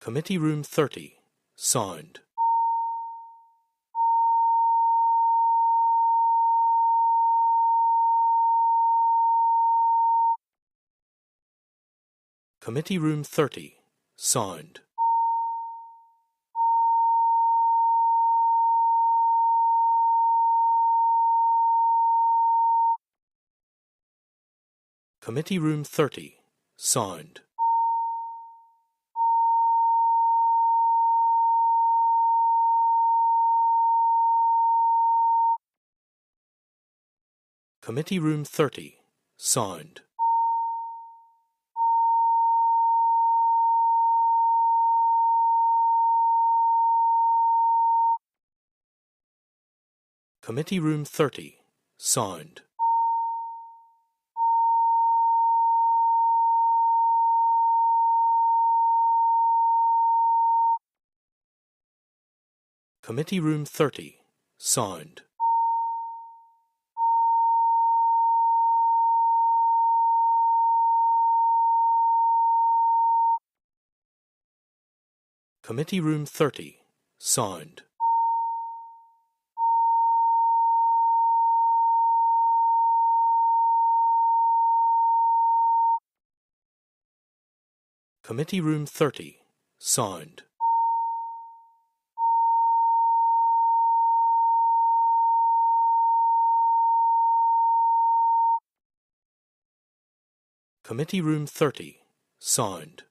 Committee Room 30. Sound. Committee Room 30. Sound. Committee Room 30. Sound. Committee Room 30. Sound. Committee Room 30. Sound. Committee Room 30. Sound. Committee Room 30. Sound. Committee Room 30. Sound. Committee Room 30. Sound.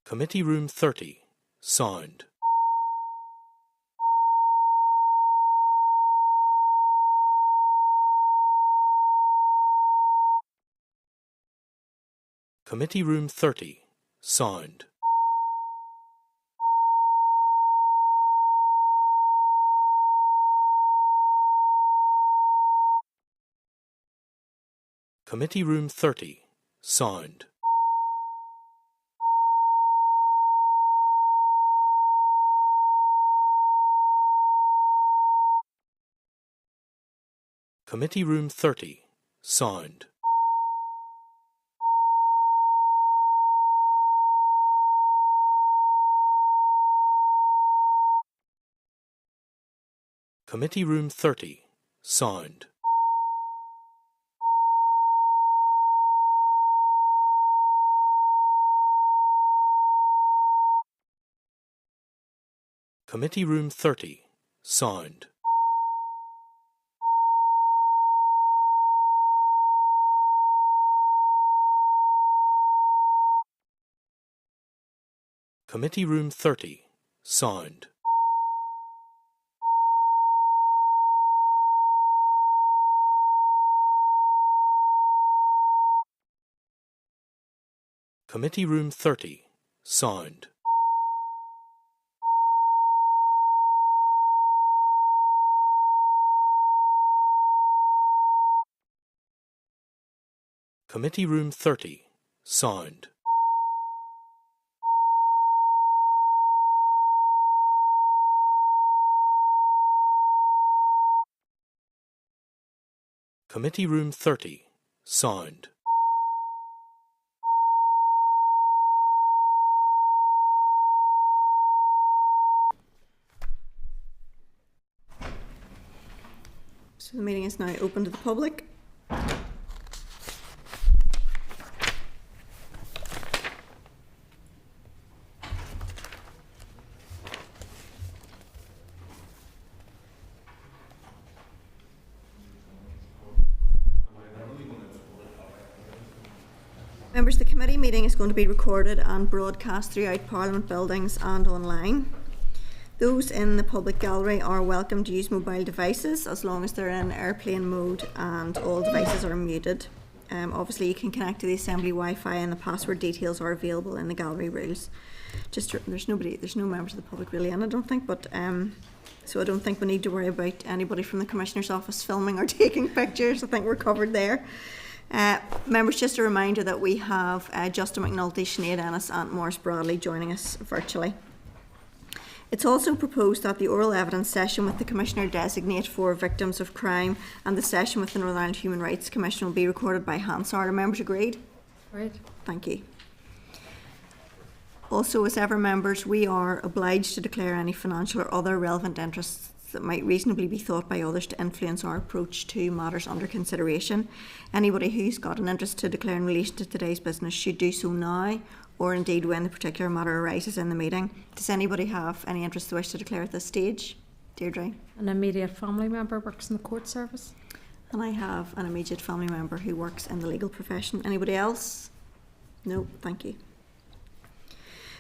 Committee Room 30. Sound. Committee Room 30. Sound. Committee Room 30. Sound. Committee Room 30. Sound. Committee Room 30. Sound. Committee Room 30. Sound. Committee Room 30. Sound. Committee Room 30. Sound. Committee Room 30. Sound. Committee Room 30. Sound. So the meeting is now open to the public. Members, the committee meeting is going to be recorded and broadcast throughout Parliament buildings and online. Those in the public gallery are welcome to use mobile devices as long as they're in airplane mode and all devices are muted. Obviously you can connect to the assembly Wi-Fi and the password details are available in the gallery rules. There's no members of the public really in, I don't think, but so I don't think we need to worry about anybody from the Commissioner's office filming or taking pictures. I think we're covered there. Members, just a reminder that we have Justin McNulty, Sinead Ennis and Morris Bradley joining us virtually. It's also proposed that the oral evidence session with the Commissioner Designate for Victims of Crime and the session with the Northern Ireland Human Rights Commission will be recorded by Hansard. Are members agreed? Right. Thank you. Also, as ever, members, we are obliged to declare any financial or other relevant interests that might reasonably be thought by others to influence our approach to matters under consideration. Anybody who's got an interest to declare in relation to today's business should do so now, or indeed when the particular matter arises in the meeting. Does anybody have any interest they wish to declare at this stage? Deirdre? An immediate family member works in the court service. And I have an immediate family member who works in the legal profession. Anybody else? No, thank you.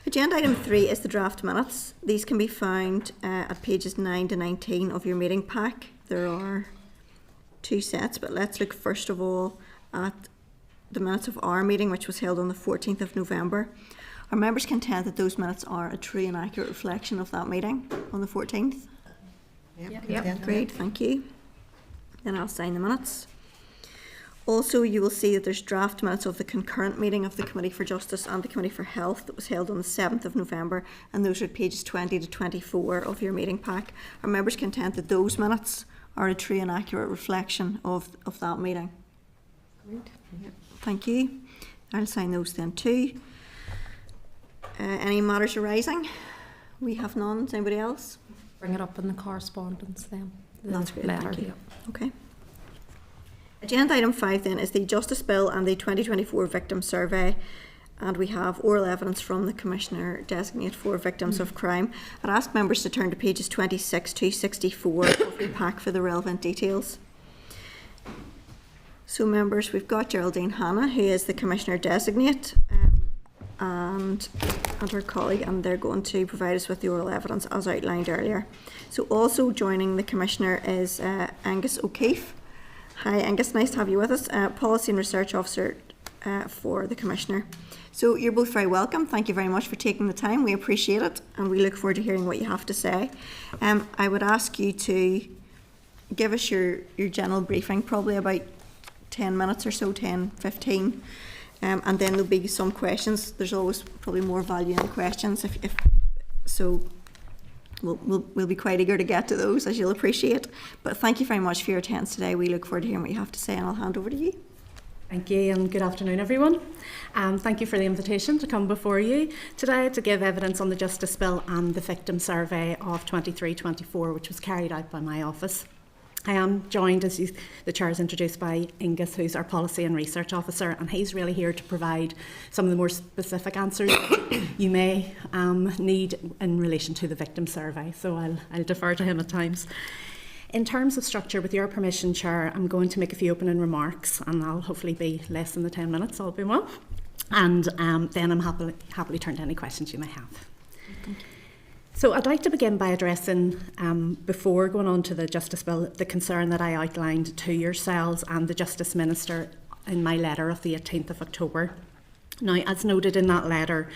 Agenda item 3 is the draft minutes. These can be found at pages 9 to 19 of your meeting pack. There are 2 sets, but let's look first of all at the minutes of our meeting, which was held on the 14th of November. Are members content that those minutes are a true and accurate reflection of that meeting on the 14th? Yep. Great, thank you. Then I'll sign the minutes. Also, you will see that there's draft minutes of the concurrent meeting of the Committee for Justice and the Committee for Health that was held on the 7th of November, and those are at pages 20 to 24 of your meeting pack. Are members content that those minutes are a true and accurate reflection of that meeting? Great. Yep. Thank you. I'll sign those then too. Any matters arising? We have none. Does anybody else? Bring it up in the correspondence then. That's great, thank you. Yep. Okay. Agenda item 5 then is the Justice Bill and the 2024 Victim Survey, and we have oral evidence from the Commissioner Designate for Victims of Crime. I'd ask members to turn to pages 26 to 64 of your pack for the relevant details. So members, we've got Geraldine Hanna, who is the Commissioner Designate, and her colleague, and they're going to provide us with the oral evidence as outlined earlier. So also joining the Commissioner is Angus O'Keefe. Hi Angus, nice to have you with us, Policy and Research Officer for the Commissioner. So you're both very welcome. Thank you very much for taking the time. We appreciate it, and we look forward to hearing what you have to say. I would ask you to give us your general briefing, probably about 10 minutes or so, 10, 15, and then there'll be some questions. There's always probably more value in the questions, if so. We'll be quite eager to get to those, as you'll appreciate. But thank you very much for your attendance today. We look forward to hearing what you have to say, and I'll hand over to you. Thank you, and good afternoon everyone. Thank you for the invitation to come before you today to give evidence on the Justice Bill and the Victim Survey of 23-24, which was carried out by my office. I am joined, as the Chair is introduced, by Angus, who's our Policy and Research Officer, and he's really here to provide some of the more specific answers you may need in relation to the Victim Survey. So I'll defer to him at times. In terms of structure, with your permission, Chair, I'm going to make a few opening remarks, and I'll hopefully be less than the 10 minutes, all being well. And then I'm happily turn to any questions you may have. Thank you. So I'd like to begin by addressing, before going on to the Justice Bill, the concern that I outlined to yourselves and the Justice Minister in my letter of the 18th of October. Now, as noted in that letter,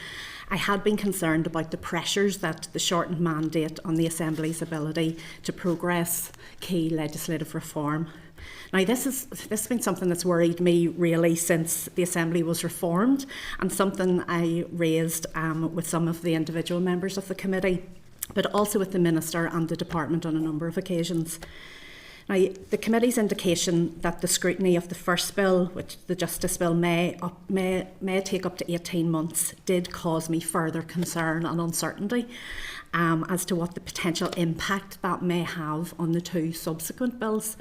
I had been concerned about the pressures that the shortened mandate on the Assembly's ability to progress key legislative reform. Now, this has been something that's worried me really since the Assembly was reformed, and something I raised with some of the individual members of the committee, but also with the Minister and the Department on a number of occasions. Now, the committee's indication that the scrutiny of the first bill, which the Justice Bill may take up to 18 months, did cause me further concern and uncertainty as to what the potential impact that may have on the 2 subsequent bills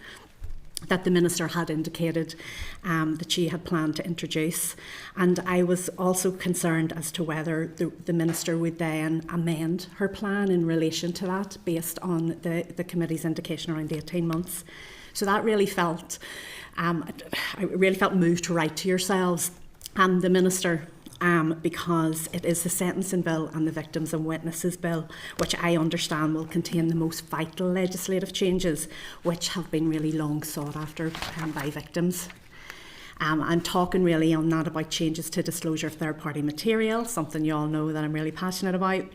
that the Minister had indicated that she had planned to introduce. And I was also concerned as to whether the Minister would then amend her plan in relation to that based on the committee's indication around the 18 months. So that really felt, I really felt moved to write to yourselves and the Minister because it is the Sentencing Bill and the Victims and Witnesses Bill, which I understand will contain the most vital legislative changes, which have been really long sought after by victims. I'm talking really on that about changes to disclosure of third-party material, something you all know that I'm really passionate about,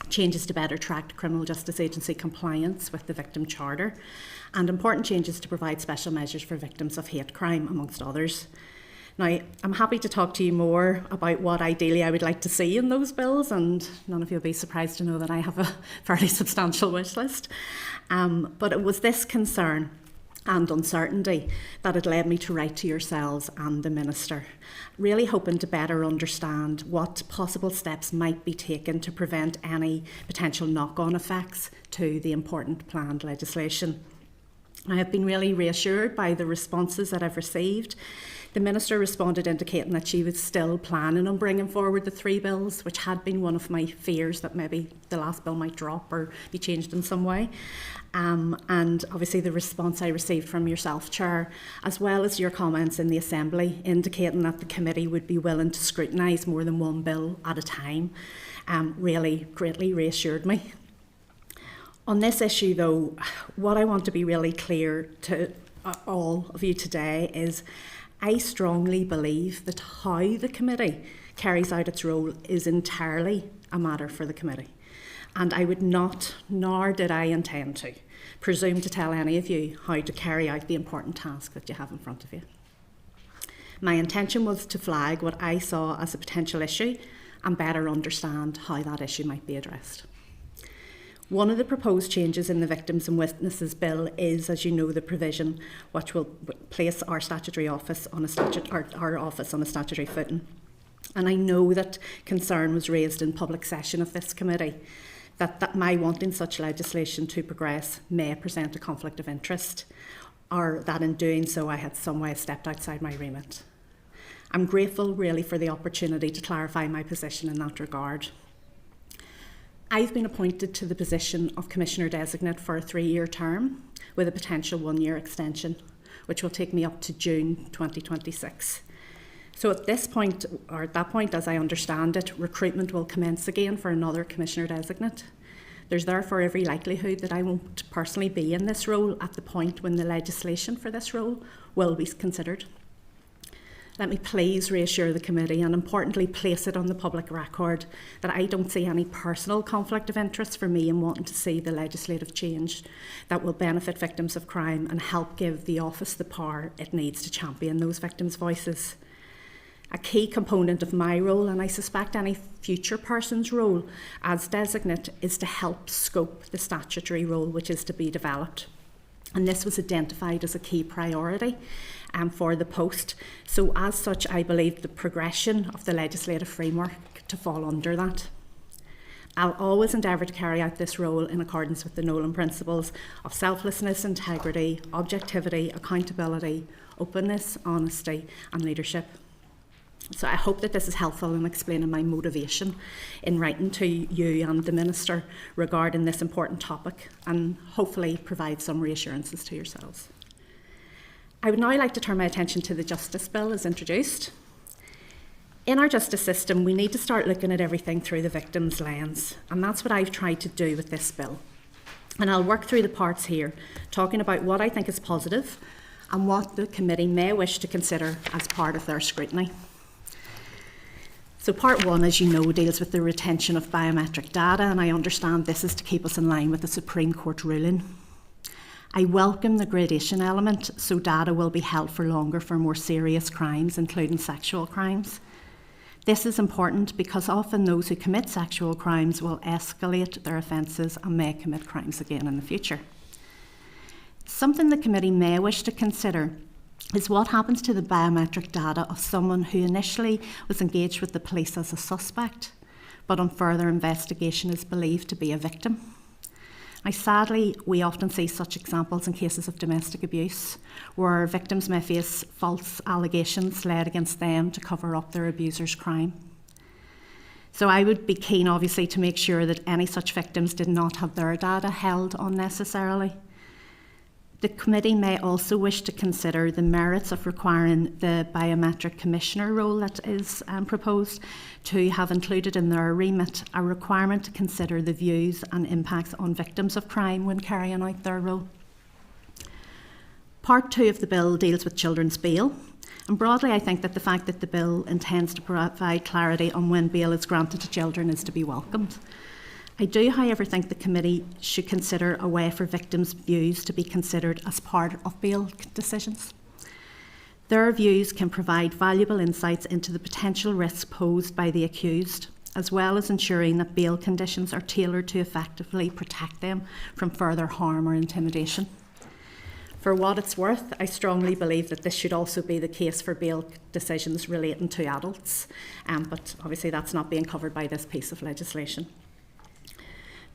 changes to better track Criminal Justice Agency compliance with the Victim Charter, and important changes to provide special measures for victims of hate crime, amongst others. Now, I'm happy to talk to you more about what ideally I would like to see in those bills, and none of you will be surprised to know that I have a fairly substantial wish list. But it was this concern and uncertainty that had led me to write to yourselves and the Minister, really hoping to better understand what possible steps might be taken to prevent any potential knock-on effects to the important planned legislation. I have been really reassured by the responses that I've received. The Minister responded indicating that she was still planning on bringing forward the 3 bills, which had been one of my fears that maybe the last bill might drop or be changed in some way. And obviously the response I received from yourself, Chair, as well as your comments in the Assembly indicating that the committee would be willing to scrutinise more than one bill at a time, really greatly reassured me. On this issue though, what I want to be really clear to all of you today is I strongly believe that how the committee carries out its role is entirely a matter for the committee. And I would not, nor did I intend to, presume to tell any of you how to carry out the important task that you have in front of you. My intention was to flag what I saw as a potential issue and better understand how that issue might be addressed. One of the proposed changes in the Victims and Witnesses Bill is, as you know, the provision which will place our statutory office on our office on a statutory footing. And I know that concern was raised in public session of this committee that my wanting such legislation to progress may present a conflict of interest, or that in doing so I had some way stepped outside my remit. I'm grateful really for the opportunity to clarify my position in that regard. I've been appointed to the position of Commissioner Designate for a 3-year term with a potential 1-year extension, which will take me up to June 2026. So at this point, or at that point, as I understand it, recruitment will commence again for another Commissioner Designate. There's therefore every likelihood that I won't personally be in this role at the point when the legislation for this role will be considered. Let me please reassure the committee and importantly place it on the public record that I don't see any personal conflict of interest for me in wanting to see the legislative change that will benefit victims of crime and help give the office the power it needs to champion those victims' voices. A key component of my role, and I suspect any future person's role as designate, is to help scope the statutory role which is to be developed. And this was identified as a key priority for the post. So as such, I believe the progression of the legislative framework to fall under that. I'll always endeavour to carry out this role in accordance with the Nolan principles of selflessness, integrity, objectivity, accountability, openness, honesty and leadership. So I hope that this is helpful in explaining my motivation in writing to you and the Minister regarding this important topic and hopefully provide some reassurances to yourselves. I would now like to turn my attention to the Justice Bill as introduced. In our justice system, we need to start looking at everything through the victim's lens, and that's what I've tried to do with this bill. And I'll work through the parts here, talking about what I think is positive and what the committee may wish to consider as part of their scrutiny. So part 1, as you know, deals with the retention of biometric data, and I understand this is to keep us in line with the Supreme Court ruling. I welcome the gradation element, so data will be held for longer for more serious crimes, including sexual crimes. This is important because often those who commit sexual crimes will escalate their offences and may commit crimes again in the future. Something the committee may wish to consider is what happens to the biometric data of someone who initially was engaged with the police as a suspect, but on further investigation is believed to be a victim. Now, sadly, we often see such examples in cases of domestic abuse, where victims may face false allegations laid against them to cover up their abuser's crime. So I would be keen, obviously, to make sure that any such victims did not have their data held unnecessarily. The committee may also wish to consider the merits of requiring the biometric commissioner role that is proposed to have included in their remit a requirement to consider the views and impacts on victims of crime when carrying out their role. Part 2 of the bill deals with children's bail. And broadly, I think that the fact that the bill intends to provide clarity on when bail is granted to children is to be welcomed. I do, however, think the committee should consider a way for victims' views to be considered as part of bail decisions. Their views can provide valuable insights into the potential risks posed by the accused, as well as ensuring that bail conditions are tailored to effectively protect them from further harm or intimidation. For what it's worth, I strongly believe that this should also be the case for bail decisions relating to adults, but obviously that's not being covered by this piece of legislation.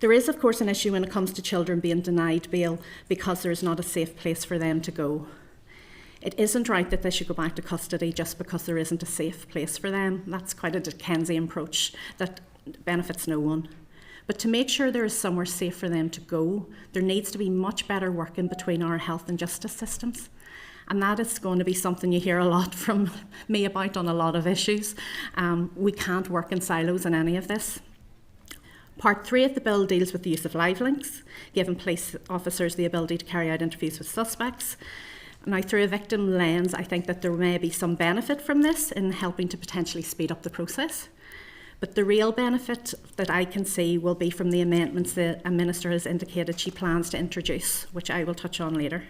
There is, of course, an issue when it comes to children being denied bail because there is not a safe place for them to go. It isn't right that they should go back to custody just because there isn't a safe place for them. That's quite a Dickensian approach that benefits no one. But to make sure there is somewhere safe for them to go, there needs to be much better working between our health and justice systems. And that is going to be something you hear a lot from me about on a lot of issues. We can't work in silos in any of this. Part 3 of the bill deals with the use of live links, giving police officers the ability to carry out interviews with suspects. Now, through a victim lens, I think that there may be some benefit from this in helping to potentially speed up the process. But the real benefit that I can see will be from the amendments that a minister has indicated she plans to introduce, which I will touch on later.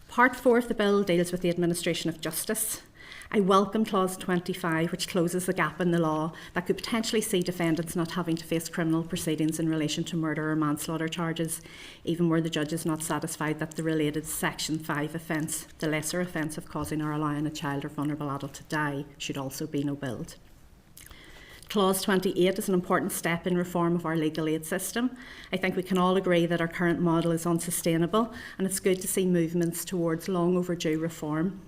Part 4 of the bill deals with the administration of justice. I welcome clause 25, which closes the gap in the law that could potentially see defendants not having to face criminal proceedings in relation to murder or manslaughter charges, even where the judge is not satisfied that the related Section 5 offence, the lesser offence of causing or allowing a child or vulnerable adult to die, should also be no-billed. Clause 28 is an important step in reform of our legal aid system. I think we can all agree that our current model is unsustainable, and it's good to see movements towards long overdue reform.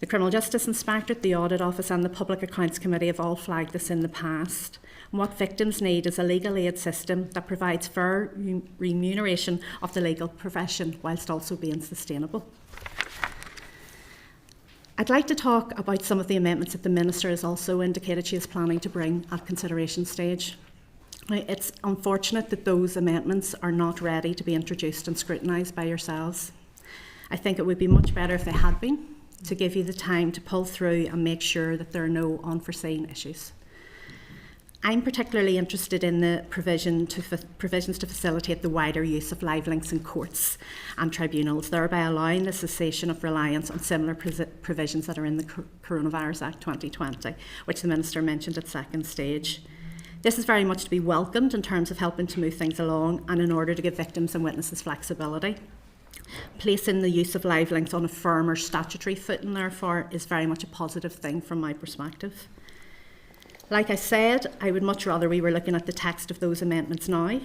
The Criminal Justice Inspectorate, the Audit Office and the Public Accounts Committee have all flagged this in the past. And what victims need is a legal aid system that provides fair remuneration of the legal profession whilst also being sustainable. I'd like to talk about some of the amendments that the Minister has also indicated she is planning to bring at consideration stage. Now, it's unfortunate that those amendments are not ready to be introduced and scrutinised by yourselves. I think it would be much better if they had been, to give you the time to pull through and make sure that there are no unforeseen issues. I'm particularly interested in the provisions to facilitate the wider use of live links in courts and tribunals, thereby allowing the cessation of reliance on similar provisions that are in the Coronavirus Act 2020, which the Minister mentioned at second stage. This is very much to be welcomed in terms of helping to move things along and in order to give victims and witnesses flexibility. Placing the use of live links on a firmer statutory footing, therefore, is very much a positive thing from my perspective. Like I said, I would much rather we were looking at the text of those amendments now.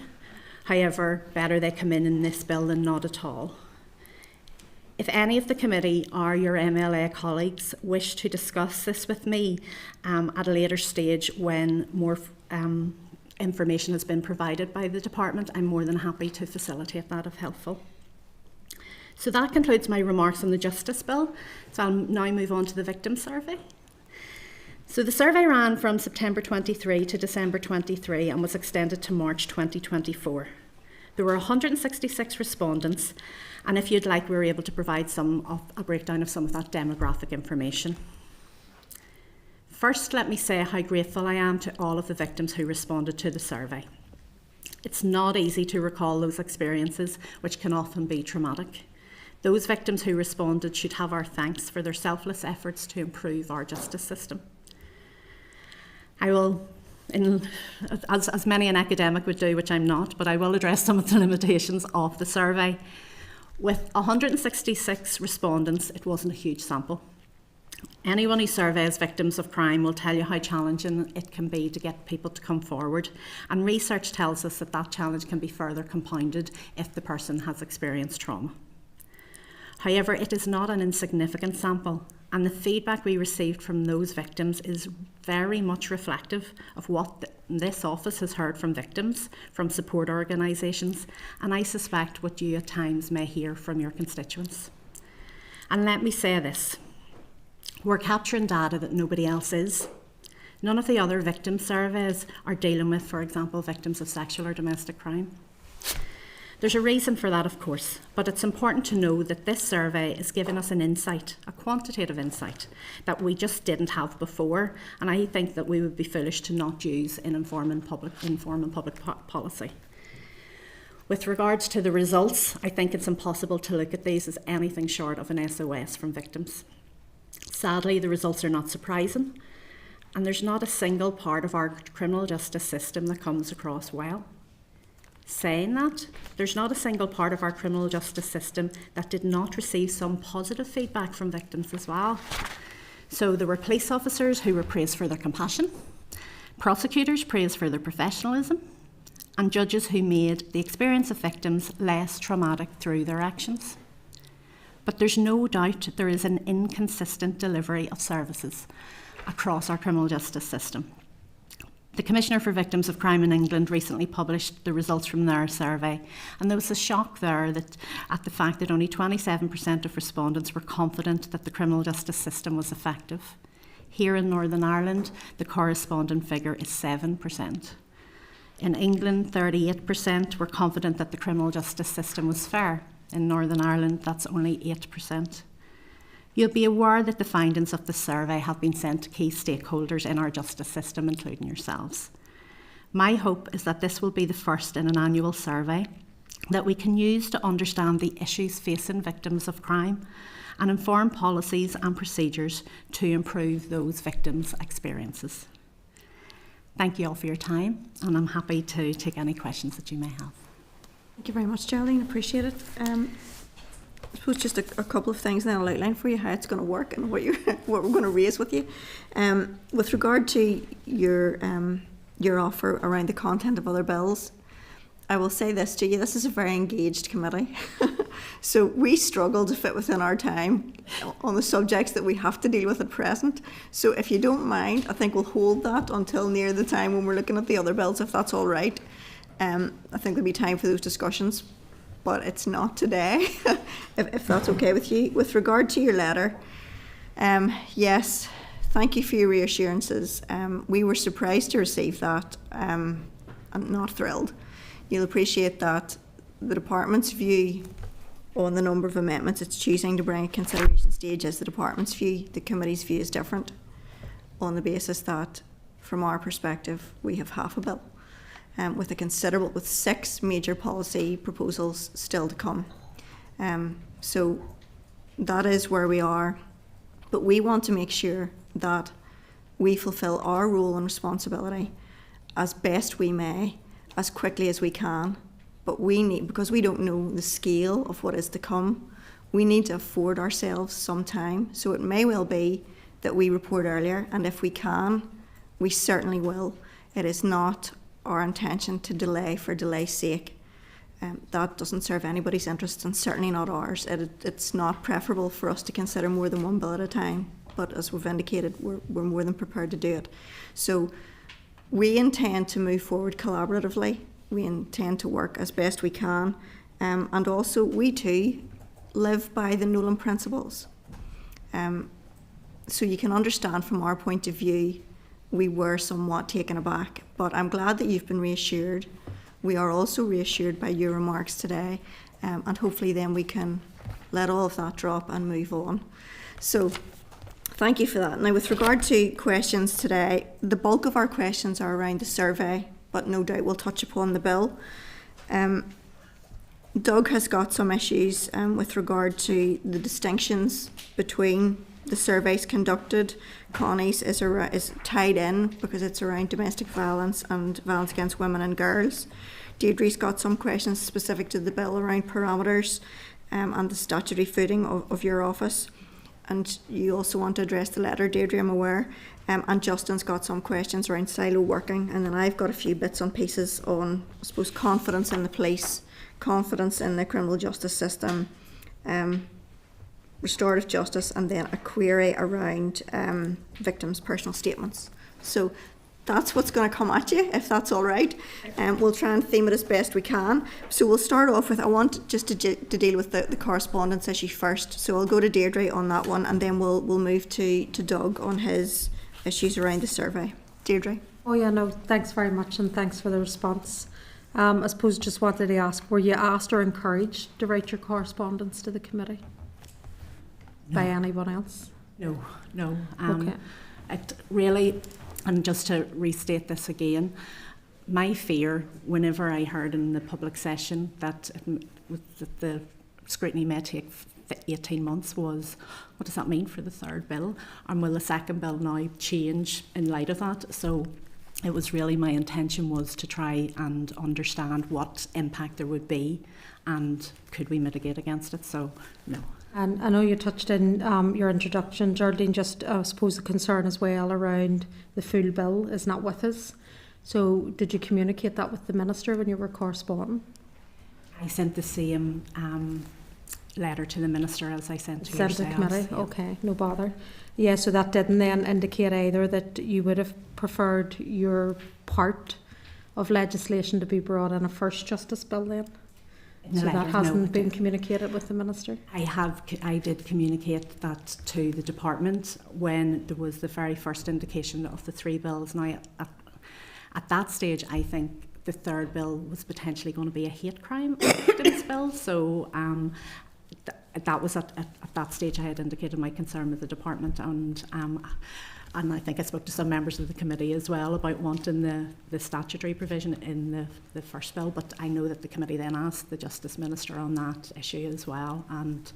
However, better they come in this bill than not at all. If any of the committee or your MLA colleagues wish to discuss this with me at a later stage when more information has been provided by the department, I'm more than happy to facilitate that if helpful. So that concludes my remarks on the Justice Bill. So I'll now move on to the Victim Survey. So the survey ran from September 23 to December 23 and was extended to March 2024. There were 166 respondents, and if you'd like, we were able to provide a breakdown of some of that demographic information. First, let me say how grateful I am to all of the victims who responded to the survey. It's not easy to recall those experiences, which can often be traumatic. Those victims who responded should have our thanks for their selfless efforts to improve our justice system. I will, as many an academic would do, which I'm not, but I will address some of the limitations of the survey. With 166 respondents, it wasn't a huge sample. Anyone who surveys victims of crime will tell you how challenging it can be to get people to come forward, and research tells us that that challenge can be further compounded if the person has experienced trauma. However, it is not an insignificant sample, and the feedback we received from those victims is very much reflective of what this office has heard from victims, from support organisations, and I suspect what you at times may hear from your constituents. And let me say this, we're capturing data that nobody else is. None of the other victim surveys are dealing with, for example, victims of sexual or domestic crime. There's a reason for that, of course, but it's important to know that this survey is giving us an insight, a quantitative insight, that we just didn't have before, and I think that we would be foolish to not use in informing public policy. With regards to the results, I think it's impossible to look at these as anything short of an SOS from victims. Sadly, the results are not surprising, and there's not a single part of our criminal justice system that comes across well. Saying that, there's not a single part of our criminal justice system that did not receive some positive feedback from victims as well. So there were police officers who were praised for their compassion, prosecutors praised for their professionalism, and judges who made the experience of victims less traumatic through their actions. But there's no doubt there is an inconsistent delivery of services across our criminal justice system. The Commissioner for Victims of Crime in England recently published the results from their survey, and there was a shock there at the fact that only 27% of respondents were confident that the criminal justice system was effective. Here in Northern Ireland, the corresponding figure is 7%. In England, 38% were confident that the criminal justice system was fair. In Northern Ireland, that's only 8%. You'll be aware that the findings of the survey have been sent to key stakeholders in our justice system, including yourselves. My hope is that this will be the first in an annual survey that we can use to understand the issues facing victims of crime and inform policies and procedures to improve those victims' experiences. Thank you all for your time, and I'm happy to take any questions that you may have. Thank you very much, Geraldine. Appreciate it. I suppose just a couple of things, and then I'll outline for you how it's going to work and what we're going to raise with you. With regard to your offer around the content of other bills, I will say this to you: this is a very engaged committee, so we struggle to fit within our time on the subjects that we have to deal with at present. So if you don't mind, I think we'll hold that until near the time when we're looking at the other bills, if that's all right. I think there'll be time for those discussions, but it's not today, if that's okay with you. With regard to your letter, yes, thank you for your reassurances. We were surprised to receive that. I'm not thrilled. You'll appreciate that the department's view on the number of amendments it's choosing to bring at consideration stage is the department's view. The committee's view is different, on the basis that, from our perspective, we have half a bill. With 6 major policy proposals still to come. So that is where we are. But we want to make sure that we fulfil our role and responsibility as best we may, as quickly as we can. But we need, because we don't know the scale of what is to come, we need to afford ourselves some time. So it may well be that we report earlier, and if we can, we certainly will. It is not our intention to delay for delay's sake. That doesn't serve anybody's interests, and certainly not ours. It's not preferable for us to consider more than one bill at a time, but as we've indicated, we're more than prepared to do it. So we intend to move forward collaboratively. We intend to work as best we can, and also we too live by the Nolan principles. So you can understand from our point of view, we were somewhat taken aback, but I'm glad that you've been reassured. We are also reassured by your remarks today, and hopefully then we can let all of that drop and move on. So thank you for that. Now, with regard to questions today, the bulk of our questions are around the survey, but no doubt we'll touch upon the bill. Doug has got some issues with regard to the distinctions between the surveys conducted. Connie's is tied in because it's around domestic violence and violence against women and girls. Deirdre's got some questions specific to the bill around parameters and the statutory footing of your office. And you also want to address the letter, Deirdre, I'm aware. And Justin's got some questions around silo working. And then I've got a few bits and pieces on, I suppose, confidence in the police, confidence in the criminal justice system, restorative justice, and then a query around victims' personal statements. So that's what's going to come at you, if that's all right. We'll try and theme it as best we can. So we'll start off with, I want just to deal with the correspondence issue first. So I'll go to Deirdre on that one, and then we'll move to Doug on his issues around the survey. Deirdre. Oh yeah, no, thanks very much, and thanks for the response. I suppose just wanted to ask, were you asked or encouraged to write your correspondence to the committee? No. By anyone else? No. Okay. It really, and just to restate this again, my fear whenever I heard in the public session that the scrutiny may take 18 months was, what does that mean for the third bill? And will the second bill now change in light of that? So it was really, my intention was to try and understand what impact there would be and could we mitigate against it. So, no. And I know you touched in your introduction, Geraldine, just I suppose the concern as well around the full bill is not with us. So did you communicate that with the Minister when you were corresponding? I sent the same letter to the Minister as I sent to yourselves. Sent to the committee? Yeah. Okay, no bother. Yeah, so that didn't then indicate either that you would have preferred your part of legislation to be brought in a first justice bill then? So that hasn't been communicated with the Minister? I did communicate that to the department when there was the very first indication of the three bills. Now, at that stage, I think the third bill was potentially going to be a hate crime victims bill. So that was at that stage I had indicated my concern with the department, and I think I spoke to some members of the committee as well about wanting the statutory provision in the first bill, but I know that the committee then asked the Justice Minister on that issue as well, and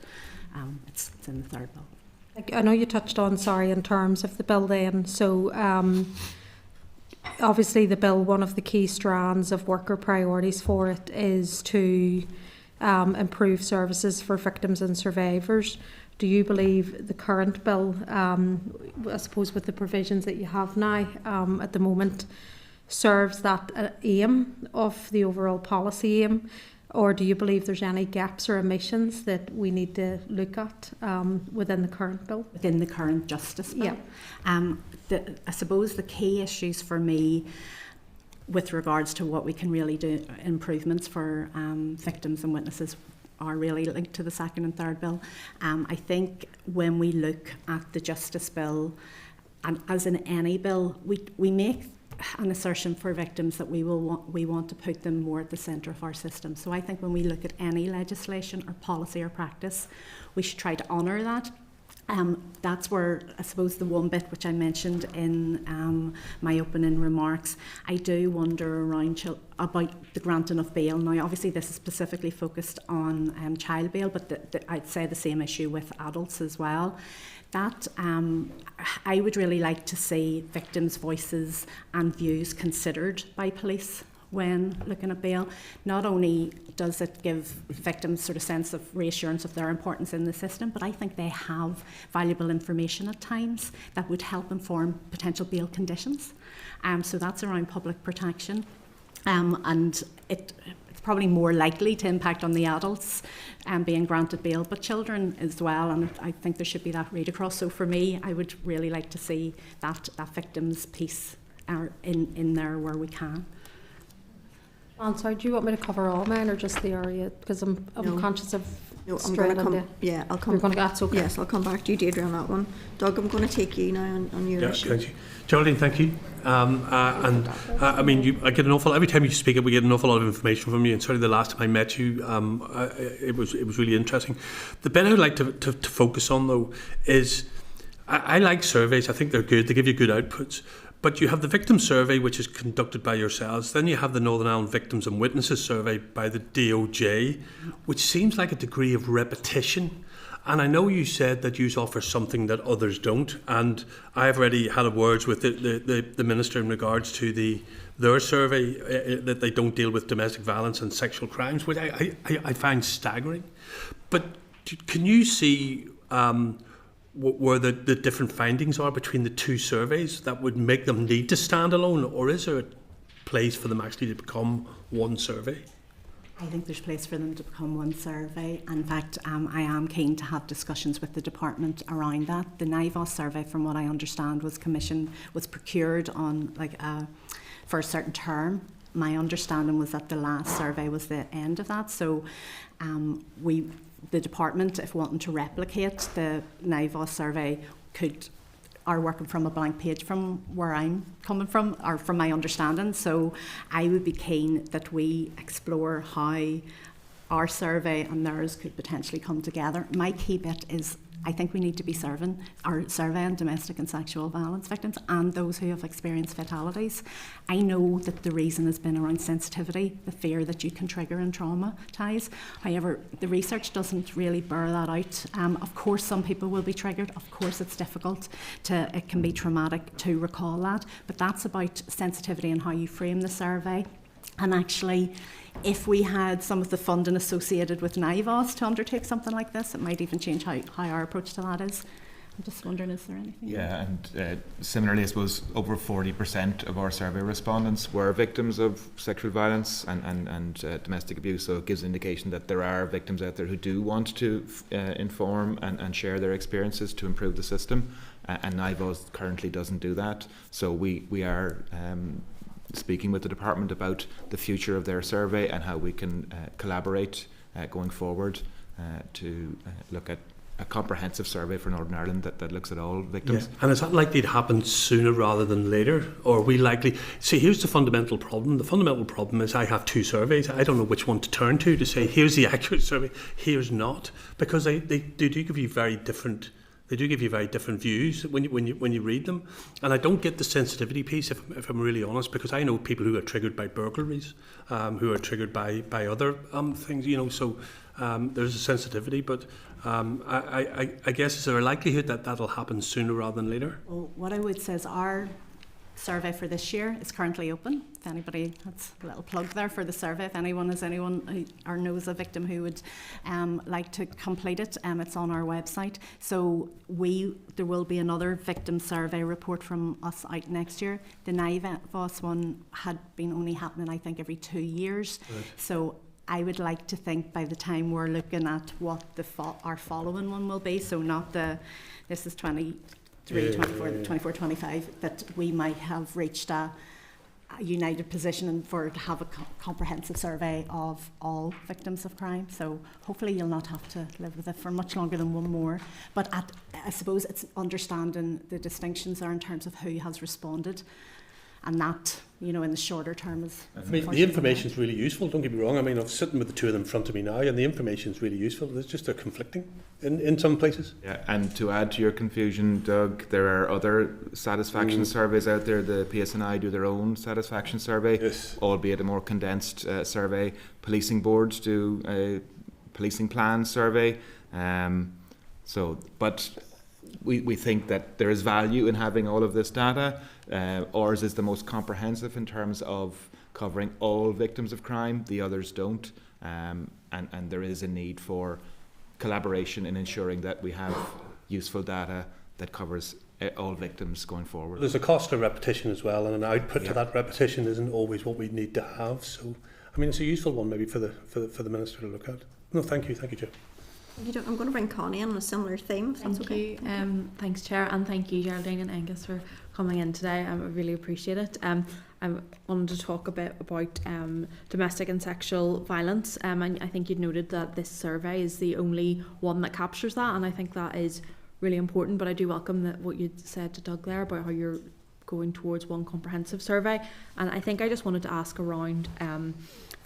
it's in the third bill. I know you touched on, in terms of the bill then, so obviously the bill, one of the key strands of worker priorities for it is to improve services for victims and survivors. Do you believe the current bill, I suppose with the provisions that you have now at the moment, serves that aim of the overall policy aim? Or do you believe there's any gaps or omissions that we need to look at within the current bill? Within the current justice bill? Yeah. I suppose the key issues for me with regards to what we can really do, improvements for victims and witnesses, are really linked to the second and third bill. I think when we look at the justice bill, and as in any bill, we make an assertion for victims that we want to put them more at the centre of our system. So I think when we look at any legislation or policy or practice, we should try to honour that. That's where, I suppose, the one bit which I mentioned in my opening remarks, I do wonder about the granting of bail. Now, obviously, this is specifically focused on child bail, but I'd say the same issue with adults as well. That I would really like to see victims' voices and views considered by police when looking at bail. Not only does it give victims sort of sense of reassurance of their importance in the system, but I think they have valuable information at times that would help inform potential bail conditions. So that's around public protection. And it's probably more likely to impact on the adults being granted bail, but children as well, and I think there should be that read across. So for me, I would really like to see that victims piece in there where we can. Sorry, do you want me to cover all mine or just the area? Because I'm conscious of. No, I'm going to come. Yeah, I'll come. You're going to get okay. Yes, I'll come back to you, Deirdre, on that one. Doug, I'm going to take you now on your issue. Thank you, Geraldine. Thank you. I mean, I get an awful. Every time you speak, we get an awful lot of information from you. And certainly the last time I met you, it was really interesting. The bit I'd like to focus on though is, I like surveys. I think they're good. They give you good outputs. But you have the victim survey, which is conducted by yourselves. Then you have the Northern Ireland Victims and Witnesses survey by the DOJ, which seems like a degree of repetition. And I know you said that you offer something that others don't. And I've already had words with the Minister in regards to their survey, that they don't deal with domestic violence and sexual crimes, which I find staggering. But can you see where the different findings are between the two surveys that would make them need to stand alone, or is there a place for them actually to become one survey? I think there's place for them to become one survey. In fact, I am keen to have discussions with the department around that. The NIVOS survey, from what I understand, was procured on for a certain term. My understanding was that the last survey was the end of that. So the department, if wanting to replicate the NIVOS survey, are working from a blank page from where I'm coming from, or from my understanding. So I would be keen that we explore how our survey and theirs could potentially come together. My key bit is I think we need to be surveying domestic and sexual violence victims and those who have experienced fatalities. I know that the reason has been around sensitivity, the fear that you can trigger and traumatise. However, the research doesn't really bear that out. Of course, some people will be triggered. Of course, it's difficult it can be traumatic to recall that. But that's about sensitivity and how you frame the survey. And actually, if we had some of the funding associated with NIVOS to undertake something like this, it might even change how our approach to that is. I'm just wondering, is there anything? Yeah, and similarly, I suppose over 40% of our survey respondents were victims of sexual violence and domestic abuse, so it gives an indication that there are victims out there who do want to inform and share their experiences to improve the system, and NIVOS currently doesn't do that. So we are speaking with the department about the future of their survey and how we can collaborate going forward to look at a comprehensive survey for Northern Ireland that looks at all victims. Yeah. And is that likely to happen sooner rather than later? Or are we likely... See, here's the fundamental problem. The fundamental problem is I have two surveys. I don't know which one to turn to say, here's the accurate survey, here's not. Because they do give you very different... They do give you very different views when you read them, and I don't get the sensitivity piece if I'm really honest, because I know people who are triggered by burglaries, who are triggered by other things, you know. So there's a sensitivity, but I guess is there a likelihood that that'll happen sooner rather than later? Well, what I would say is our survey for this year is currently open. If anybody, that's a little plug there for the survey. If anyone who, or knows a victim who would like to complete it, it's on our website. So there will be another victim survey report from us out next year. The NIVOS one had been only happening, I think, every 2 years. Right. So I would like to think by the time we're looking at what our following one will be, so not this is 24, 25, that we might have reached a united position to have a comprehensive survey of all victims of crime. So hopefully you'll not have to live with it for much longer than one more. But I suppose it's understanding the distinctions there in terms of who has responded. And that, you know, in the shorter term is... I mean, the information is really useful, don't get me wrong. I mean, I'm sitting with the two of them in front of me now, and the information is really useful. It's just they're conflicting in some places. Yeah, and to add to your confusion, Doug, there are other satisfaction surveys out there. The PSNI do their own satisfaction survey, yes, albeit a more condensed survey. Policing boards do a policing plan survey. But we think that there is value in having all of this data. Ours is the most comprehensive in terms of covering all victims of crime. The others don't, and there is a need for collaboration in ensuring that we have useful data that covers all victims going forward. There's a cost of repetition as well, and an output to that repetition isn't always what we need to have. So, I mean, it's a useful one maybe for the Minister to look at. No, thank you, Joe. I'm going to bring Connie in on a similar theme, if that's okay. Thanks, Chair, and thank you, Geraldine and Angus, for coming in today. I really appreciate it. I wanted to talk a bit about domestic and sexual violence. And I think you'd noted that this survey is the only one that captures that, and I think that is really important. But I do welcome what you said to Doug there about how you're going towards one comprehensive survey. And I think I just wanted to ask around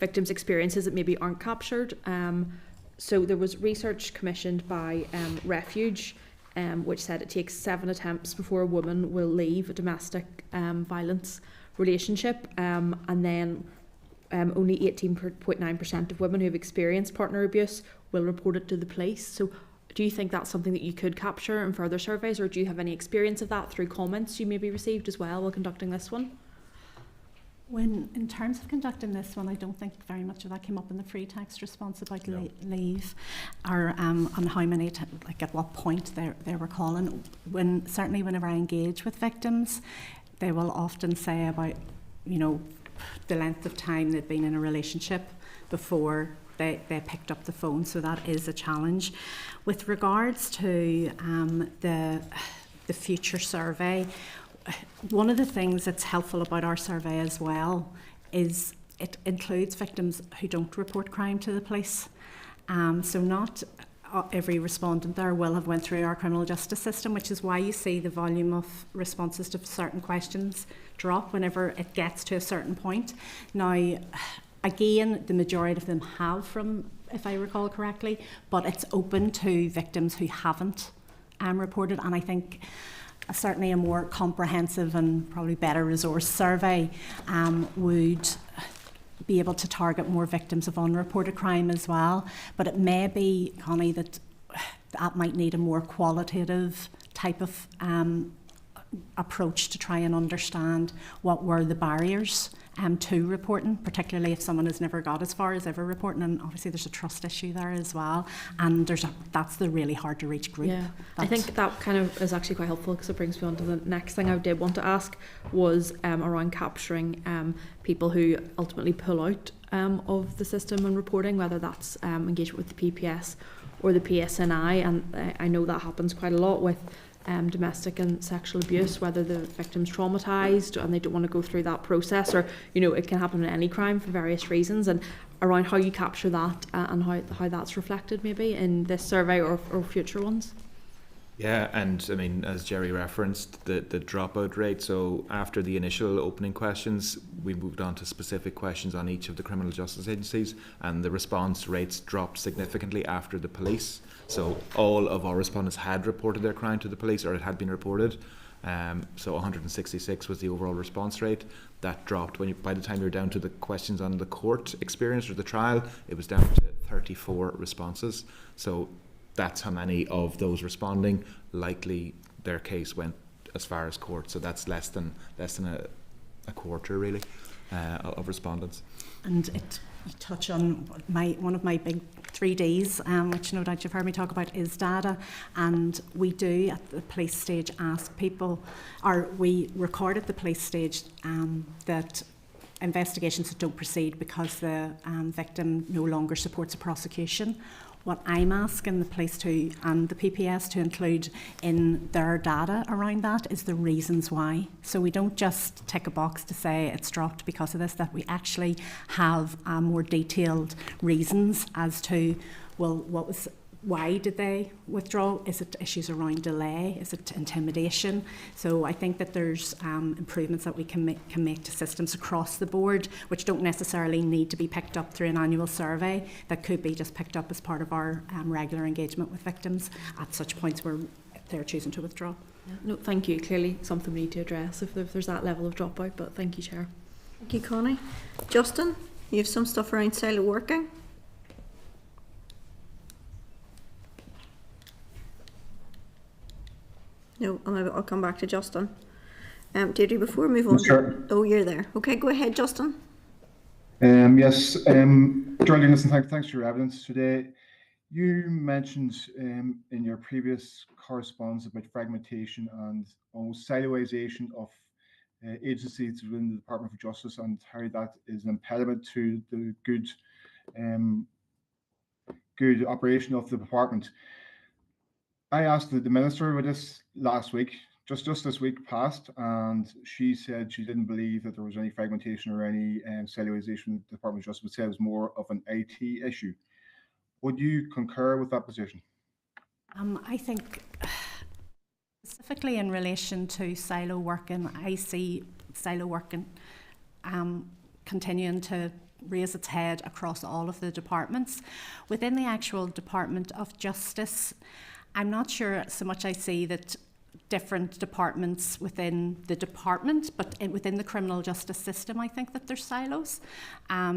victims' experiences that maybe aren't captured. So there was research commissioned by Refuge, which said it takes 7 attempts before a woman will leave a domestic violence relationship, and then only 18.9% of women who have experienced partner abuse will report it to the police. So do you think that's something that you could capture in further surveys, or do you have any experience of that through comments you maybe received as well while conducting this one? In terms of conducting this one, I don't think very much of that came up in the free text response about leave, or on how many, at what point they were calling. Certainly whenever I engage with victims, they will often say about, you know, the length of time they'd been in a relationship before they picked up the phone. So that is a challenge. With regards to the future survey, one of the things that's helpful about our survey as well is it includes victims who don't report crime to the police. So not every respondent there will have went through our criminal justice system, which is why you see the volume of responses to certain questions drop whenever it gets to a certain point. Now, again, the majority of them have, from, if I recall correctly, but it's open to victims who haven't reported, and I think certainly a more comprehensive and probably better resource survey would be able to target more victims of unreported crime as well. But it may be, Connie, that might need a more qualitative type of approach to try and understand what were the barriers to reporting, particularly if someone has never got as far as ever reporting, and obviously there's a trust issue there as well, and that's the really hard to reach group. Yeah, I think that kind of is actually quite helpful, because it brings me on to the next thing I did want to ask was around capturing people who ultimately pull out of the system and reporting, whether that's engagement with the PPS or the PSNI, and I know that happens quite a lot with domestic and sexual abuse, whether the victim's traumatised and they don't want to go through that process, or it can happen in any crime for various reasons, and around how you capture that and how that's reflected maybe in this survey or future ones. Yeah, and I mean, as Jerry referenced, the dropout rate. So after the initial opening questions, we moved on to specific questions on each of the criminal justice agencies, and the response rates dropped significantly after the police. So all of our respondents had reported their crime to the police, or it had been reported. So 166 was the overall response rate. That dropped by the time you're down to the questions on the court experience or the trial, it was down to 34 responses. So that's how many of those responding likely their case went as far as court. So that's less than a quarter really of respondents. And you touch on one of my big 3Ds, which no doubt you've heard me talk about, is data. And we do at the police stage ask people, or we record at the police stage that investigations don't proceed because the victim no longer supports a prosecution. What I'm asking the police and the PPS to include in their data around that is the reasons why. So we don't just tick a box to say it's dropped because of this, that we actually have more detailed reasons as to, well, why did they withdraw? Is it issues around delay? Is it intimidation? So I think that there's improvements that we can make to systems across the board, which don't necessarily need to be picked up through an annual survey, that could be just picked up as part of our regular engagement with victims at such points where they're choosing to withdraw. Yeah. No, thank you. Clearly something we need to address if there's that level of dropout, but thank you, Chair. Thank you, Connie. Justin, you have some stuff around silo working? No, I'll come back to Justin. Deirdre, before we move on. Sure. Oh, you're there. Okay, go ahead, Justin. Yes, Geraldine, listen, thanks for your evidence today. You mentioned in your previous correspondence about fragmentation and almost siloisation of agencies within the Department of Justice, and how that is an impediment to the good operation of the department. I asked the Minister about this last week, just this week past, and she said she didn't believe that there was any fragmentation or any siloisation in the Department of Justice, but said it was more of an IT issue. Would you concur with that position? I think specifically in relation to silo working, I see silo working continuing to raise its head across all of the departments. Within the actual Department of Justice, I'm not sure so much I see that different departments within the department, but within the criminal justice system, I think that there's silos.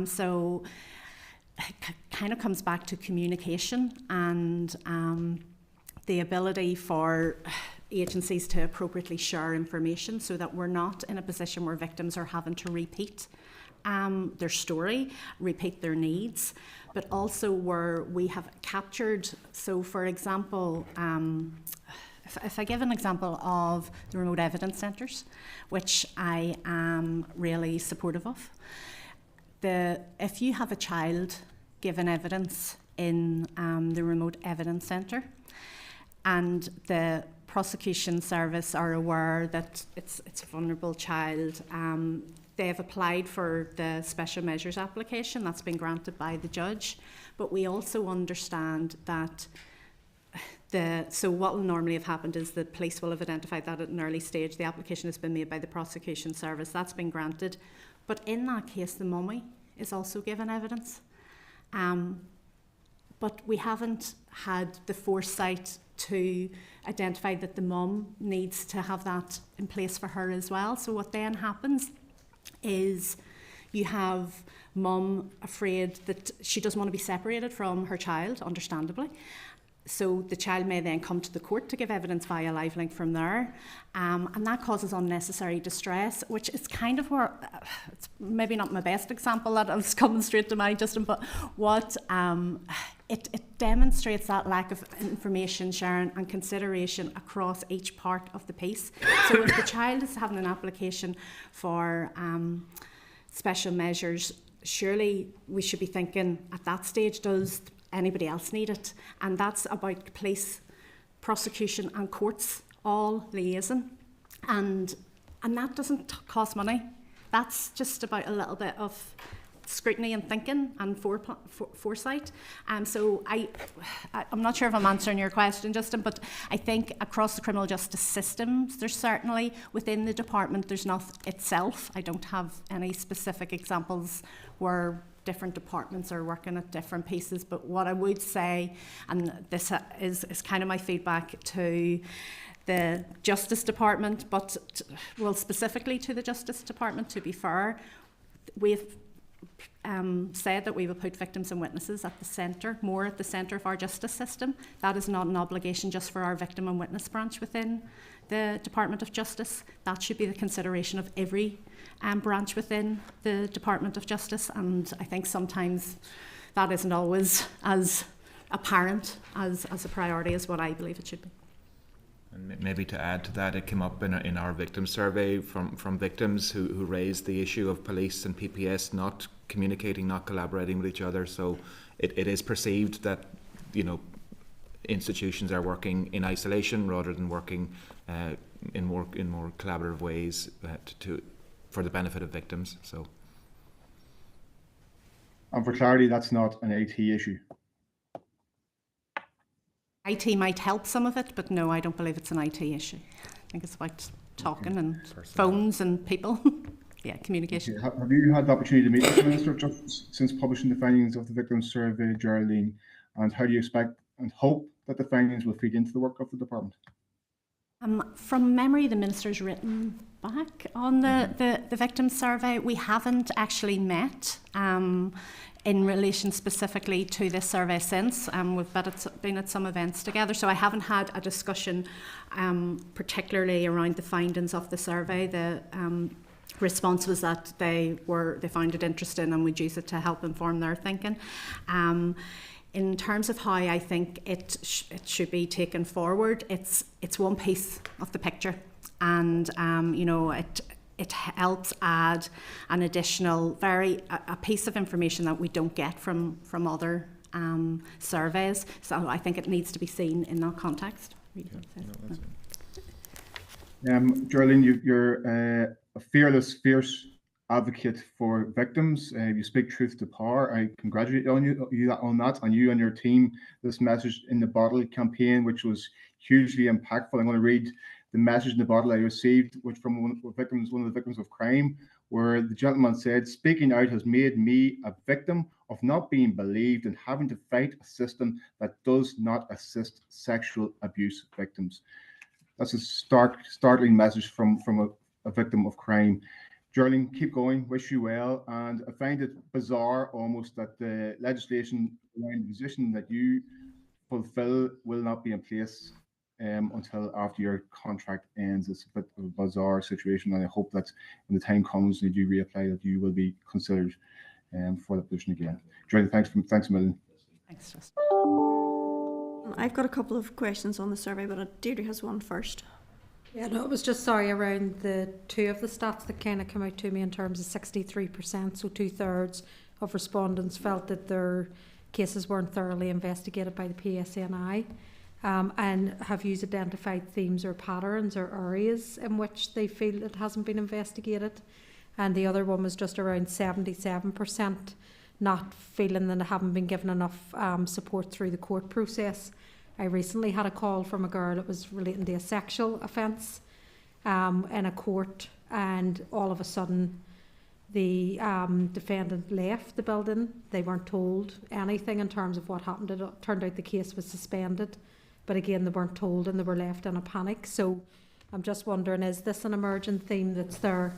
So it kind of comes back to communication and the ability for agencies to appropriately share information so that we're not in a position where victims are having to repeat their story, repeat their needs, but also where we have captured. So for example, if I give an example of the remote evidence centres, which I am really supportive of, if you have a child given evidence in the remote evidence centre and the prosecution service are aware that it's a vulnerable child, they have applied for the special measures application that's been granted by the judge, but we also understand that so what will normally have happened is the police will have identified that at an early stage. The application has been made by the prosecution service, that's been granted, but in that case the mummy is also given evidence. But but we haven't had the foresight to identify that the mum needs to have that in place for her as well. So what then happens is you have mum afraid that she doesn't want to be separated from her child, understandably. So the child may then come to the court to give evidence via live link from there, and that causes unnecessary distress, which is kind of where, it's maybe not my best example that was coming straight to mind, Justin, but what it demonstrates that lack of information sharing and consideration across each part of the piece. So if the child is having an application for special measures, surely we should be thinking at that stage, does anybody else need it? And that's about police, prosecution and courts all liaising. And that doesn't cost money. That's just about a little bit of scrutiny and thinking and foresight. So I'm not sure if I'm answering your question, Justin, but I think across the criminal justice systems, there's certainly within the department, there's not itself. I don't have any specific examples where different departments are working at different pieces, but what I would say, and this is kind of my feedback to the Justice Department, but specifically to the Justice Department, to be fair, we've said that we will put victims and witnesses at the centre, more at the centre of our justice system. That is not an obligation just for our victim and witness branch within the Department of Justice. That should be the consideration of every branch within the Department of Justice, and I think sometimes that isn't always as apparent as a priority as what I believe it should be. And maybe to add to that, it came up in our victim survey from victims who raised the issue of police and PPS not communicating, not collaborating with each other. So it is perceived that, institutions are working in isolation rather than working in more collaborative ways for the benefit of victims. So, and for clarity, that's not an IT issue. IT might help some of it, but no, I don't believe it's an IT issue. I think it's about talking and phones and people. Yeah, communication. Okay. Have you had the opportunity to meet with the Minister of Justice since publishing the findings of the victims survey, Geraldine? And how do you expect and hope that the findings will feed into the work of the department? From memory, the Minister's written back on the victims survey. We haven't actually met in relation specifically to this survey since. We've been at some events together, so I haven't had a discussion particularly around the findings of the survey. The response was that they found it interesting and would use it to help inform their thinking. In terms of how I think it should be taken forward, it's one piece of the picture, and it helps add an additional a piece of information that we don't get from other surveys. So I think it needs to be seen in that context. Geraldine, you're a fearless, fierce advocate for victims. You speak truth to power. I congratulate you on that, and you and your team. This Message in the Bottle campaign, which was hugely impactful. I'm going to read the message in the bottle I received, which from one of the victims of crime, where the gentleman said, "Speaking out has made me a victim of not being believed and having to fight a system that does not assist sexual abuse victims." That's a startling message from a victim of crime. Geraldine, keep going, wish you well, and I find it bizarre almost that the legislation around the position that you fulfill will not be in place until after your contract ends. It's a bit of a bizarre situation, and I hope that when the time comes and you reapply, that you will be considered for the position again. Geraldine, thanks a million. Thanks, Justin. I've got a couple of questions on the survey, but Deirdre has one first. Yeah, no, it was just around the two of the stats that kind of come out to me in terms of 63%, so 2/3 of respondents felt that their cases weren't thoroughly investigated by the PSNI. And have you identified themes or patterns or areas in which they feel it hasn't been investigated? And the other one was just around 77% not feeling that they haven't been given enough support through the court process. I recently had a call from a girl that was relating to a sexual offence in a court, and all of a sudden the defendant left the building. They weren't told anything in terms of what happened. It turned out the case was suspended, but again, they weren't told and they were left in a panic. So I'm just wondering, is this an emerging theme that's there?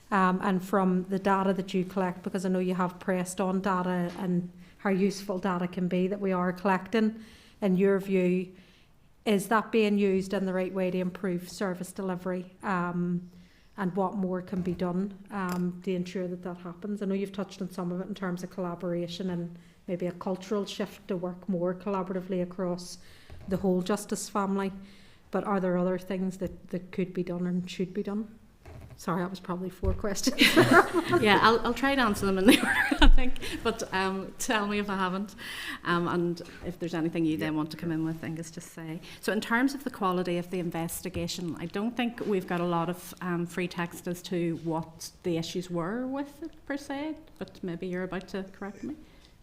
And from the data that you collect, because I know you have pressed on data and how useful data can be that we are collecting, in your view, is that being used in the right way to improve service delivery? And what more can be done to ensure that that happens? I know you've touched on some of it in terms of collaboration and maybe a cultural shift to work more collaboratively across the whole justice family, but are there other things that could be done and should be done? Sorry, that was probably 4 questions. Yeah, I'll try to answer them in the order, I think, but tell me if I haven't. And if there's anything you then want to come in with, Angus, just say. So in terms of the quality of the investigation, I don't think we've got a lot of free text as to what the issues were with it, per se, but maybe you're about to correct me.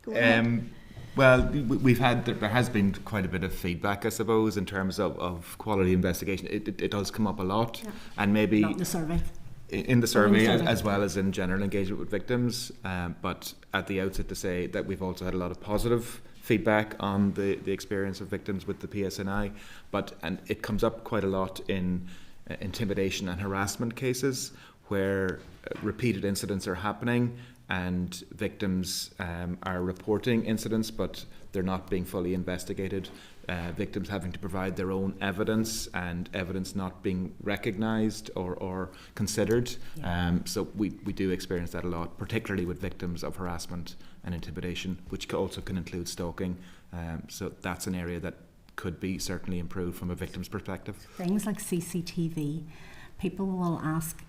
Go ahead. Well, there has been quite a bit of feedback, I suppose, in terms of quality investigation. It does come up a lot, and maybe not in the survey. In the survey, as well as in general engagement with victims, but at the outset to say that we've also had a lot of positive feedback on the experience of victims with the PSNI, and it comes up quite a lot in intimidation and harassment cases where repeated incidents are happening and victims are reporting incidents but they're not being fully investigated. Victims having to provide their own evidence and evidence not being recognised or considered. So we do experience that a lot, particularly with victims of harassment and intimidation, which also can include stalking. So that's an area that could be certainly improved from a victim's perspective. Things like CCTV, people will ask,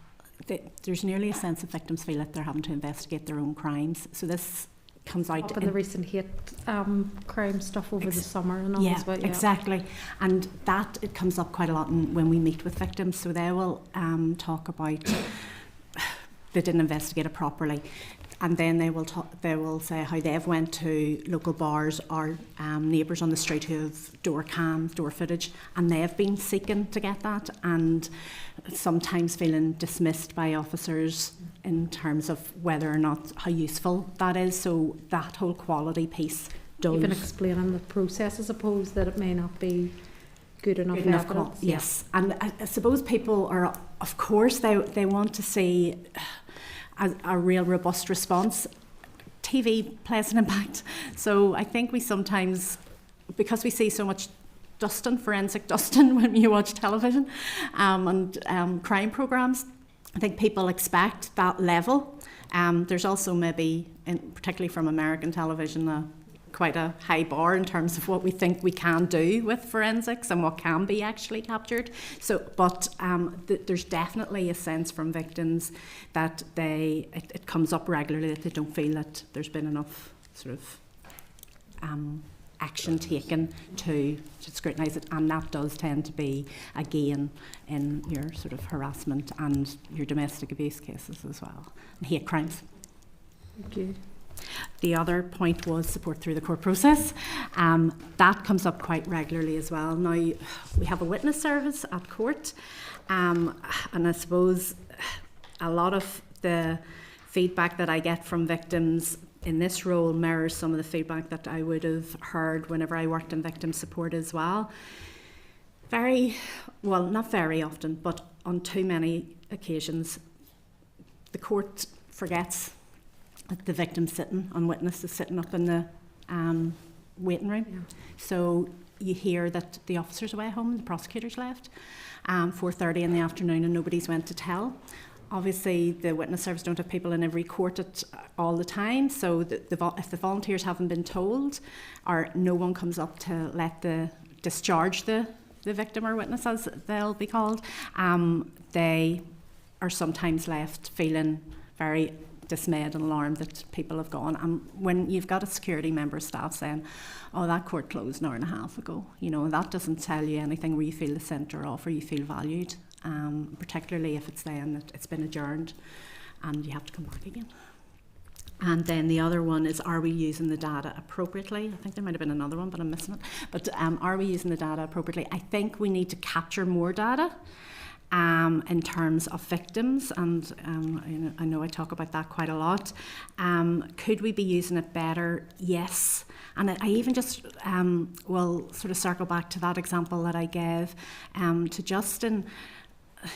there's nearly a sense of victims feel that they're having to investigate their own crimes. So this comes out in the recent hate crime stuff over the summer and all as well. Yeah, exactly. And that, it comes up quite a lot when we meet with victims. So they will talk about they didn't investigate it properly. And then they will say how they've went to local bars or neighbours on the street who have door footage, and they've been seeking to get that, and sometimes feeling dismissed by officers in terms of whether or not how useful that is. So that whole quality piece does. Even explaining the process, I suppose, that it may not be good enough evidence. Yes, and I suppose people are, of course, they want to see a real robust response. TV plays an impact. So I think we sometimes, because we see so much forensic dusting when you watch television and crime programmes, I think people expect that level. There's also maybe, particularly from American television, quite a high bar in terms of what we think we can do with forensics and what can be actually captured. So, but there's definitely a sense from victims that it comes up regularly that they don't feel that there's been enough sort of action taken to scrutinise it, and that does tend to be again in your sort of harassment and your domestic abuse cases as well, and hate crimes. Thank you. The other point was support through the court process. That comes up quite regularly as well. Now, we have a witness service at court, and I suppose a lot of the feedback that I get from victims in this role mirrors some of the feedback that I would have heard whenever I worked in victim support as well. Not very often, but on too many occasions, the court forgets that the victim's sitting on witness is sitting up in the waiting room. Yeah. So you hear that the officer's away home, the prosecutor's left, 4:30 in the afternoon, and nobody's went to tell. Obviously, the witness service don't have people in every court all the time, so if the volunteers haven't been told, or no one comes up to discharge the victim or witness, as they'll be called, they are sometimes left feeling very dismayed and alarmed that people have gone. And when you've got a security member of staff saying, oh, that court closed an hour and a half ago, that doesn't tell you anything where you feel the centre of or you feel valued, particularly if it's saying that it's been adjourned and you have to come back again. And then the other one is, are we using the data appropriately? I think there might have been another one, but I'm missing it. But are we using the data appropriately? I think we need to capture more data. in terms of victims, and I know I talk about that quite a lot. Could we be using it better? Yes. And I even just will sort of circle back to that example that I gave to Justin.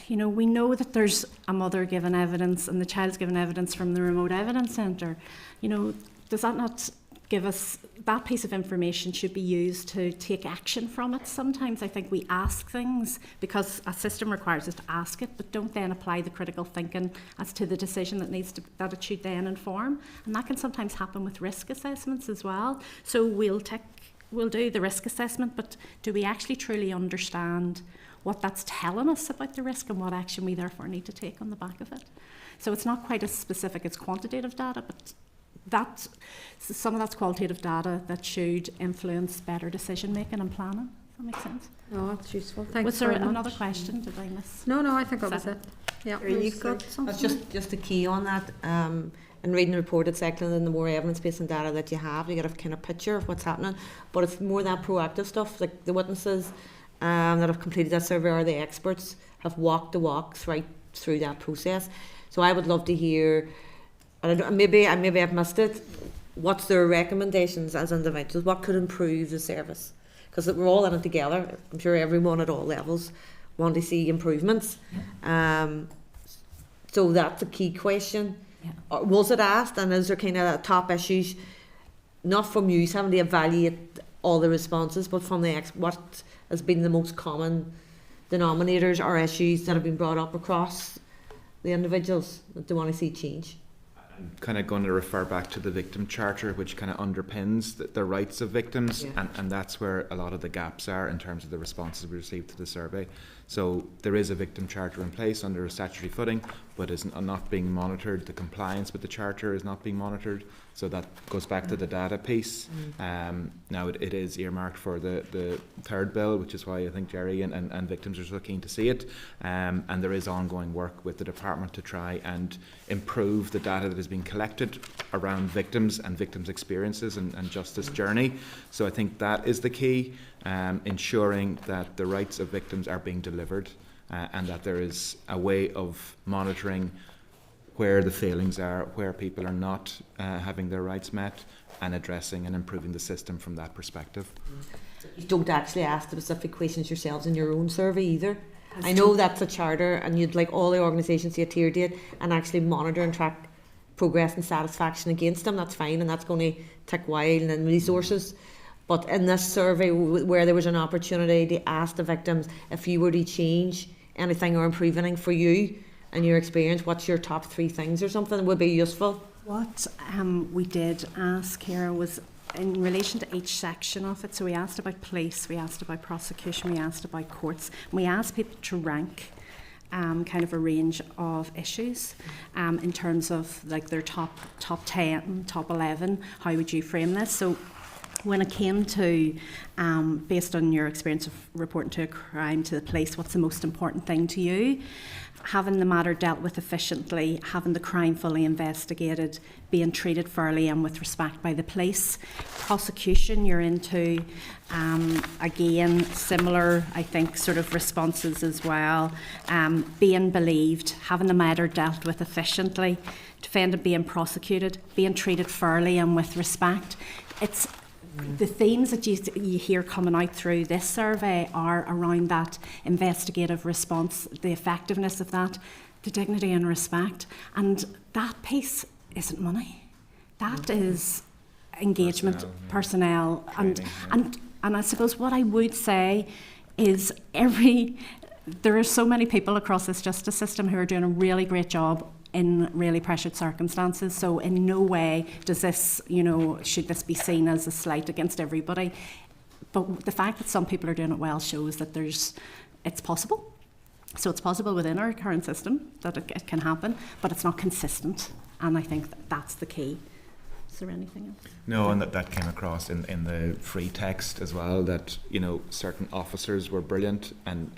You know, we know that there's a mother giving evidence and the child's giving evidence from the remote evidence centre. You know, does that not give us, that piece of information should be used to take action from it? Sometimes I think we ask things because a system requires us to ask it, but don't then apply the critical thinking as to the decision that it should then inform. And that can sometimes happen with risk assessments as well. So we'll do the risk assessment, but do we actually truly understand what that's telling us about the risk and what action we therefore need to take on the back of it? So it's not quite as specific as quantitative data, but some of that's qualitative data that should influence better decision making and planning. Does that make sense? No, that's useful. Thanks. Was there very much. another question? Did I miss? No, I think that was it. Yeah. You've got something? That's just a key on that. In reading the report, it's excellent, and the more evidence-based and data that you have, you get a kind of picture of what's happening. But it's more that proactive stuff, like the witnesses that have completed that survey or the experts have walked the walks right through that process. So I would love to hear, and maybe I've missed it, what's their recommendations as individuals? What could improve the service? Because we're all in it together. I'm sure everyone at all levels want to see improvements. So that's a key question. Yeah. Was it asked, and is there kind of top issues, not from you having to evaluate all the responses, but from the what has been the most common denominators or issues that have been brought up across the individuals that they want to see change? I'm kind of going to refer back to the victim charter, which kind of underpins the rights of victims, and that's where a lot of the gaps are in terms of the responses we received to the survey. So there is a victim charter in place under a statutory footing, but is not being monitored. The compliance with the charter is not being monitored. So that goes back to the data piece. Now it is earmarked for the third bill, which is why I think Jerry and victims are so keen to see it. And there is ongoing work with the department to try and improve the data that is being collected around victims and victims' experiences and justice journey. So I think that is the key, ensuring that the rights of victims are being delivered and that there is a way of monitoring where the failings are, where people are not having their rights met, and addressing and improving the system from that perspective. You don't actually ask the specific questions yourselves in your own survey either. I know that's a charter, and you'd like all the organisations to adhere to it and actually monitor and track progress and satisfaction against them. That's fine, and that's going to take a while and resources. But in this survey, where there was an opportunity to ask the victims if you were to change anything or improve anything for you and your experience, what's your top 3 things or something that would be useful? What we did ask here was in relation to each section of it. So we asked about police, we asked about prosecution, we asked about courts, and we asked people to rank kind of a range of issues in terms of like their top 10, top 11. How would you frame this? So when it came to, based on your experience of reporting to a crime to the police, what's the most important thing to you? Having the matter dealt with efficiently, having the crime fully investigated, being treated fairly and with respect by the police. Prosecution, you're into, again, similar, I think, sort of responses as well. Being believed, having the matter dealt with efficiently, defendant being prosecuted, being treated fairly and with respect. It's the themes that you hear coming out through this survey are around that investigative response, the effectiveness of that, the dignity and respect. And that piece isn't money. That is engagement, personnel. And I suppose what I would say is there are so many people across this justice system who are doing a really great job in really pressured circumstances. So in no way does this, should this be seen as a slight against everybody. But the fact that some people are doing it well shows that it's possible. So it's possible within our current system that it can happen, but it's not consistent. And I think that's the key. Is there anything else? No, and that came across in the free text as well, that, certain officers were brilliant and,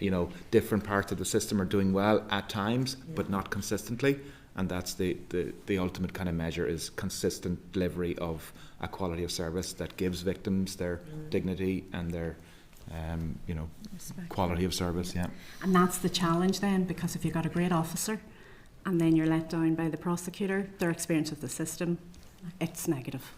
different parts of the system are doing well at times, but not consistently. And that's the ultimate kind of measure, is consistent delivery of a quality of service that gives victims their dignity and their you know, quality of service. Yeah. And that's the challenge then, because if you've got a great officer and then you're let down by the prosecutor, their experience of the system, it's negative.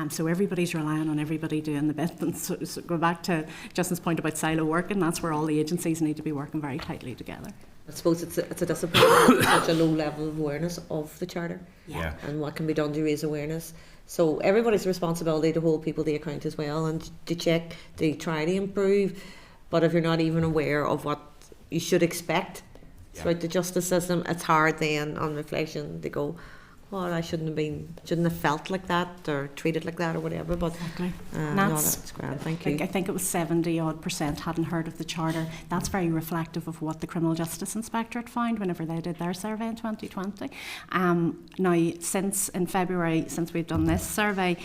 So everybody's relying on everybody doing the bit. And so go back to Justin's point about silo working, that's where all the agencies need to be working very tightly together. I suppose it's a disappointment, such a low level of awareness of the Charter Yeah. and what can be done to raise awareness. So everybody's responsibility to hold people to account as well and to check, to try to improve. But if you're not even aware of what you should expect throughout the justice system, it's hard then on reflection to go, well, I shouldn't have felt like that or treated like that or whatever. But Exactly. no, that's grand. Thank you. I think it was 70% hadn't heard of the Charter. That's very reflective of what the Criminal Justice Inspectorate found whenever they did their survey in 2020. Now, since in February, since we've done this survey,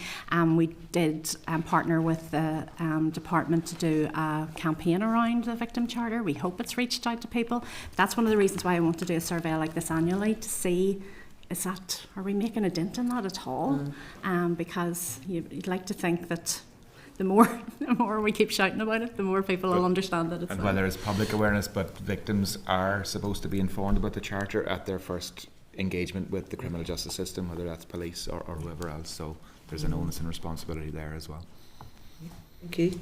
we did partner with the department to do a campaign around the Victim Charter. We hope it's reached out to people. That's one of the reasons why I want to do a survey like this annually, to see, are we making a dent in that at all? Because you'd like to think that the more we keep shouting about it, the more people will understand that it's And there. while there is public awareness, but victims are supposed to be informed about the Charter at their first engagement with the criminal justice system, whether that's police or whoever else. So there's an onus and responsibility there as well. Thank you.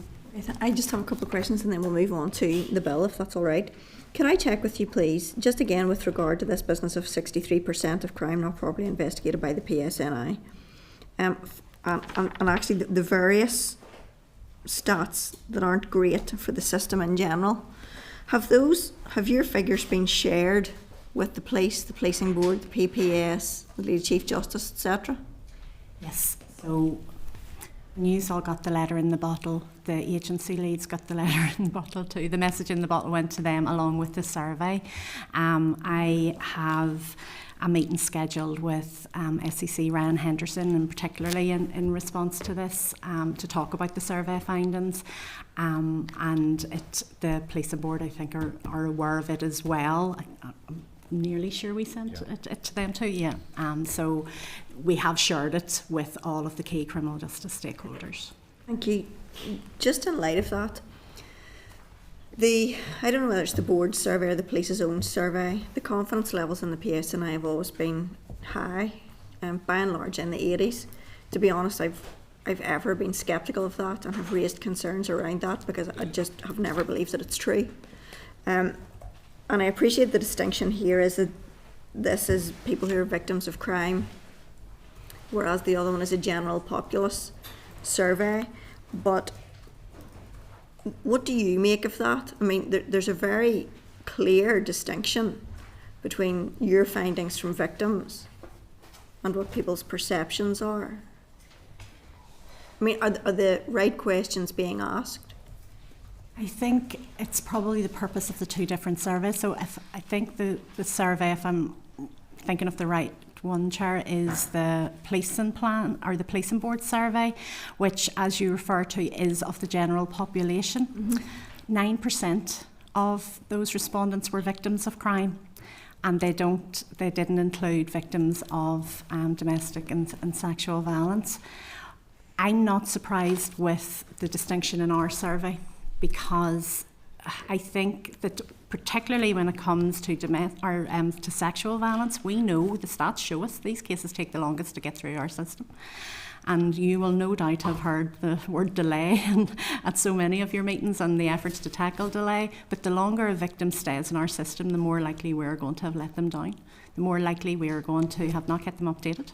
I just have a couple of questions and then we'll move on to the bill, if that's all right. Can I check with you, please, just again with regard to this business of 63% of crime not properly investigated by the PSNI, and actually the various stats that aren't great for the system in general, have your figures been shared with the police, the policing board, the PPS, the Lead Chief Justice, etc.? Yes. So news all got the letter in the bottle. The agency leads got the letter in the bottle too. The message in the bottle went to them along with the survey. I have a meeting scheduled with SEC Ryan Henderson, and particularly in response to this, to talk about the survey findings. And the policing board, I think, are aware of it as well. I'm nearly sure we sent it to them too. Yeah. So we have shared it with all of the key criminal justice stakeholders. Thank you. Just in light of that, I don't know whether it's the board's survey or the police's own survey, the confidence levels in the PSNI have always been high, by and large in the 80s. To be honest, I've ever been sceptical of that and have raised concerns around that because I just have never believed that it's true. And I appreciate the distinction here is that this is people who are victims of crime, whereas the other one is a general populace survey. But what do you make of that? I mean, there's a very clear distinction between your findings from victims and what people's perceptions are. I mean, are the right questions being asked? I think it's probably the purpose of the two different surveys. So I think the survey, if I'm thinking of the right one, Chair, is the policing plan or the policing board survey, which, as you refer to, is of the general population. 9% of those respondents were victims of crime, and they didn't include victims of domestic and sexual violence. I'm not surprised with the distinction in our survey, because I think that particularly when it comes to to sexual violence, we know the stats show us these cases take the longest to get through our system. And you will no doubt have heard the word delay at so many of your meetings and the efforts to tackle delay. But the longer a victim stays in our system, the more likely we're going to have let them down. The more likely we are going to have not get them updated.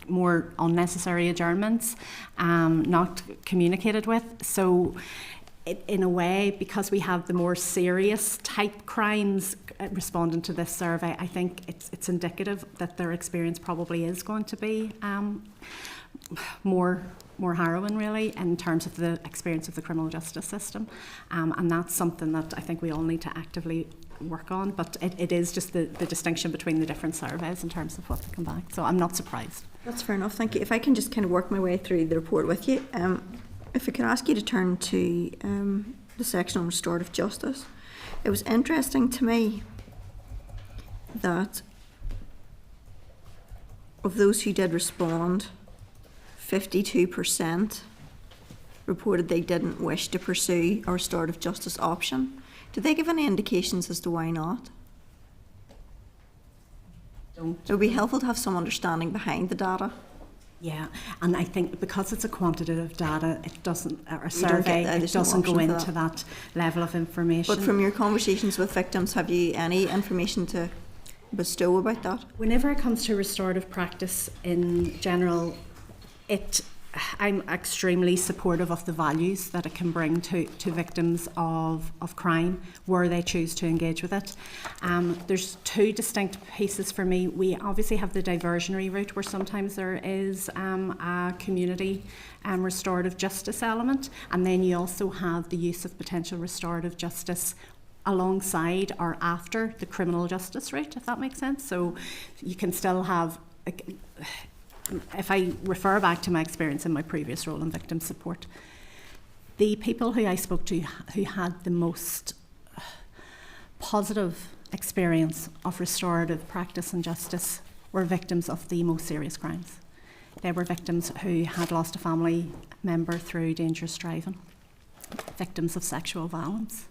More unnecessary adjournments, not communicated with. So in a way, because we have the more serious type crimes responding to this survey, I think it's indicative that their experience probably is going to be more harrowing, really, in terms of the experience of the criminal justice system. And that's something that I think we all need to actively work on. But it is just the distinction between the different surveys in terms of what they come back. So I'm not surprised. That's fair enough, thank you. If I can just kind of work my way through the report with you, if I could ask you to turn to the section on restorative justice. It was interesting to me that of those who did respond, 52% reported they didn't wish to pursue a restorative justice option. Did they give any indications as to why not? It would be helpful to have some understanding behind the data. Yeah, and I think because it's a quantitative data, it doesn't, or a You don't get survey, that, it there's no doesn't go option for into that level of information. But from your conversations with victims, have you any information to bestow about that? Whenever it comes to restorative practice in general, I'm extremely supportive of the values that it can bring to victims of crime where they choose to engage with it. There's two distinct pieces for me. We obviously have the diversionary route where sometimes there is a community restorative justice element, and then you also have the use of potential restorative justice alongside or after the criminal justice route, if that makes sense. So you can still have, if I refer back to my experience in my previous role in victim support, the people who I spoke to who had the most positive experience of restorative practice and justice were victims of the most serious crimes. They were victims who had lost a family member through dangerous driving, victims of sexual violence,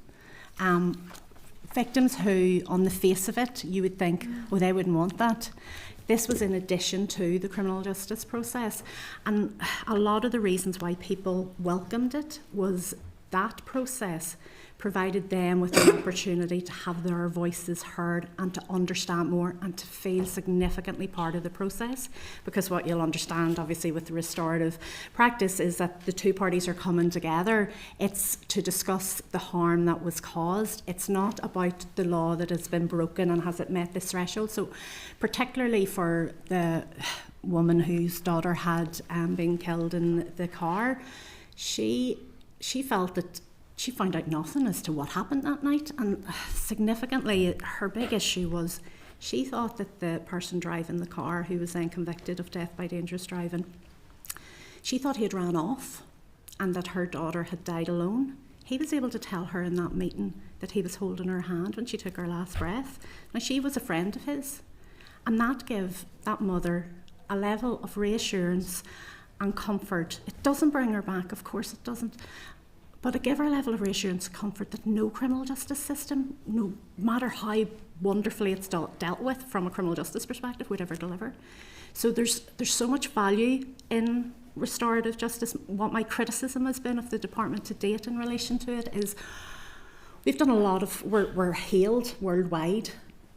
victims who, on the face of it, you would think, oh, they wouldn't want that. This was in addition to the criminal justice process. And a lot of the reasons why people welcomed it was that process provided them with an opportunity to have their voices heard and to understand more and to feel significantly part of the process. Because what you'll understand, obviously, with the restorative practice is that the two parties are coming together. It's to discuss the harm that was caused. It's not about the law that has been broken and has it met this threshold. So particularly for the woman whose daughter had been killed in the car, she felt that she found out nothing as to what happened that night, and significantly her big issue was she thought that the person driving the car, who was then convicted of death by dangerous driving, she thought he had ran off and that her daughter had died alone. He was able to tell her in that meeting that he was holding her hand when she took her last breath. Now, she was a friend of his, and that gave that mother a level of reassurance and comfort. It doesn't bring her back, of course it doesn't, but it gave her a level of reassurance and comfort that no criminal justice system, no matter how wonderfully it's dealt with from a criminal justice perspective, would ever deliver. So there's so much value in restorative justice. What my criticism has been of the department to date in relation to it is we've done a lot of, we're hailed worldwide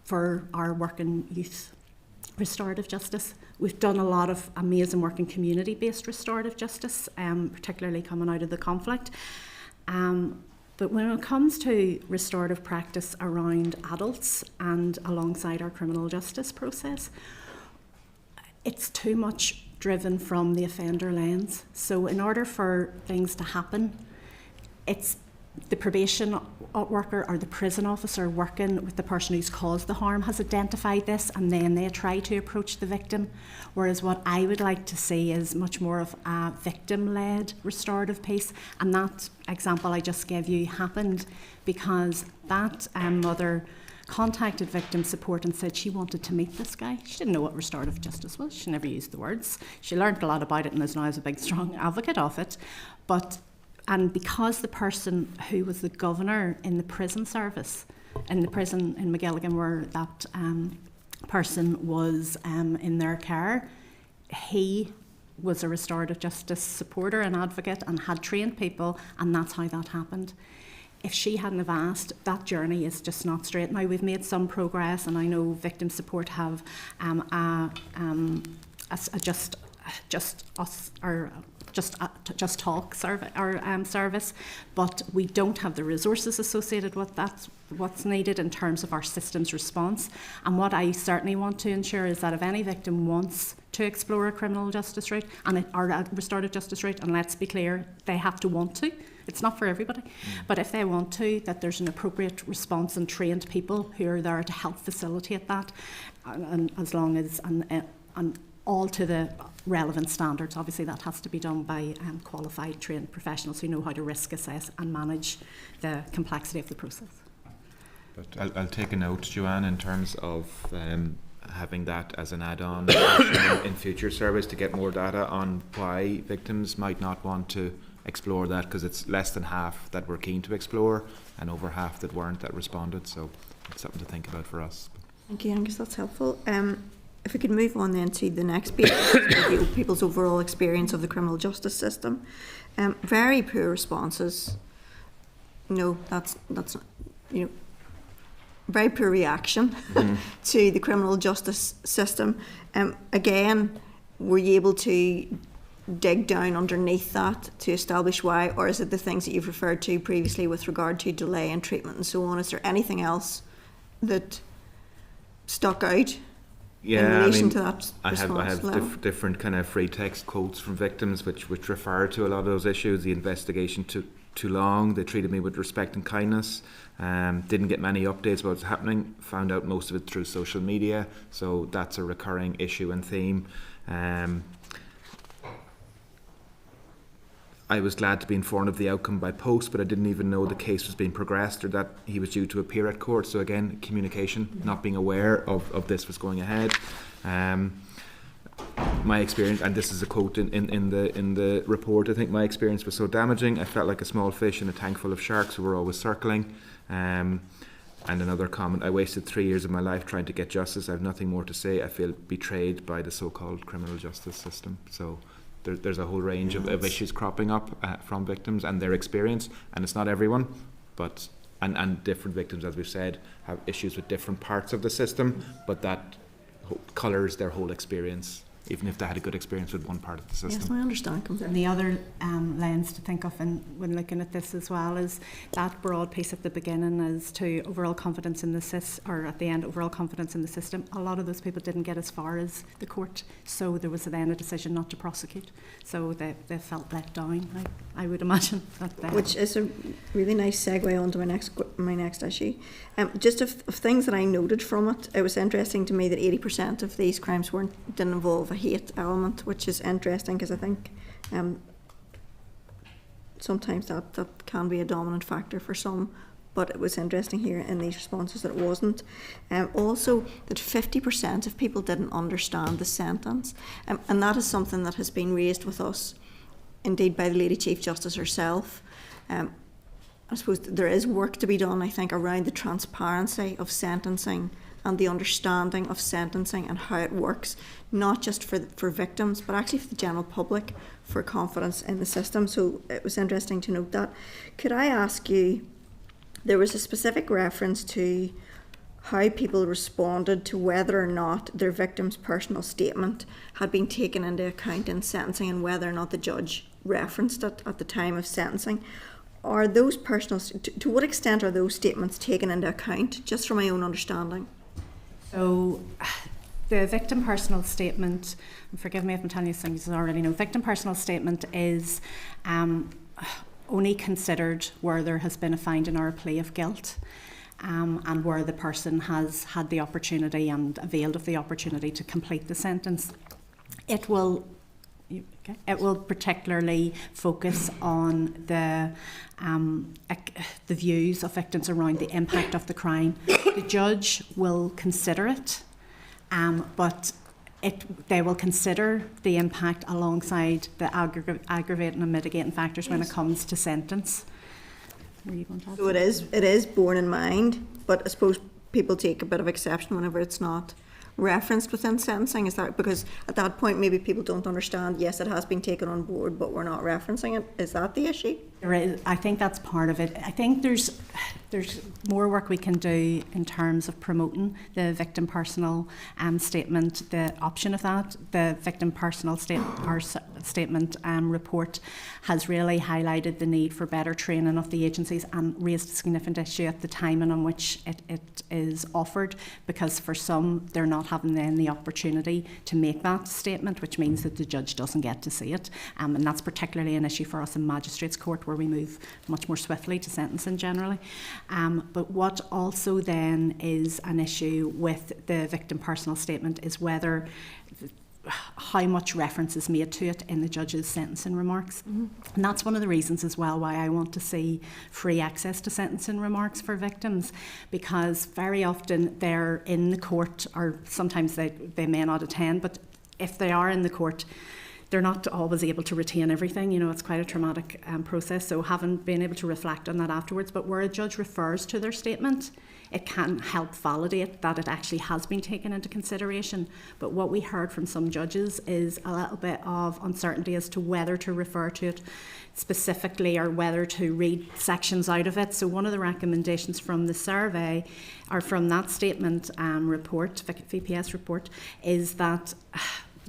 for our work in youth restorative justice. We've done a lot of amazing work in community-based restorative justice, particularly coming out of the conflict. But when it comes to restorative practice around adults and alongside our criminal justice process, it's too much driven from the offender lens. So in order for things to happen, it's the probation worker or the prison officer working with the person who's caused the harm has identified this, and then they try to approach the victim. Whereas what I would like to see is much more of a victim-led restorative piece. And that example I just gave you happened because that mother contacted victim support and said she wanted to meet this guy. She didn't know what restorative justice was. She never used the words. She learned a lot about it and is now a big, strong advocate of it. And because the person who was the governor in the prison service, in the prison in McGilligan where that person was in their care, he was a restorative justice supporter and advocate and had trained people, and that's how that happened. If she hadn't have asked, that journey is just not straight. Now, we've made some progress, and I know victim support have Just Talk service, but we don't have the resources associated with that, what's needed in terms of our systems response. And what I certainly want to ensure is that if any victim wants to explore a criminal justice route or a restorative justice route, and let's be clear, they have to want to. It's not for everybody, but if they want to, that there's an appropriate response and trained people who are there to help facilitate that, and as long as and all to the relevant standards. Obviously that has to be done by qualified trained professionals who know how to risk assess and manage the complexity of the process. But I'll take a note, Joanne, in terms of having that as an add-on in future surveys to get more data on why victims might not want to explore that, because it's less than half that were keen to explore and over half that weren't, that responded. So it's something to think about for us. Thank you, Angus, that's helpful. If we could move on then to the next page, people's overall experience of the criminal justice system. Very poor responses. No, that's not, you know, very poor reaction to the criminal justice system. Again, were you able to dig down underneath that to establish why, or is it the things that you've referred to previously with regard to delay in treatment and so on? Is there anything else that stuck out in relation to that response? I have different kind of free text quotes from victims which refer to a lot of those issues. The investigation took too long, they treated me with respect and kindness, didn't get many updates about what's happening, found out most of it through social media, so that's a recurring issue and theme. I was glad to be informed of the outcome by post, but I didn't even know the case was being progressed or that he was due to appear at court. So again, communication, not being aware of this was going ahead. My experience, and this is a quote in the report, I think my experience was so damaging, I felt like a small fish in a tank full of sharks who were always circling. And another comment, I wasted 3 years of my life trying to get justice. I have nothing more to say. I feel betrayed by the so-called criminal justice system. So there's a whole range of issues cropping up from victims and their experience, and it's not everyone, but and different victims, as we've said, have issues with different parts of the system, but that colours their whole experience, even if they had a good experience with one part of the system. Yes, I understand. And the other lens to think of when looking at this as well is that broad piece at the beginning as to overall confidence in the or at the end, overall confidence in the system. A lot of those people didn't get as far as the court, so there was then a decision not to prosecute. So they felt let down, I would imagine. Which is a really nice segue onto my next issue. Just of things that I noted from it, it was interesting to me that 80% of these crimes didn't involve a hate element, which is interesting because I think sometimes that can be a dominant factor for some, but it was interesting here in these responses that it wasn't. Also that 50% of people didn't understand the sentence, and that is something that has been raised with us, indeed by the Lady Chief Justice herself. I suppose there is work to be done, I think, around the transparency of sentencing and the understanding of sentencing and how it works, not just for victims, but actually for the general public, for confidence in the system. So it was interesting to note that. Could I ask you, there was a specific reference to how people responded to whether or not their victim's personal statement had been taken into account in sentencing and whether or not the judge referenced it at the time of sentencing. Are those to what extent are those statements taken into account, just from my own understanding? So the victim personal statement, and forgive me if I'm telling you things you already know, victim personal statement is only considered where there has been a finding or a plea of guilt, and where the person has had the opportunity and availed of the opportunity to complete the sentence. It will particularly focus on the views of victims around the impact of the crime. The judge will consider it, but they will consider the impact alongside the aggravating and mitigating factors when it comes to sentence. Were you going to add so it is borne in mind, but I suppose people take a bit of exception whenever it's not referenced within sentencing. Is that because at that point maybe people don't understand, yes, it has been taken on board, but we're not referencing it? Is that the issue? I think that's part of it. I think there's more work we can do in terms of promoting the victim personal statement, the option of that. The victim personal statement report has really highlighted the need for better training of the agencies and raised a significant issue at the timing on which it is offered, because for some they're not having then the opportunity to make that statement, which means that the judge doesn't get to see it, and that's particularly an issue for us in Magistrates Court, where we move much more swiftly to sentencing generally. But what also then is an issue with the victim personal statement is whether how much reference is made to it in the judge's sentencing remarks. Mm-hmm. And that's one of the reasons as well why I want to see free access to sentencing remarks for victims, because very often they're in the court, or sometimes they may not attend, but if they are in the court, they're not always able to retain everything. You know, it's quite a traumatic process, so haven't been able to reflect on that afterwards. But where a judge refers to their statement, it can help validate that it actually has been taken into consideration. But what we heard from some judges is a little bit of uncertainty as to whether to refer to it specifically or whether to read sections out of it. So one of the recommendations from the survey, or from that statement report, VPS report, is that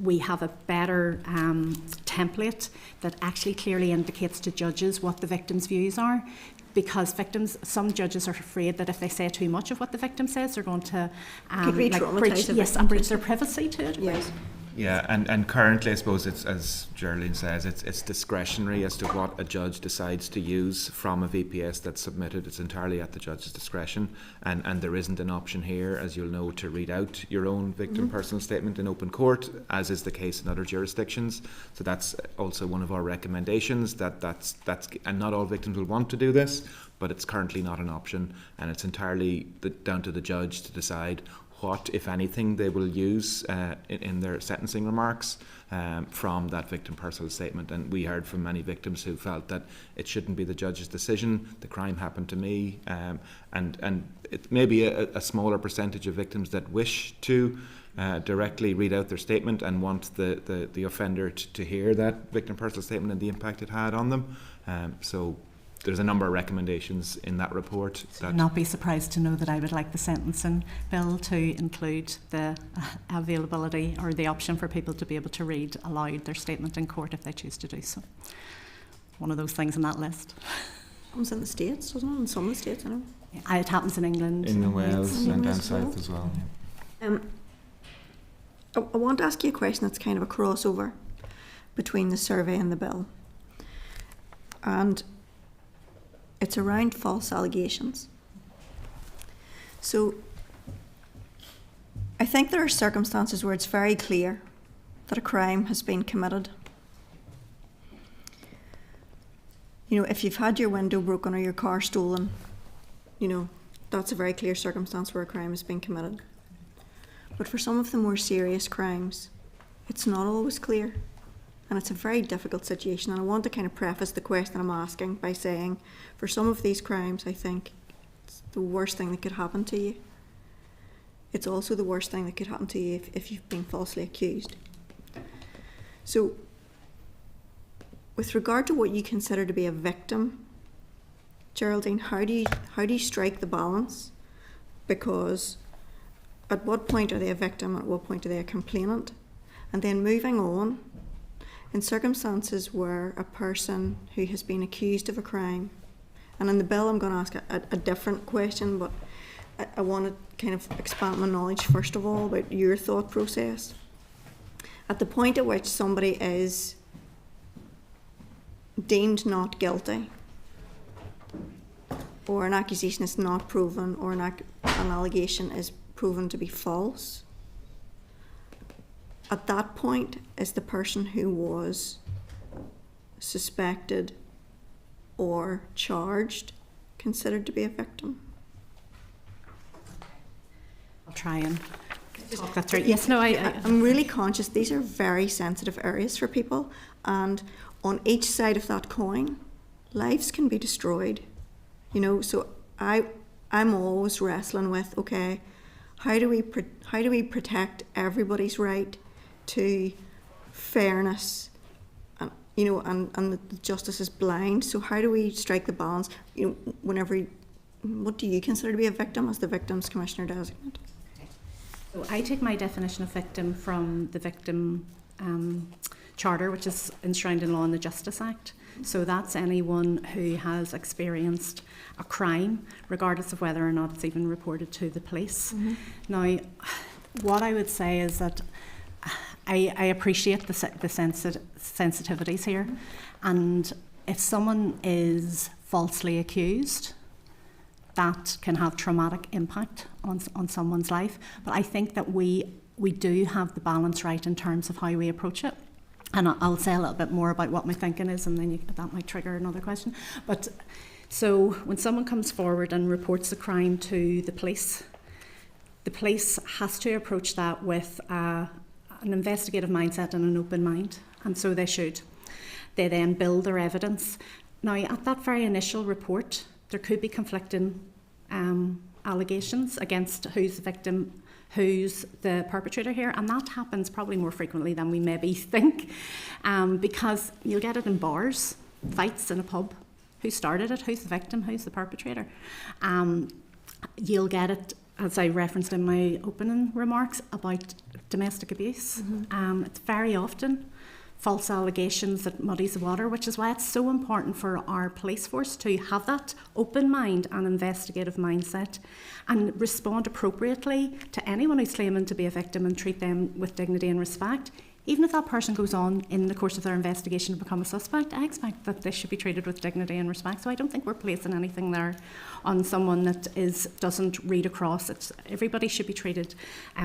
we have a better template that actually clearly indicates to judges what the victim's views are. Because some judges are afraid that if they say too much of what the victim says, they're going to breach their privacy to it. Yes. Yeah, and currently, I suppose it's, as Geraldine says, it's discretionary as to what a judge decides to use from a VPS that's submitted. It's entirely at the judge's discretion, and there isn't an option here, as you'll know, to read out your own victim personal statement in open court, as is the case in other jurisdictions. So that's also one of our recommendations. That's and not all victims will want to do this, but it's currently not an option, and it's entirely down to the judge to decide what, if anything, they will use in their sentencing remarks from that victim personal statement. And we heard from many victims who felt that it shouldn't be the judge's decision. The crime happened to me, and it may be a smaller percentage of victims that wish to directly read out their statement and want the offender to hear that victim personal statement and the impact it had on them. So there's a number of recommendations in that report. So you'll not be surprised to know that I would like the sentencing bill to include the availability or the option for people to be able to read aloud their statement in court if they choose to do so. One of those things on that list. It was in the States, wasn't it? In some of the States, I know. Yeah, it happens in England. In Wales and down Wales south as well. I want to ask you a question that's kind of a crossover between the survey and the bill. And it's around false allegations. So I think there are circumstances where it's very clear that a crime has been committed. You know, if you've had your window broken or your car stolen, you know, that's a very clear circumstance where a crime has been committed. But for some of the more serious crimes, it's not always clear. And it's a very difficult situation. And I want to kind of preface the question I'm asking by saying, for some of these crimes, I think it's the worst thing that could happen to you. It's also the worst thing that could happen to you if you've been falsely accused. So, with regard to what you consider to be a victim, Geraldine, how do you strike the balance? Because at what point are they a victim? At what point are they a complainant? And then moving on, in circumstances where a person who has been accused of a crime, and in the bill I'm going to ask a different question, but I want to kind of expand my knowledge first of all about your thought process. At the point at which somebody is deemed not guilty, or an accusation is not proven, or an allegation is proven to be false, at that point, is the person who was suspected or charged considered to be a victim? I'll try and talk that through. Yes, no, I'm really conscious these are very sensitive areas for people, and on each side of that coin, lives can be destroyed. You know, so I'm always wrestling with, okay, how do we protect everybody's right to fairness, and you know, and the justice is blind. So how do we strike the balance? You know, what do you consider to be a victim as the Victims Commissioner Designate? So I take my definition of victim from the Victim Charter, which is enshrined in law in the Justice Act. So that's anyone who has experienced a crime, regardless of whether or not it's even reported to the police. Mm-hmm. Now, what I would say is that I appreciate the sensitivities here, and if someone is falsely accused, that can have traumatic impact on someone's life. But I think that we do have the balance right in terms of how we approach it. And I'll say a little bit more about what my thinking is, and then that might trigger another question. But so when someone comes forward and reports a crime to the police has to approach that with an investigative mindset and an open mind. and so they should. They then build their evidence. Now, at that very initial report, there could be conflicting allegations against who's the victim, who's the perpetrator here, and that happens probably more frequently than we maybe think, because you'll get it in bars, fights in a pub. Who started it? Who's the victim? Who's the perpetrator? You'll get it, as I referenced in my opening remarks, about domestic abuse. It's very often false allegations that muddies the water, which is why it's so important for our police force to have that open mind and investigative mindset and respond appropriately to anyone who's claiming to be a victim and treat them with dignity and respect. Even if that person goes on in the course of their investigation to become a suspect, I expect that they should be treated with dignity and respect. So I don't think we're placing anything there on someone that doesn't read across. Everybody should be treated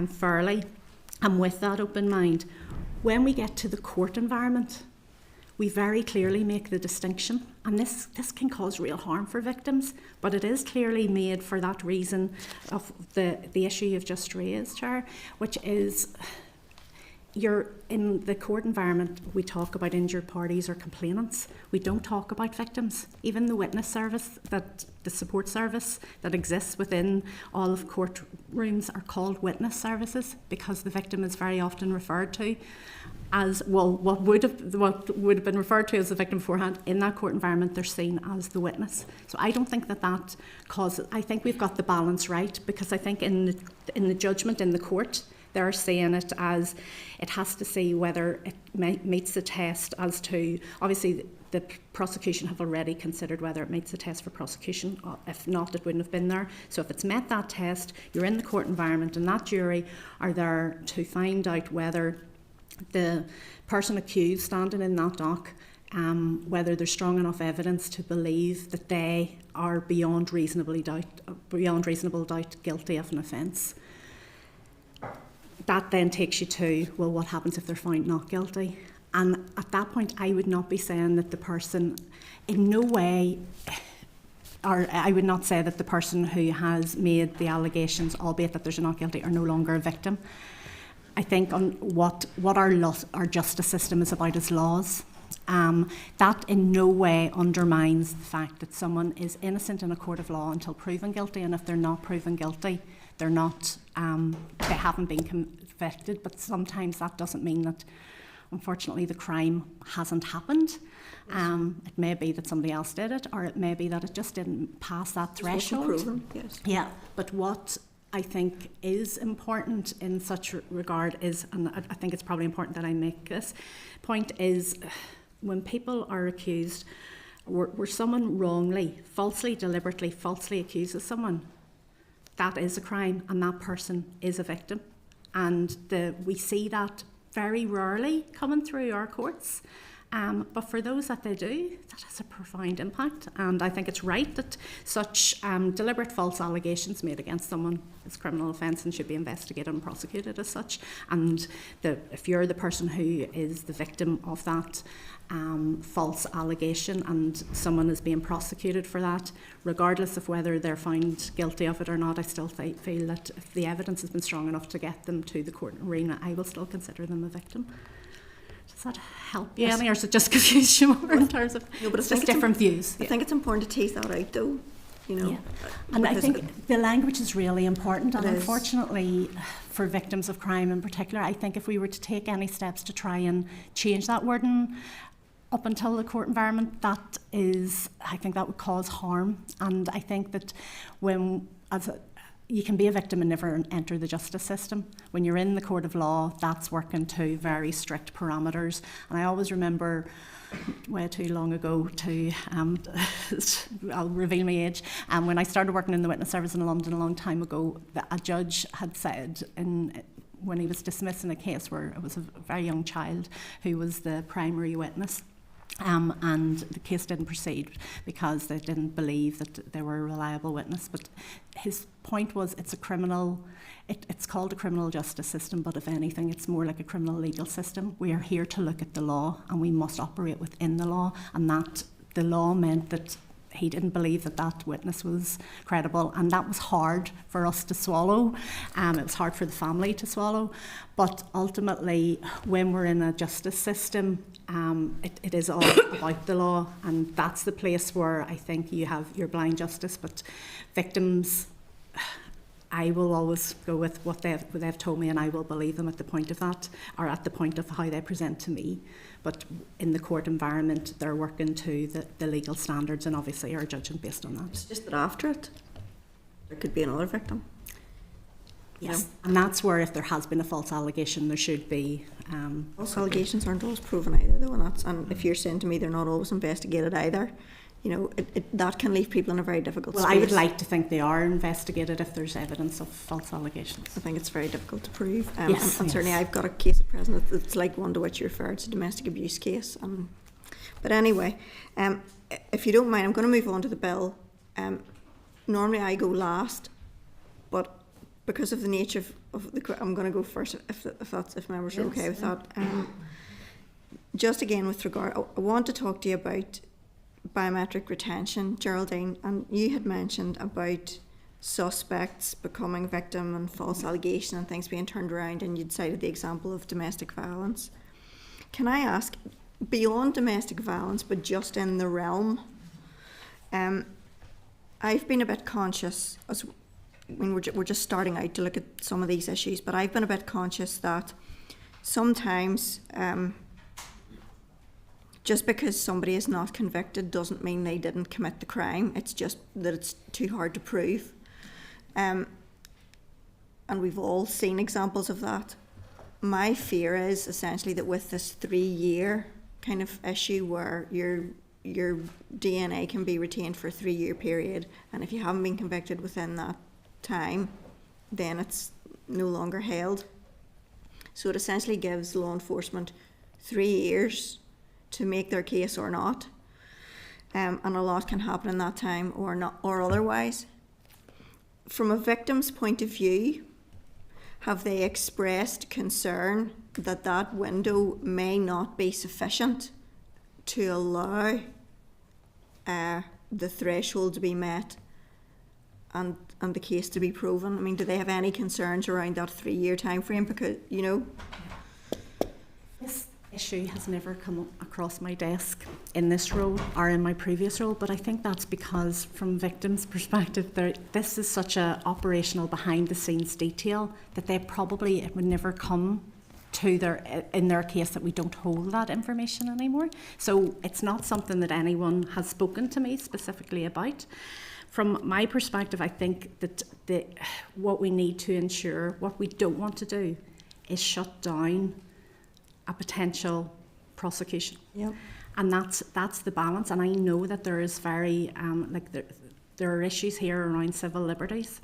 fairly and with that open mind. When we get to the court environment, we very clearly make the distinction, and this can cause real harm for victims, but it is clearly made for that reason of the issue you've just raised, Chair, which is you're in the court environment, we talk about injured parties or complainants. We don't talk about victims. Even the witness service, the support service that exists within all of courtrooms are called witness services because the victim is very often referred to as, well, what would have been referred to as the victim beforehand. In that court environment, they're seen as the witness. So I don't think that causes, I think we've got the balance right, because I think in the judgment in the court, they're saying it as it has to see whether it meets the test as to, obviously the prosecution have already considered whether it meets the test for prosecution. If not, it wouldn't have been there. So if it's met that test, you're in the court environment and that jury are there to find out whether the person accused standing in that dock, whether there's strong enough evidence to believe that they are beyond reasonable doubt guilty of an offence. That then takes you to, well, what happens if they're found not guilty? And at that point, I would not be saying that the person, in no way, or I would not say that the person who has made the allegations, albeit that there's a not guilty, are no longer a victim. I think on what our justice system is about is laws. That in no way undermines the fact that someone is innocent in a court of law until proven guilty, and if they're not proven guilty, they're not, they haven't been convicted, but sometimes that doesn't mean that, unfortunately, the crime hasn't happened. It may be that somebody else did it, or it may be that it just didn't pass that threshold. Proven, yes. Yeah, but what I think is important in such regard is, and I think it's probably important that I make this point, is when people are accused, where someone wrongly, falsely, deliberately, falsely accuses someone, that is a crime and that person is a victim. And we see that very rarely coming through our courts. But for those that they do, that has a profound impact. And I think it's right that such deliberate false allegations made against someone is a criminal offence and should be investigated and prosecuted as such. And if you're the person who is the victim of that false allegation and someone is being prosecuted for that, regardless of whether they're found guilty of it or not, I still feel that if the evidence has been strong enough to get them to the court arena, I will still consider them a victim. Does that help you, Annie, or is it just confuse you more in terms of it's just different views? I think it's important to tease that out, though. Yeah. And I think the language is really important, and unfortunately for victims of crime in particular, I think if we were to take any steps to try and change that wording up until the court environment, I think that would cause harm. And I think that you can be a victim and never enter the justice system. When you're in the court of law, that's working to very strict parameters. And I always remember, way too long ago I'll reveal my age, when I started working in the witness service in London a long time ago, a judge had said when he was dismissing a case where it was a very young child who was the primary witness, and the case didn't proceed because they didn't believe that they were a reliable witness. But his point was, it's called a criminal justice system, but if anything, it's more like a criminal legal system. We are here to look at the law and we must operate within the law, and that the law meant that he didn't believe that that witness was credible, and that was hard for us to swallow. It was hard for the family to swallow, but ultimately, when we're in a justice system, it is all about the law, and that's the place where I think you have your blind justice. But victims, I will always go with what they've told me, and I will believe them at the point of that, or at the point of how they present to me. But in the court environment, they're working to the legal standards, and obviously are judging based on that. It's just that after it, there could be another victim. Yes, and that's where, if there has been a false allegation, there should be. False allegations aren't always proven either, though, and if you're saying to me they're not always investigated either, you know, that can leave people in a very difficult space. I would like to think they are investigated if there's evidence of false allegations. I think it's very difficult to prove. Yes, and certainly I've got a case at present that's like one to which you referred, it's a domestic abuse case. But anyway, if you don't mind, I'm going to move on to the bill. Normally I go last, but because of the nature of the, I'm going to go first if members are okay with that. Just again with regard, I want to talk to you about biometric retention, Geraldine, and you had mentioned about suspects becoming victim and false allegation and things being turned around, and you'd cited the example of domestic violence. Can I ask, beyond domestic violence, but just in the realm, I've been a bit conscious, we're just starting out to look at some of these issues, but I've been a bit conscious that sometimes just because somebody is not convicted doesn't mean they didn't commit the crime. It's just that it's too hard to prove. And we've all seen examples of that. My fear is essentially that with this 3-year kind of issue where your DNA can be retained for a 3-year period, and if you haven't been convicted within that time, then it's no longer held. So it essentially gives law enforcement 3 years to make their case or not, and a lot can happen in that time or not, or otherwise. From a victim's point of view, have they expressed concern that that window may not be sufficient to allow the threshold to be met and the case to be proven? I mean, do they have any concerns around that 3-year time frame? Because, you know, this issue has never come across my desk in this role or in my previous role, but I think that's because from victims' perspective, this is such a operational behind the scenes detail that it would never come to in their case that we don't hold that information anymore. So it's not something that anyone has spoken to me specifically about. From my perspective, I think that what we need to ensure, what we don't want to do, is shut down a potential prosecution. Yep. And that's the balance. And I know that there is very there are issues here around civil liberties,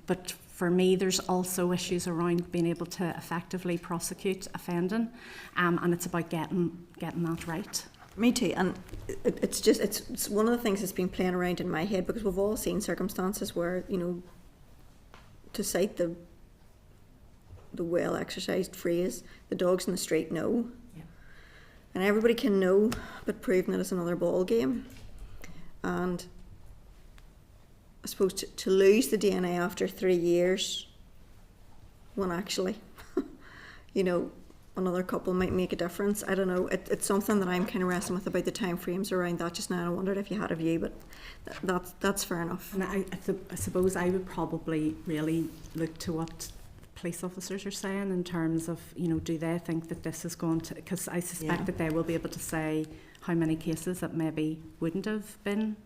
but for me there's also issues around being able to effectively prosecute offending, and it's about getting that right. Me too, and it's one of the things that's been playing around in my head, because we've all seen circumstances where, you know, to cite the well exercised phrase, the dogs in the street know. Yeah. And everybody can know, but proving it is another ball game. And I suppose to lose the DNA after 3 years, when actually, you know, another couple might make a difference. I don't know. It's something that I'm kind of wrestling with about the time frames around that just now. And I wondered if you had a view, but that's fair enough. And I suppose I would probably really look to what police officers are saying in terms of, you know, do they think that this is going to, because I suspect that they will be able to say how many cases that maybe wouldn't have been.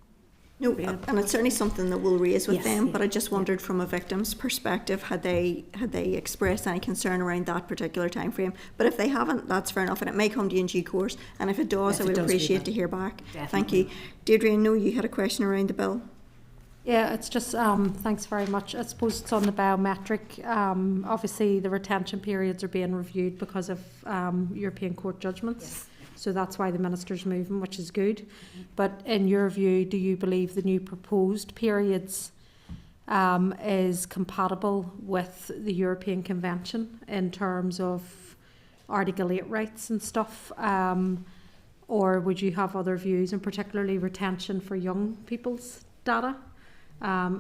No, and it's certainly something that we'll raise with them, but I just wondered from a victim's perspective, had they expressed any concern around that particular time frame. But if they haven't, that's fair enough, and it may come to you in due course, and if it does, I would appreciate to hear back. Definitely. Thank you. Deirdre, I know you had a question around the bill. Yeah, it's just, thanks very much. I suppose it's on the biometric. Obviously, the retention periods are being reviewed because of European court judgments. Yes. So that's why the Minister's moving, which is good. Mm-hmm. But in your view, do you believe the new proposed periods is compatible with the European Convention in terms of Article 8 rights and stuff? or would you have other views, and particularly retention for young people's data?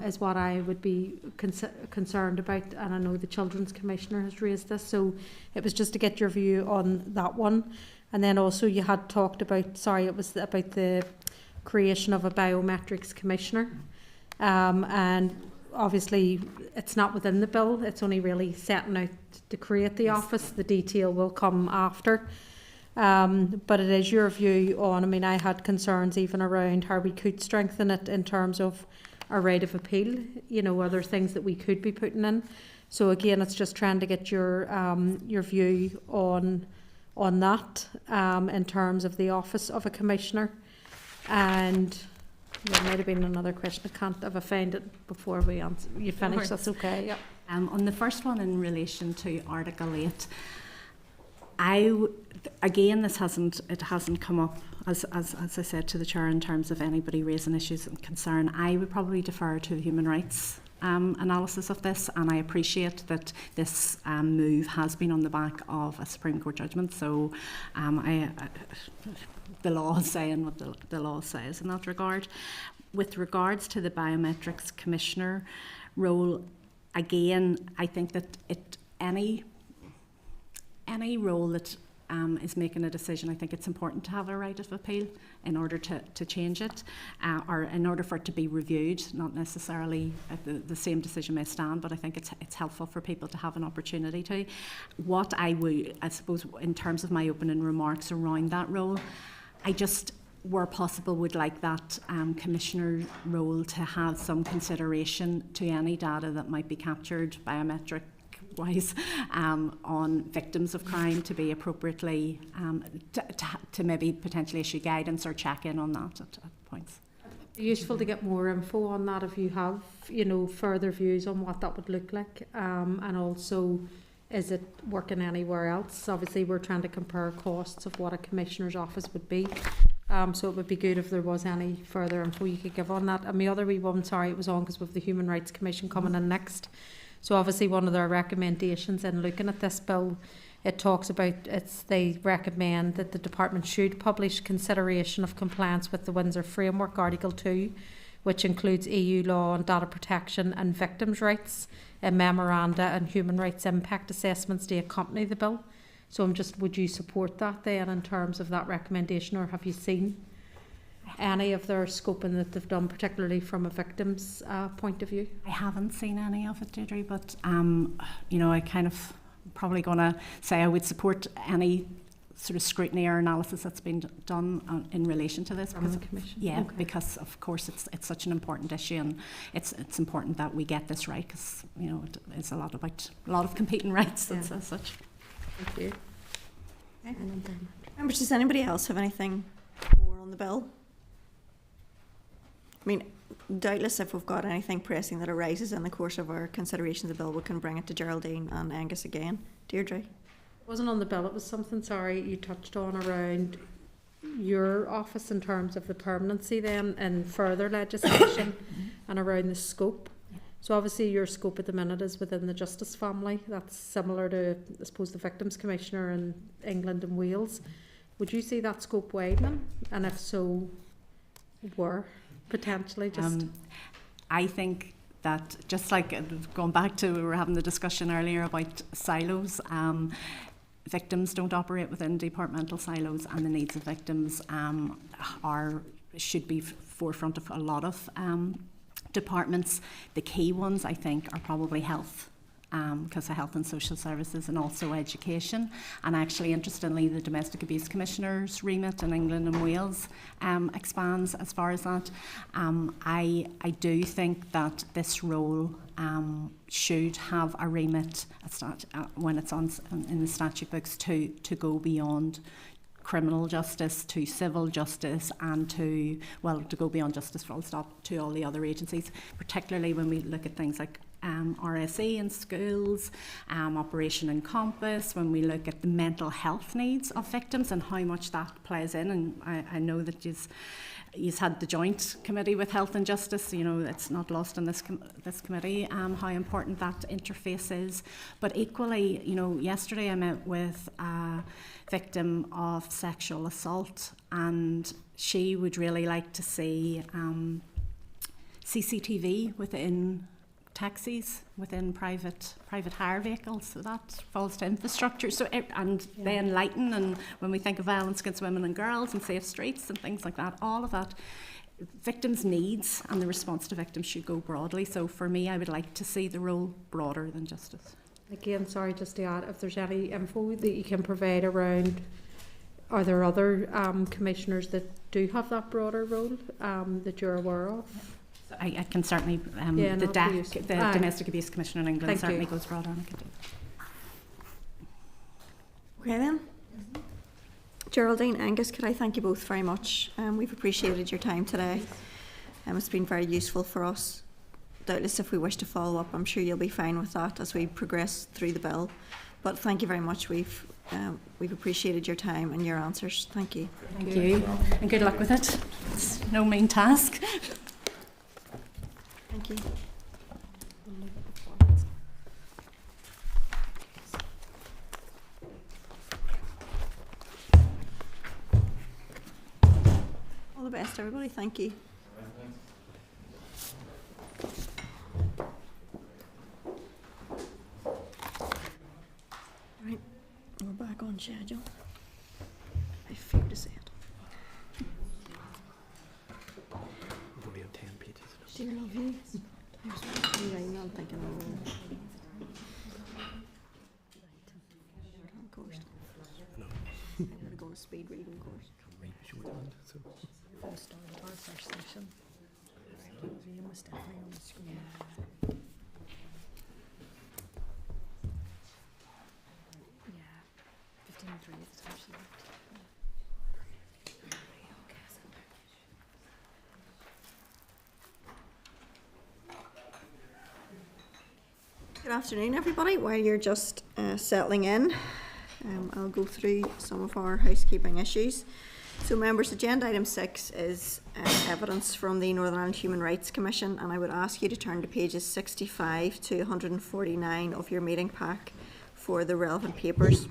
Is what I would be concerned about, and I know the Children's Commissioner has raised this, so it was just to get your view on that one. And then also you had talked about, it was about the creation of a biometrics commissioner, and obviously it's not within the bill, it's only really setting out to create the office. The detail will come after. But it is your view on, I had concerns even around how we could strengthen it in terms of our right of appeal, other things that we could be putting in. So again, it's just trying to get your view on that in terms of the office of a commissioner. And there might have been another question. I can't, if I find it before we answer. You finish, that's okay. Yeah. On the first one in relation to Article 8, again, this hasn't come up as I said to the chair in terms of anybody raising issues and concern. I would probably defer to the human rights analysis of this, and I appreciate that this move has been on the back of a Supreme Court judgment. So the law is saying what the law says in that regard. With regards to the biometrics commissioner role, again, I think that any role that is making a decision, I think it's important to have a right of appeal in order to change it, or in order for it to be reviewed. Not necessarily the same decision may stand, but I think it's helpful for people to have an opportunity to. What I suppose, in terms of my opening remarks around that role, I just, where possible, would like that commissioner role to have some consideration to any data that might be captured biometric wise on victims of crime, to be appropriately to maybe potentially issue guidance or check in on that at points. Useful to get more info on that if you have further views on what that would look like, and also, is it working anywhere else? Obviously we're trying to compare costs of what a commissioner's office would be, so it would be good if there was any further info you could give on that. And the other wee one, it was on because with the Human Rights Commission coming in next. So obviously one of their recommendations in looking at this bill, it talks about, they recommend that the department should publish consideration of compliance with the Windsor Framework, Article 2, which includes EU law on data protection and victims' rights, and memoranda and human rights impact assessments to accompany the bill. So would you support that then in terms of that recommendation, or have you seen any of their scoping that they've done, particularly from a victim's point of view? I haven't seen any of it, Deirdre, but I kind of probably going to say I would support any sort of scrutiny or analysis that's been done in relation to this. From the Commission? Yeah, okay. Because of course it's such an important issue, and it's important that we get this right, because it's a lot of competing rights and such. Thank you. Okay. Members, does anybody else have anything more on the bill? Doubtless if we've got anything pressing that arises in the course of our consideration of the bill, we can bring it to Geraldine and Angus again. Deirdre? It wasn't on the bill, it was something, you touched on around your office in terms of the permanency then and further legislation and around the scope. So obviously your scope at the minute is within the Justice family. That's similar to, I suppose, the Victims Commissioner in England and Wales. Would you see that scope widening? And if so, where? Potentially I think that, just like going back to, we were having the discussion earlier about silos, victims don't operate within departmental silos, and the needs of victims should be forefront of a lot of departments. The key ones, I think, are probably health, because of health and social services, and also education. And actually, interestingly, the Domestic Abuse Commissioner's remit in England and Wales expands as far as that. I do think that this role should have a remit when it's on in the statute books to go beyond criminal justice to civil justice, and to go beyond justice full stop to all the other agencies, particularly when we look at things like RSE in schools, Operation Encompass, when we look at the mental health needs of victims and how much that plays in. And I know that you've had the joint committee with Health and Justice. You know, it's not lost in this committee how important that interface is. But equally, you know, yesterday I met with a victim of sexual assault, and she would really like to see CCTV within taxis, within private hire vehicles. So that falls to infrastructure. So they enlighten, and when we think of violence against women and girls and safe streets and things like that, all of that, victims' needs and the response to victims should go broadly. So for me, I would like to see the role broader than justice. Again, sorry, just to add, if there's any info that you can provide around, are there other commissioners that do have that broader role that you're aware of? So I can certainly, the DAC, the Domestic Abuse Commission in England, certainly goes broader, and I can do that. Okay then. Geraldine, Angus, could I thank you both very much? We've appreciated your time today. It's been very useful for us. Doubtless if we wish to follow up, I'm sure you'll be fine with that as we progress through the bill. But thank you very much. We've appreciated your time and your answers. Thank you. Thank you. And good luck with it. It's no mean task. Thank you. All the best, everybody. Thank you. Right, we're back on schedule. I fear to say it. We're only on 10 pages. Dear love you. I was writing, I'm thinking, course. No. We're going to speed reading course. First started our first session. His name was definitely on the screen. Yeah, 15:03 at the time she left. Good afternoon, everybody. While you're just settling in, I'll go through some of our housekeeping issues. So, members, agenda item 6 is evidence from the Northern Ireland Human Rights Commission, and I would ask you to turn to pages 65 to 149 of your meeting pack for the relevant papers.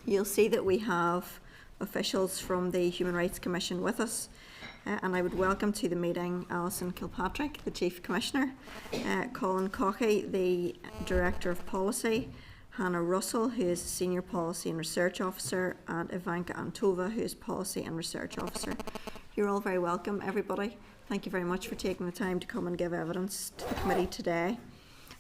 You'll see that we have officials from the Human Rights Commission with us, and I would welcome to the meeting Alison Kilpatrick, the Chief Commissioner, Colin Cockey, the Director of Policy, Hannah Russell, who is Senior Policy and Research Officer, and Ivanka Antova, who is Policy and Research Officer. You're all very welcome, everybody. Thank you very much for taking the time to come and give evidence to the committee today.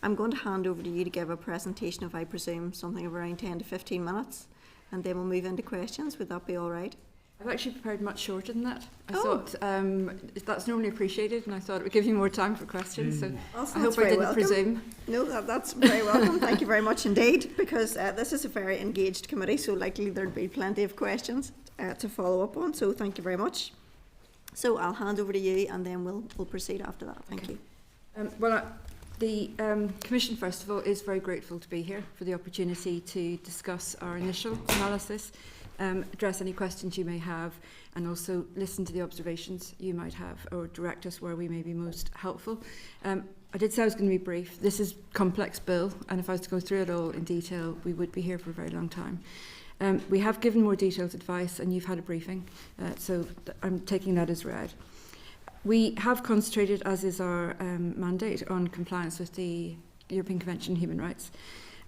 I'm going to hand over to you to give a presentation of, I presume, something of around 10 to 15 minutes, and then we'll move into questions. Would that be all right? I've actually prepared much shorter than that. I thought that's normally appreciated, and I thought it would give you more time for questions. So I hope I didn't presume. No, that's very welcome. Thank you very much indeed, because this is a very engaged committee, so likely there'd be plenty of questions to follow up on. So thank you very much. So I'll hand over to you, and then we'll proceed after that. Thank you. The Commission, first of all, is very grateful to be here for the opportunity to discuss our initial analysis, address any questions you may have, and also listen to the observations you might have or direct us where we may be most helpful. I did say I was going to be brief. This is a complex bill, and if I was to go through it all in detail, we would be here for a very long time. We have given more detailed advice, and you've had a briefing, so I'm taking that as read. We have concentrated, as is our mandate, on compliance with the European Convention on Human Rights,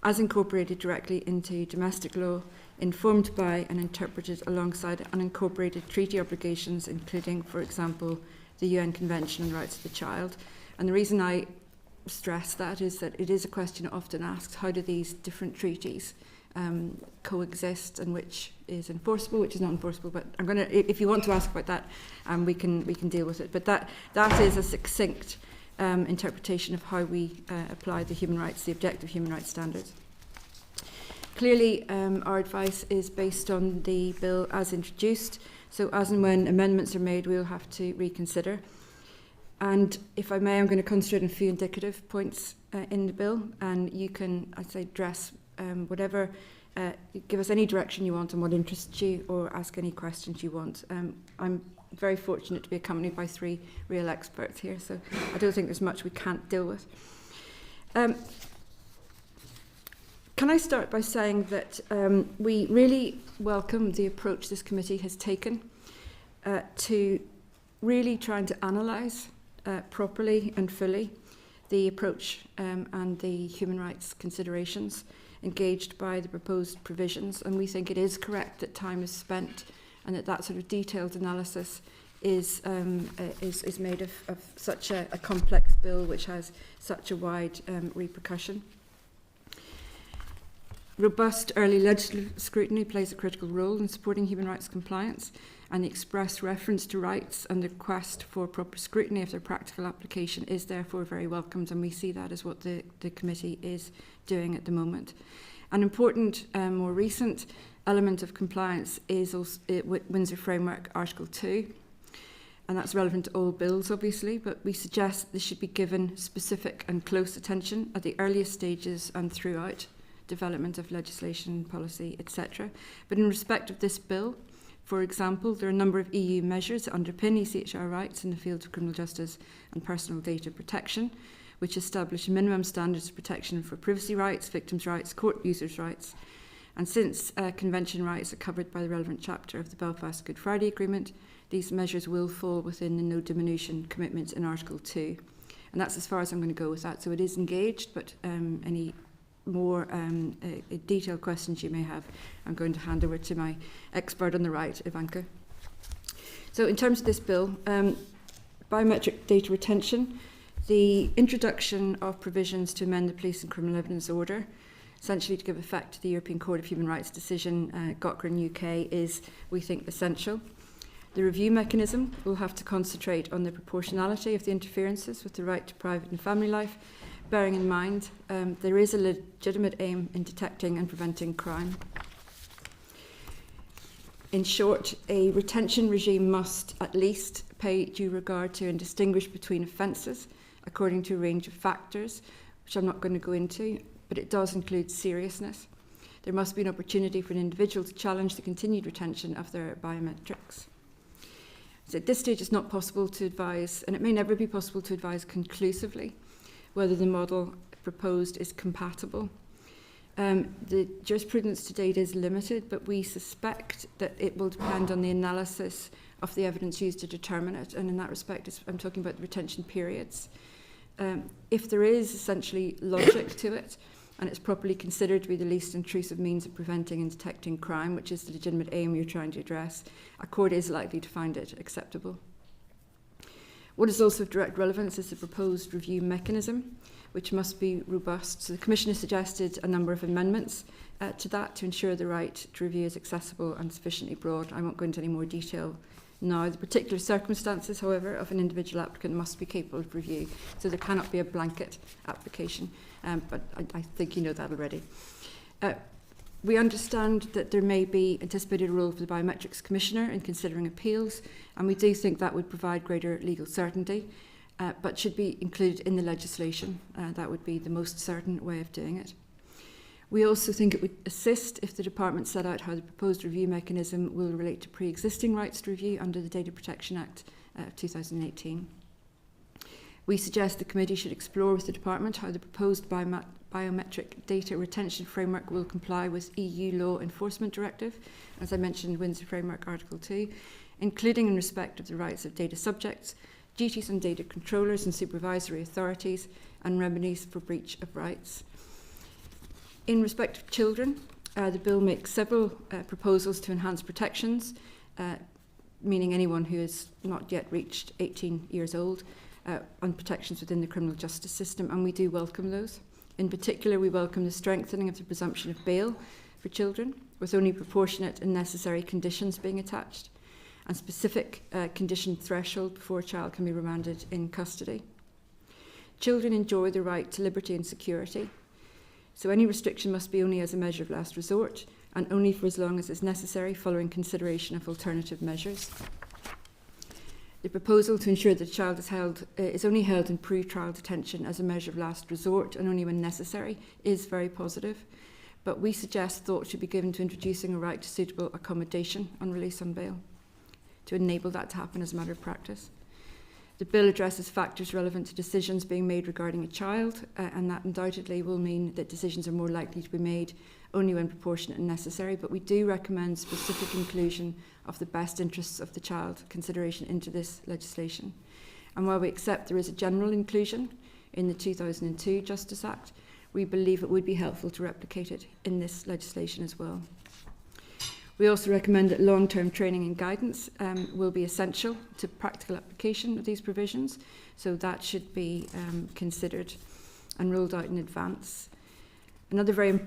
as incorporated directly into domestic law, informed by and interpreted alongside unincorporated treaty obligations, including, for example, the UN Convention on the Rights of the Child. And the reason I stress that is that it is a question often asked: how do these different treaties coexist, and which is enforceable, which is not enforceable? But I'm going to, if you want to ask about that, we can deal with it. But that is a succinct interpretation of how we apply the human rights, the objective human rights standards. Clearly, our advice is based on the bill as introduced. So as and when amendments are made, we'll have to reconsider. And if I may, I'm going to concentrate on a few indicative points in the bill, and you can, I'd say, address whatever, give us any direction you want on what interests you, or ask any questions you want. I'm very fortunate to be accompanied by 3 real experts here, so I don't think there's much we can't deal with. Can I start by saying that we really welcome the approach this committee has taken to really trying to analyse properly and fully the approach and the human rights considerations engaged by the proposed provisions, and we think it is correct that time is spent and that sort of detailed analysis is made of such a complex bill which has such a wide repercussion. Robust early legislative scrutiny plays a critical role in supporting human rights compliance, and the express reference to rights and the request for proper scrutiny of their practical application is therefore very welcomed, and we see that as what the committee is doing at the moment. An important, more recent element of compliance is also Windsor Framework Article 2, and that's relevant to all bills, obviously, but we suggest this should be given specific and close attention at the earliest stages and throughout development of legislation, policy, etc. But in respect of this bill, for example, there are a number of EU measures that underpin ECHR rights in the field of criminal justice and personal data protection, which establish minimum standards of protection for privacy rights, victims' rights, court users' rights. And since convention rights are covered by the relevant chapter of the Belfast Good Friday Agreement, these measures will fall within the no diminution commitments in Article 2. And that's as far as I'm going to go with that. So it is engaged, but any more detailed questions you may have, I'm going to hand over to my expert on the right, Ivanka. So in terms of this bill, biometric data retention, the introduction of provisions to amend the Police and Criminal Evidence Order, essentially to give effect to the European Court of Human Rights decision, Cochrane UK, is, we think, essential. The review mechanism will have to concentrate on the proportionality of the interferences with the right to private and family life, bearing in mind there is a legitimate aim in detecting and preventing crime. In short, a retention regime must at least pay due regard to and distinguish between offences according to a range of factors, which I'm not going to go into, but it does include seriousness. There must be an opportunity for an individual to challenge the continued retention of their biometrics. So at this stage it's not possible to advise, and it may never be possible to advise conclusively, whether the model proposed is compatible. The jurisprudence to date is limited, but we suspect that it will depend on the analysis of the evidence used to determine it, and in that respect I'm talking about the retention periods. If there is essentially logic to it, and it's properly considered to be the least intrusive means of preventing and detecting crime, which is the legitimate aim you're trying to address, a court is likely to find it acceptable. What is also of direct relevance is the proposed review mechanism, which must be robust. So the Commission has suggested a number of amendments to that to ensure the right to review is accessible and sufficiently broad. I won't go into any more detail now. The particular circumstances, however, of an individual applicant must be capable of review, so there cannot be a blanket application, but I think you know that already. We understand that there may be anticipated role for the Biometrics Commissioner in considering appeals, and we do think that would provide greater legal certainty, but should be included in the legislation. That would be the most certain way of doing it. We also think it would assist if the Department set out how the proposed review mechanism will relate to pre-existing rights to review under the Data Protection Act of 2018. We suggest the committee should explore with the Department how the proposed biometric data retention framework will comply with EU law enforcement directive, as I mentioned, Windsor Framework Article 2, including in respect of the rights of data subjects, duties on data controllers and supervisory authorities, and remedies for breach of rights. In respect of children, the bill makes several proposals to enhance protections, meaning anyone who has not yet reached 18 years old, on protections within the criminal justice system, and we do welcome those. In particular, we welcome the strengthening of the presumption of bail for children, with only proportionate and necessary conditions being attached, and specific condition threshold before a child can be remanded in custody. Children enjoy the right to liberty and security, so any restriction must be only as a measure of last resort, and only for as long as is necessary following consideration of alternative measures. The proposal to ensure that the child is only held in pre-trial detention as a measure of last resort and only when necessary is very positive, but we suggest thought should be given to introducing a right to suitable accommodation on release on bail to enable that to happen as a matter of practice. The bill addresses factors relevant to decisions being made regarding a child, and that undoubtedly will mean that decisions are more likely to be made only when proportionate and necessary, but we do recommend specific inclusion of the best interests of the child consideration into this legislation. And while we accept there is a general inclusion in the 2002 Justice Act, we believe it would be helpful to replicate it in this legislation as well. We also recommend that long-term training and guidance will be essential to practical application of these provisions, so that should be considered and rolled out in advance. Another very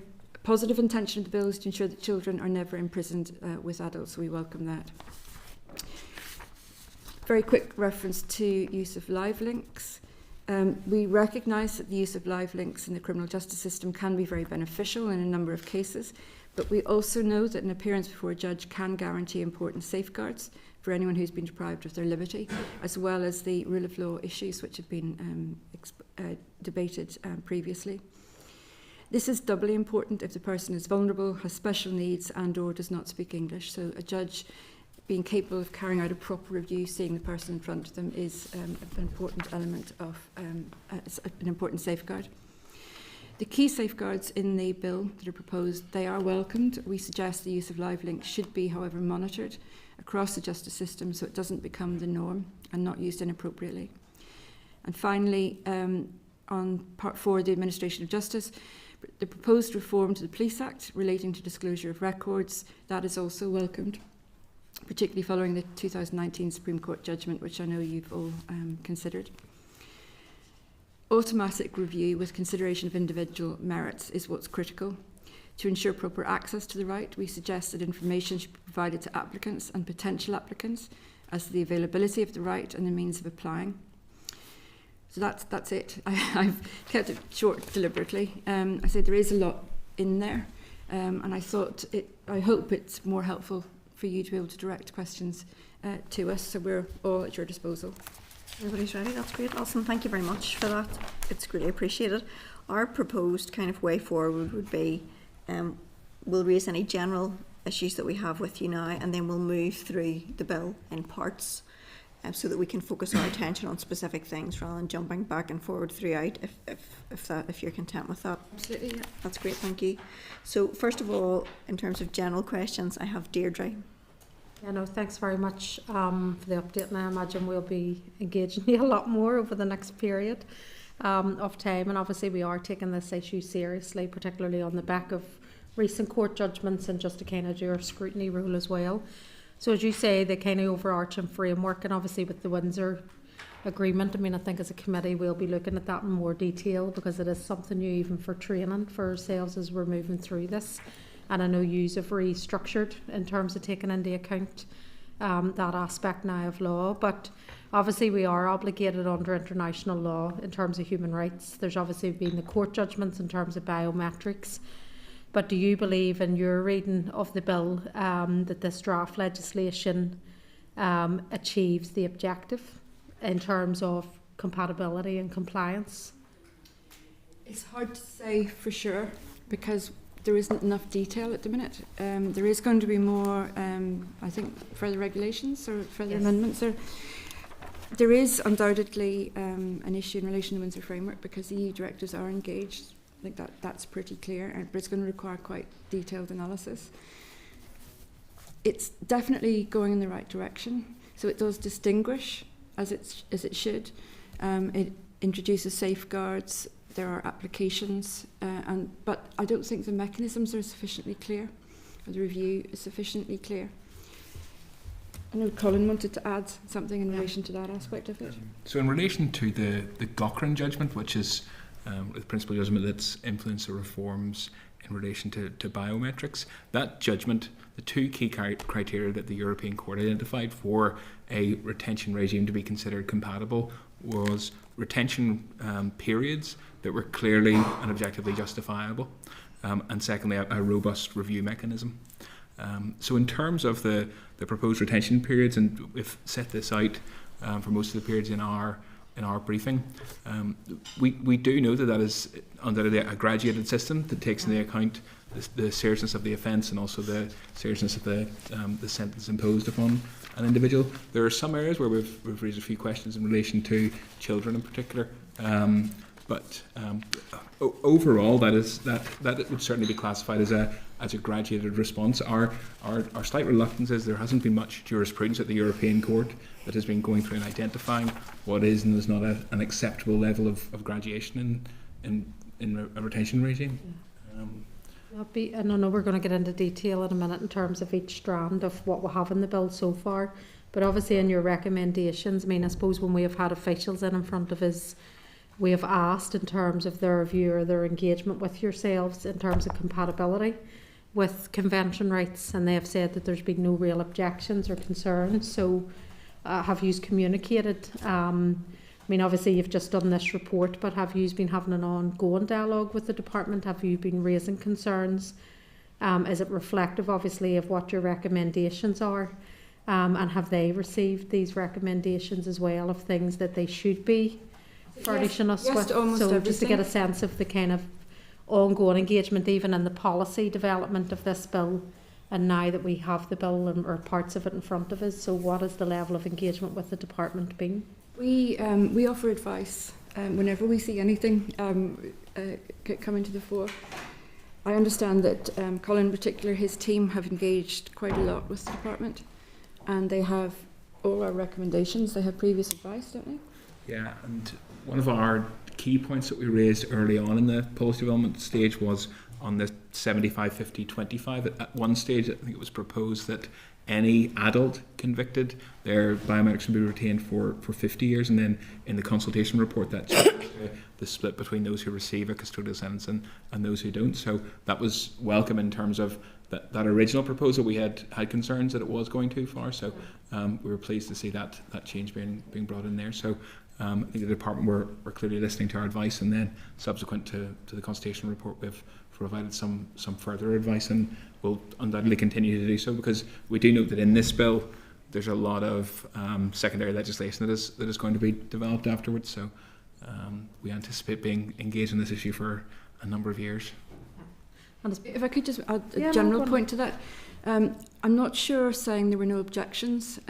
positive intention of the bill is to ensure that children are never imprisoned with adults, so we welcome that. Very quick reference to use of live links. We recognise that the use of live links in the criminal justice system can be very beneficial in a number of cases, but we also know that an appearance before a judge can guarantee important safeguards for anyone who's been deprived of their liberty, as well as the rule of law issues which have been debated previously. This is doubly important if the person is vulnerable, has special needs and/or does not speak English. So a judge being capable of carrying out a proper review, seeing the person in front of them, is an important element of an important safeguard. The key safeguards in the bill that are proposed, they are welcomed. We suggest the use of live links should be, however, monitored across the justice system so it doesn't become the norm and not used inappropriately. And finally, on part 4, the administration of justice, the proposed reform to the Police Act relating to disclosure of records, that is also welcomed, particularly following the 2019 Supreme Court judgment, which I know you've all considered. Automatic review with consideration of individual merits is what's critical. To ensure proper access to the right, we suggest that information should be provided to applicants and potential applicants as to the availability of the right and the means of applying. So that's it. I've kept it short deliberately. I say there is a lot in there, and I hope it's more helpful for you to be able to direct questions to us, so we're all at your disposal. Everybody's ready. That's great. Alison, thank you very much for that. It's greatly appreciated. Our proposed kind of way forward would be we'll raise any general issues that we have with you now, and then we'll move through the bill in parts so that we can focus our attention on specific things rather than jumping back and forward throughout, if you're content with that. Absolutely, yeah. That's great, thank you. So first of all, in terms of general questions, I have Deirdre. Yeah, no, thanks very much for the update, and I imagine we'll be engaging you a lot more over the next period of time, and obviously we are taking this issue seriously, particularly on the back of recent court judgments and just to kind of do our scrutiny rule as well. So as you say, the kind of overarching framework, and obviously with the Windsor Agreement, I mean, I think as a committee we'll be looking at that in more detail because it is something new even for training for ourselves as we're moving through this. And I know yous have restructured in terms of taking into account that aspect now of law, but obviously we are obligated under international law in terms of human rights. There's obviously been the court judgments in terms of biometrics. But do you believe in your reading of the bill that this draft legislation achieves the objective in terms of compatibility and compliance? It's hard to say for sure because there isn't enough detail at the minute. There is going to be more, I think, further regulations or further amendments. There is undoubtedly an issue in relation to the Windsor Framework because the EU directives are engaged. I think that's pretty clear, but it's going to require quite detailed analysis. It's definitely going in the right direction, so it does distinguish as it should. It introduces safeguards. There are applications, but I don't think the mechanisms are sufficiently clear, or the review is sufficiently clear. I know Colin wanted to add something in relation to that aspect of it. So in relation to the Cochrane judgment, which is the principal judgment that's influenced the reforms in relation to biometrics, that judgment, the two key criteria that the European Court identified for a retention regime to be considered compatible was retention periods that were clearly and objectively justifiable, and secondly a robust review mechanism. So in terms of the proposed retention periods, and we've set this out for most of the periods in our briefing. We do know that is undoubtedly a graduated system that takes into account the seriousness of the offence and also the seriousness of the sentence imposed upon an individual. There are some areas where we've raised a few questions in relation to children in particular. But overall, that it would certainly be classified as a graduated response. Our slight reluctance is there hasn't been much jurisprudence at the European Court that has been going through and identifying what is and is not an acceptable level of graduation in a retention regime. And I know we're going to get into detail in a minute in terms of each strand of what we have in the bill so far, but obviously in your recommendations, I mean, I suppose when we have had officials in front of us, we have asked in terms of their view or their engagement with yourselves in terms of compatibility with convention rights, and they have said that there's been no real objections or concerns. So have you communicated? I mean, obviously you've just done this report, but have you been having an ongoing dialogue with the department? Have you been raising concerns? Is it reflective, obviously, of what your recommendations are? And have they received these recommendations as well of things that they should be furnishing us with? So just to get a sense of the kind of ongoing engagement, even in the policy development of this bill, and now that we have the bill or parts of it in front of us, so what is the level of engagement with the department been? We offer advice whenever we see anything coming to the fore. I understand that Colin in particular, his team have engaged quite a lot with the department, and they have all our recommendations. They have previous advice, don't they? Yeah, and one of our key points that we raised early on in the policy development stage was on the 75-50-25. At one stage, I think it was proposed that any adult convicted, their biometrics would be retained for 50 years, and then in the consultation report that changed the split between those who receive a custodial sentence and those who don't. So that was welcome in terms of that original proposal. We had concerns that it was going too far, so we were pleased to see that change being brought in there. So I think the department were clearly listening to our advice, and then subsequent to the consultation report we've provided some further advice, and will undoubtedly continue to do so, because we do note that in this bill there's a lot of secondary legislation that is going to be developed afterwards. So we anticipate being engaged in this issue for a number of years. If I could just add a general point to that, I'm not sure saying there were no objections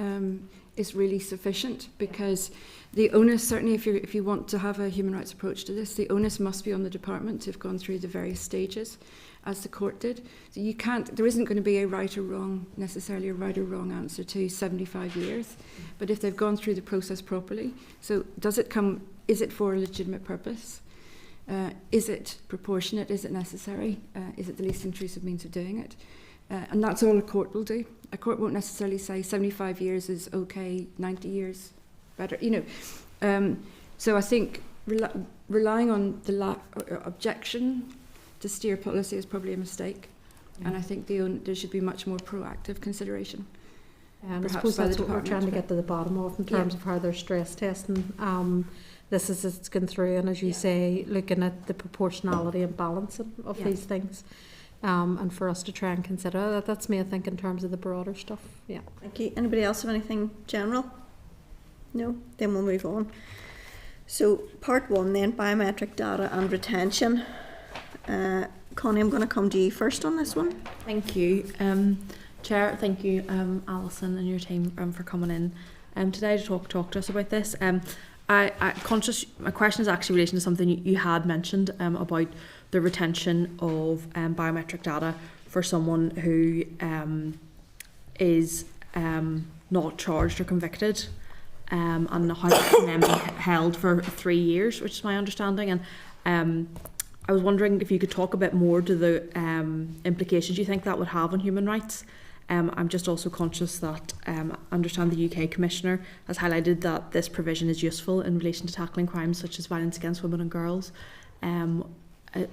is really sufficient, because the onus, certainly if you want to have a human rights approach to this, the onus must be on the department to have gone through the various stages as the court did. So you can't, there isn't going to be necessarily a right or wrong answer to 75 years, but if they've gone through the process properly, so is it for a legitimate purpose? Is it proportionate? Is it necessary? Is it the least intrusive means of doing it? And that's all a court will do. A court won't necessarily say 75 years is okay, 90 years better, So I think relying on the objection to steer policy is probably a mistake. And I think there should be much more proactive consideration. I suppose that's what we're trying to get to the bottom of in terms of how they're stress testing. This is it's gone through, and as you say, looking at the proportionality and balancing of these things. And for us to try and consider that. That's me, I think, in terms of the broader stuff. Yeah. Thank you. Anybody else have anything general? No? Then we'll move on. So part one then, biometric data and retention. Connie, I'm going to come to you first on this one. Thank you. Chair, thank you, Alison and your team for coming in today to talk to us about this. My question is actually in relation to something you had mentioned about the retention of biometric data for someone who is not charged or convicted, and how that can then be held for 3 years, which is my understanding. And I was wondering if you could talk a bit more to the implications you think that would have on human rights. I'm just also conscious that I understand the UK Commissioner has highlighted that this provision is useful in relation to tackling crimes such as violence against women and girls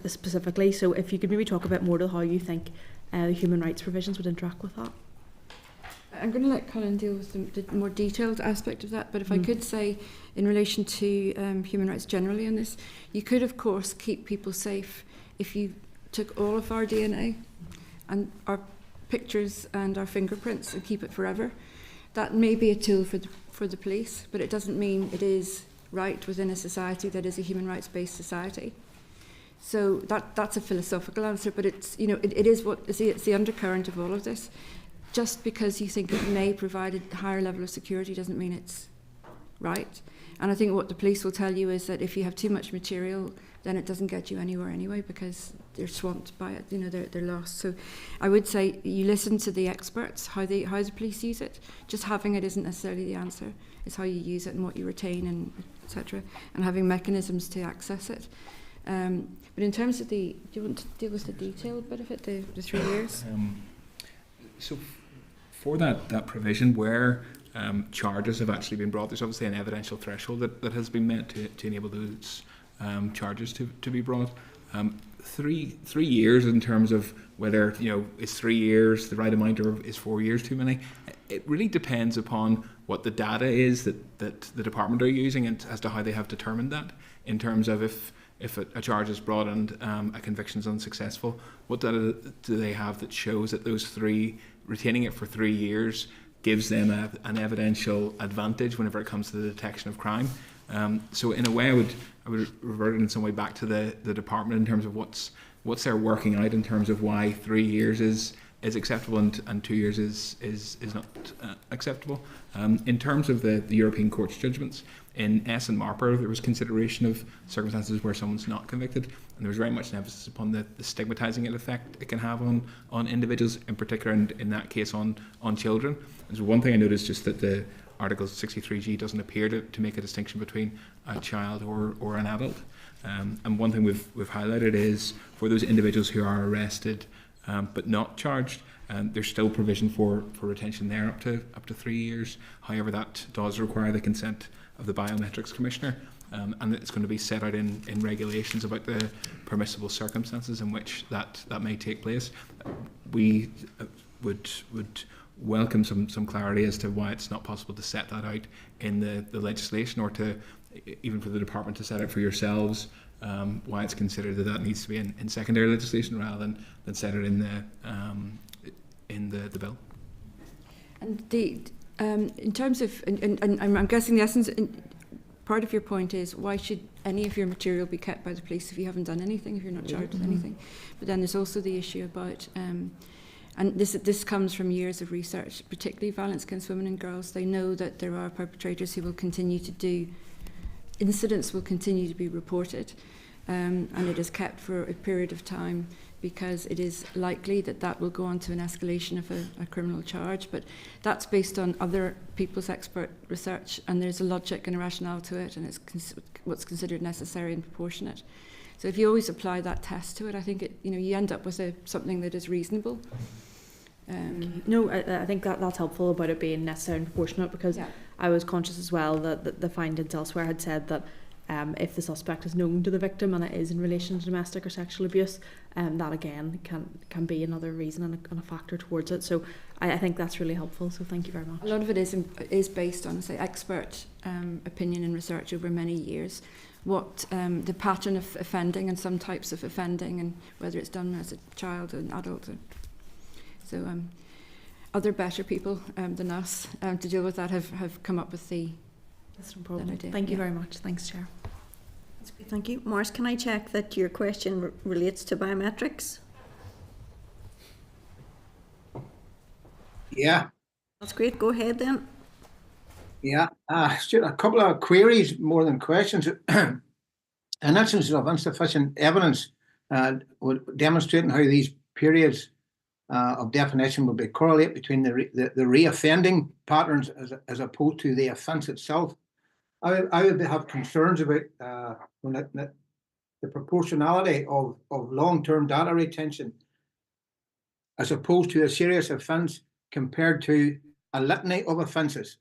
specifically. So if you could maybe talk a bit more to how you think the human rights provisions would interact with that. I'm going to let Colin deal with the more detailed aspect of that, but if I could say in relation to human rights generally on this, you could of course keep people safe if you took all of our DNA and our pictures and our fingerprints and keep it forever. That may be a tool for the police, but it doesn't mean it is right within a society that is a human rights-based society. So that's a philosophical answer, but it's, you know, it is what it's the undercurrent of all of this. Just because you think it may provide a higher level of security doesn't mean it's right. And I think what the police will tell you is that if you have too much material, then it doesn't get you anywhere anyway, because they're swamped by it, you know, they're lost. So I would say you listen to the experts, how the police use it. Just having it isn't necessarily the answer. It's how you use it and what you retain, and etc. And having mechanisms to access it. But in terms of do you want to deal with the detailed bit of it, the 3 years? So for that provision where charges have actually been brought, there's obviously an evidential threshold that has been met to enable those charges to be brought. 3 years in terms of whether, you know, is 3 years the right amount or is 4 years too many? It really depends upon what the data is that the department are using and as to how they have determined that, in terms of if a charge is brought and a conviction is unsuccessful, what data do they have that shows that retaining it for 3 years gives them an evidential advantage whenever it comes to the detection of crime. So in a way, I would revert it in some way back to the department in terms of what's they're working out in terms of why 3 years is acceptable and 2 years is not acceptable. In terms of the European Court's judgments, in S and Marper, there was consideration of circumstances where someone's not convicted, and there was very much an emphasis upon the stigmatising effect it can have on individuals, in particular, and in that case on children. And so one thing I noticed just that the Article 63G doesn't appear to make a distinction between a child or an adult. And one thing we've highlighted is for those individuals who are arrested but not charged, there's still provision for retention there up to 3 years. However, that does require the consent of the Biometrics Commissioner, and it's going to be set out in regulations about the permissible circumstances in which that may take place. We would welcome some clarity as to why it's not possible to set that out in the legislation, or to even for the department to set out for yourselves why it's considered that needs to be in secondary legislation rather than set it in the bill. And in terms of, and I'm guessing the essence, part of your point is, why should any of your material be kept by the police if you haven't done anything, if you're not charged with anything? But then there's also the issue about, and this comes from years of research, particularly violence against women and girls. They know that there are perpetrators who will continue to do, incidents will continue to be reported, and it is kept for a period of time because it is likely that will go on to an escalation of a criminal charge. But that's based on other people's expert research, and there's a logic and a rationale to it, and it's what's considered necessary and proportionate. So if you always apply that test to it, I think you end up with something that is reasonable. No, I think that's helpful about it being necessary and proportionate, because I was conscious as well that the findings elsewhere had said that if the suspect is known to the victim and it is in relation to domestic or sexual abuse, that again can be another reason and a factor towards it. So I think that's really helpful, so thank you very much. A lot of it is based on, say, expert opinion and research over many years. What the pattern of offending and some types of offending, and whether it's done as a child or an adult. So other better people than us to deal with that have come up with That's no problem. that idea. Thank you very much. Thanks, Chair. That's great, thank you. Morris, can I check that your question relates to biometrics? Yeah. That's great, go ahead then. Yeah, a couple of queries more than questions. An instance of insufficient evidence demonstrating how these periods of definition would be correlate between the reoffending patterns as opposed to the offence itself. I would have concerns about the proportionality of long-term data retention as opposed to a serious offence compared to a litany of offences.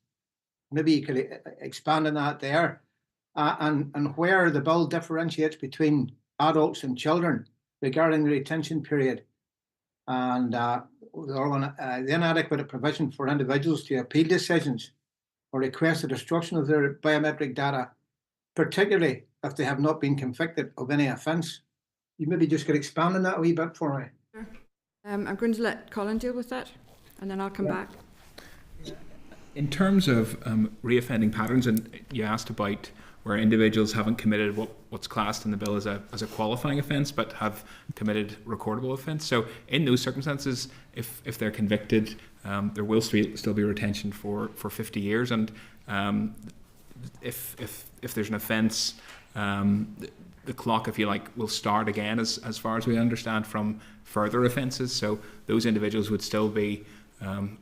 Maybe you could expand on that there, and where the bill differentiates between adults and children regarding the retention period, and the inadequate provision for individuals to appeal decisions or request the destruction of their biometric data, particularly if they have not been convicted of any offence. You maybe just could expand on that a wee bit for me. Sure. I'm going to let Colin deal with that, and then I'll come back. In terms of reoffending patterns, and you asked about where individuals haven't committed what's classed in the bill as a qualifying offence, but have committed recordable offence. So in those circumstances, if they're convicted, there will still be retention for 50 years. And if there's an offence, the clock, if you like, will start again, as far as we understand, from further offences. So those individuals would still be,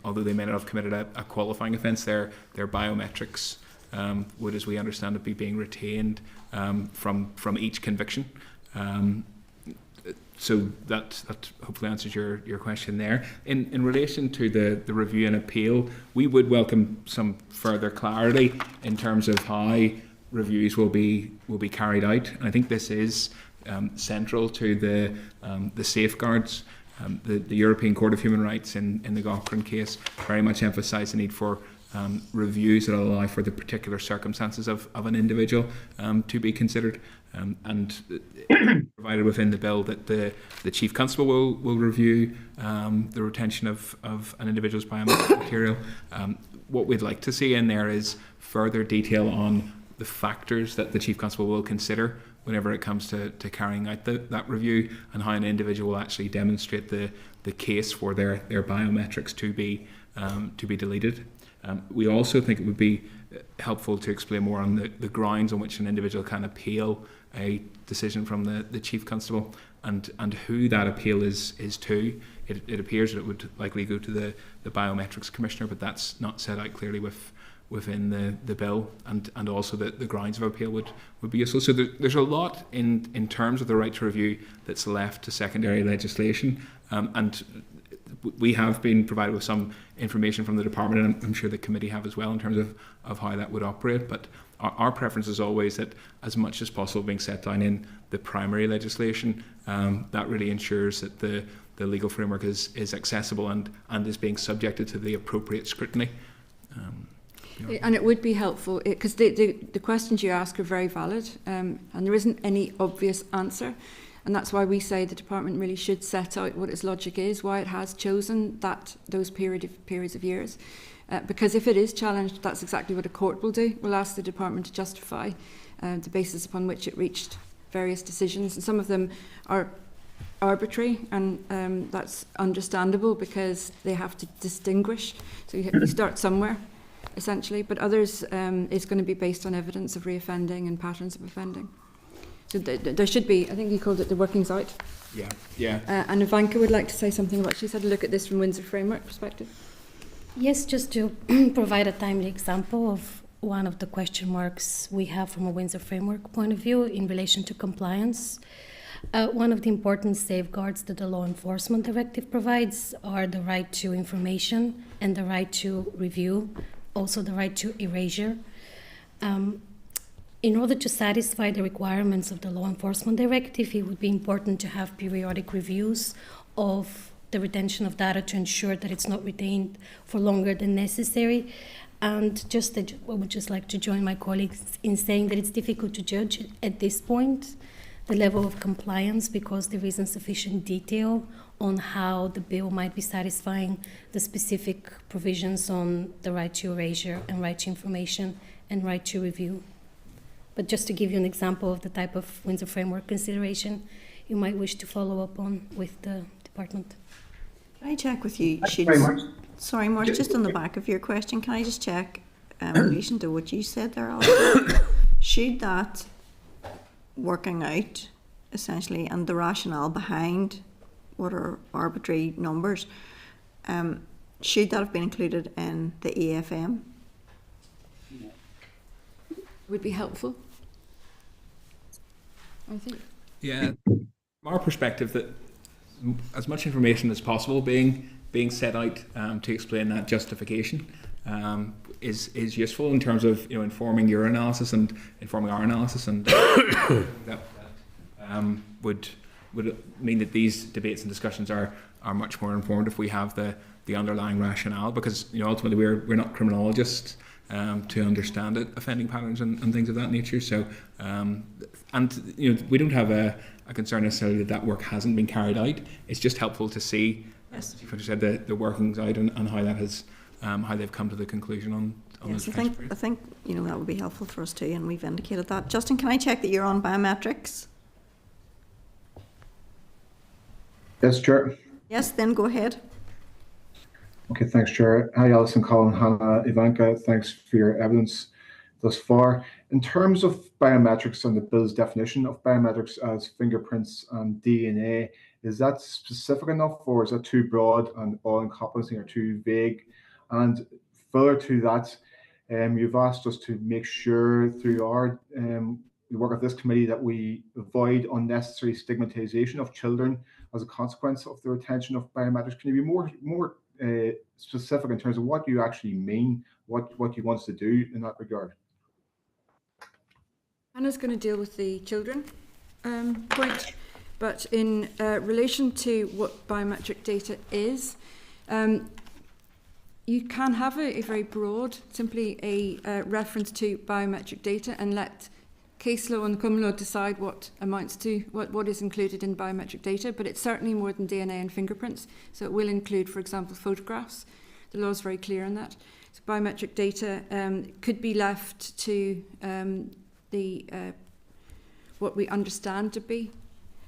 although they may not have committed a qualifying offence, their biometrics would, as we understand it, be being retained from each conviction. So that hopefully answers your question there. In relation to the review and appeal, we would welcome some further clarity in terms of how reviews will be carried out. And I think this is central to the safeguards. The European Court of Human Rights in the Cochrane case very much emphasised the need for reviews that allow for the particular circumstances of an individual to be considered, and provided within the bill that the Chief Constable will review the retention of an individual's biometric material. What we'd like to see in there is further detail on the factors that the Chief Constable will consider whenever it comes to carrying out that review, and how an individual will actually demonstrate the case for their biometrics to be deleted. We also think it would be helpful to explain more on the grounds on which an individual can appeal a decision from the Chief Constable, and who that appeal is to. It appears that it would likely go to the Biometrics Commissioner, but that's not set out clearly within the bill, and also the grounds of appeal would be useful. So there's a lot in terms of the right to review that's left to secondary legislation, and we have been provided with some information from the department, and I'm sure the committee have as well, in terms of how that would operate. But our preference is always that as much as possible being set down in the primary legislation, that really ensures that the legal framework is accessible and is being subjected to the appropriate scrutiny. And it would be helpful, because the questions you ask are very valid, and there isn't any obvious answer. And that's why we say the department really should set out what its logic is, why it has chosen those periods of years. Because if it is challenged, that's exactly what a court will do. We'll ask the department to justify the basis upon which it reached various decisions. And some of them are arbitrary, and that's understandable because they have to distinguish. So you start somewhere, essentially. But others is going to be based on evidence of reoffending and patterns of offending. So there should be, I think you called it the workings out. Yeah. And Ivanka would like to say something about, she's had a look at this from Windsor Framework perspective. Yes, just to provide a timely example of one of the question marks we have from a Windsor Framework point of view in relation to compliance. One of the important safeguards that the Law Enforcement Directive provides are the right to information and the right to review, also the right to erasure. In order to satisfy the requirements of the Law Enforcement Directive, it would be important to have periodic reviews of the retention of data to ensure that it's not retained for longer than necessary. And I would just like to join my colleagues in saying that it's difficult to judge at this point the level of compliance because there isn't sufficient detail on how the bill might be satisfying the specific provisions on the right to erasure and right to information and right to review. But just to give you an example of the type of Windsor Framework consideration you might wish to follow up on with the department. Can I check with you? Sorry, Mark, just on the back of your question, can I just check in relation to what you said there, Alistair? Should that working out, essentially, and the rationale behind what are arbitrary numbers, should that have been included in the AFM? Would be helpful, I think. Yeah, from our perspective, that as much information as possible being set out to explain that justification is useful in terms of informing your analysis and informing our analysis, and that would mean that these debates and discussions are much more informed if we have the underlying rationale, because ultimately we're not criminologists to understand offending patterns and things of that nature. So we don't have a concern necessarily that work hasn't been carried out. It's just helpful to see, as you said, the workings out and how that has how they've come to the conclusion on Yes, those I criteria. think that would be helpful for us too, and we've indicated that. Justin, can I check that you're on biometrics? Yes, Chair. Yes, then go ahead. Okay, thanks, Chair. Hi, Alison, Colin, Hannah, Ivanka. Thanks for your evidence thus far. In terms of biometrics and the bill's definition of biometrics as fingerprints and DNA, is that specific enough, or is that too broad and all-encompassing, or too vague? And further to that, you've asked us to make sure through our the work of this committee that we avoid unnecessary stigmatization of children as a consequence of the retention of biometrics. Can you be more specific in terms of what you actually mean, what you want us to do in that regard? Anna's going to deal with the children point, but in relation to what biometric data is, you can have a very broad, simply a reference to biometric data, and let case law and common law decide what amounts to what is included in biometric data, but it's certainly more than DNA and fingerprints. So it will include, for example, photographs. The law is very clear on that. So biometric data could be left to what we understand to be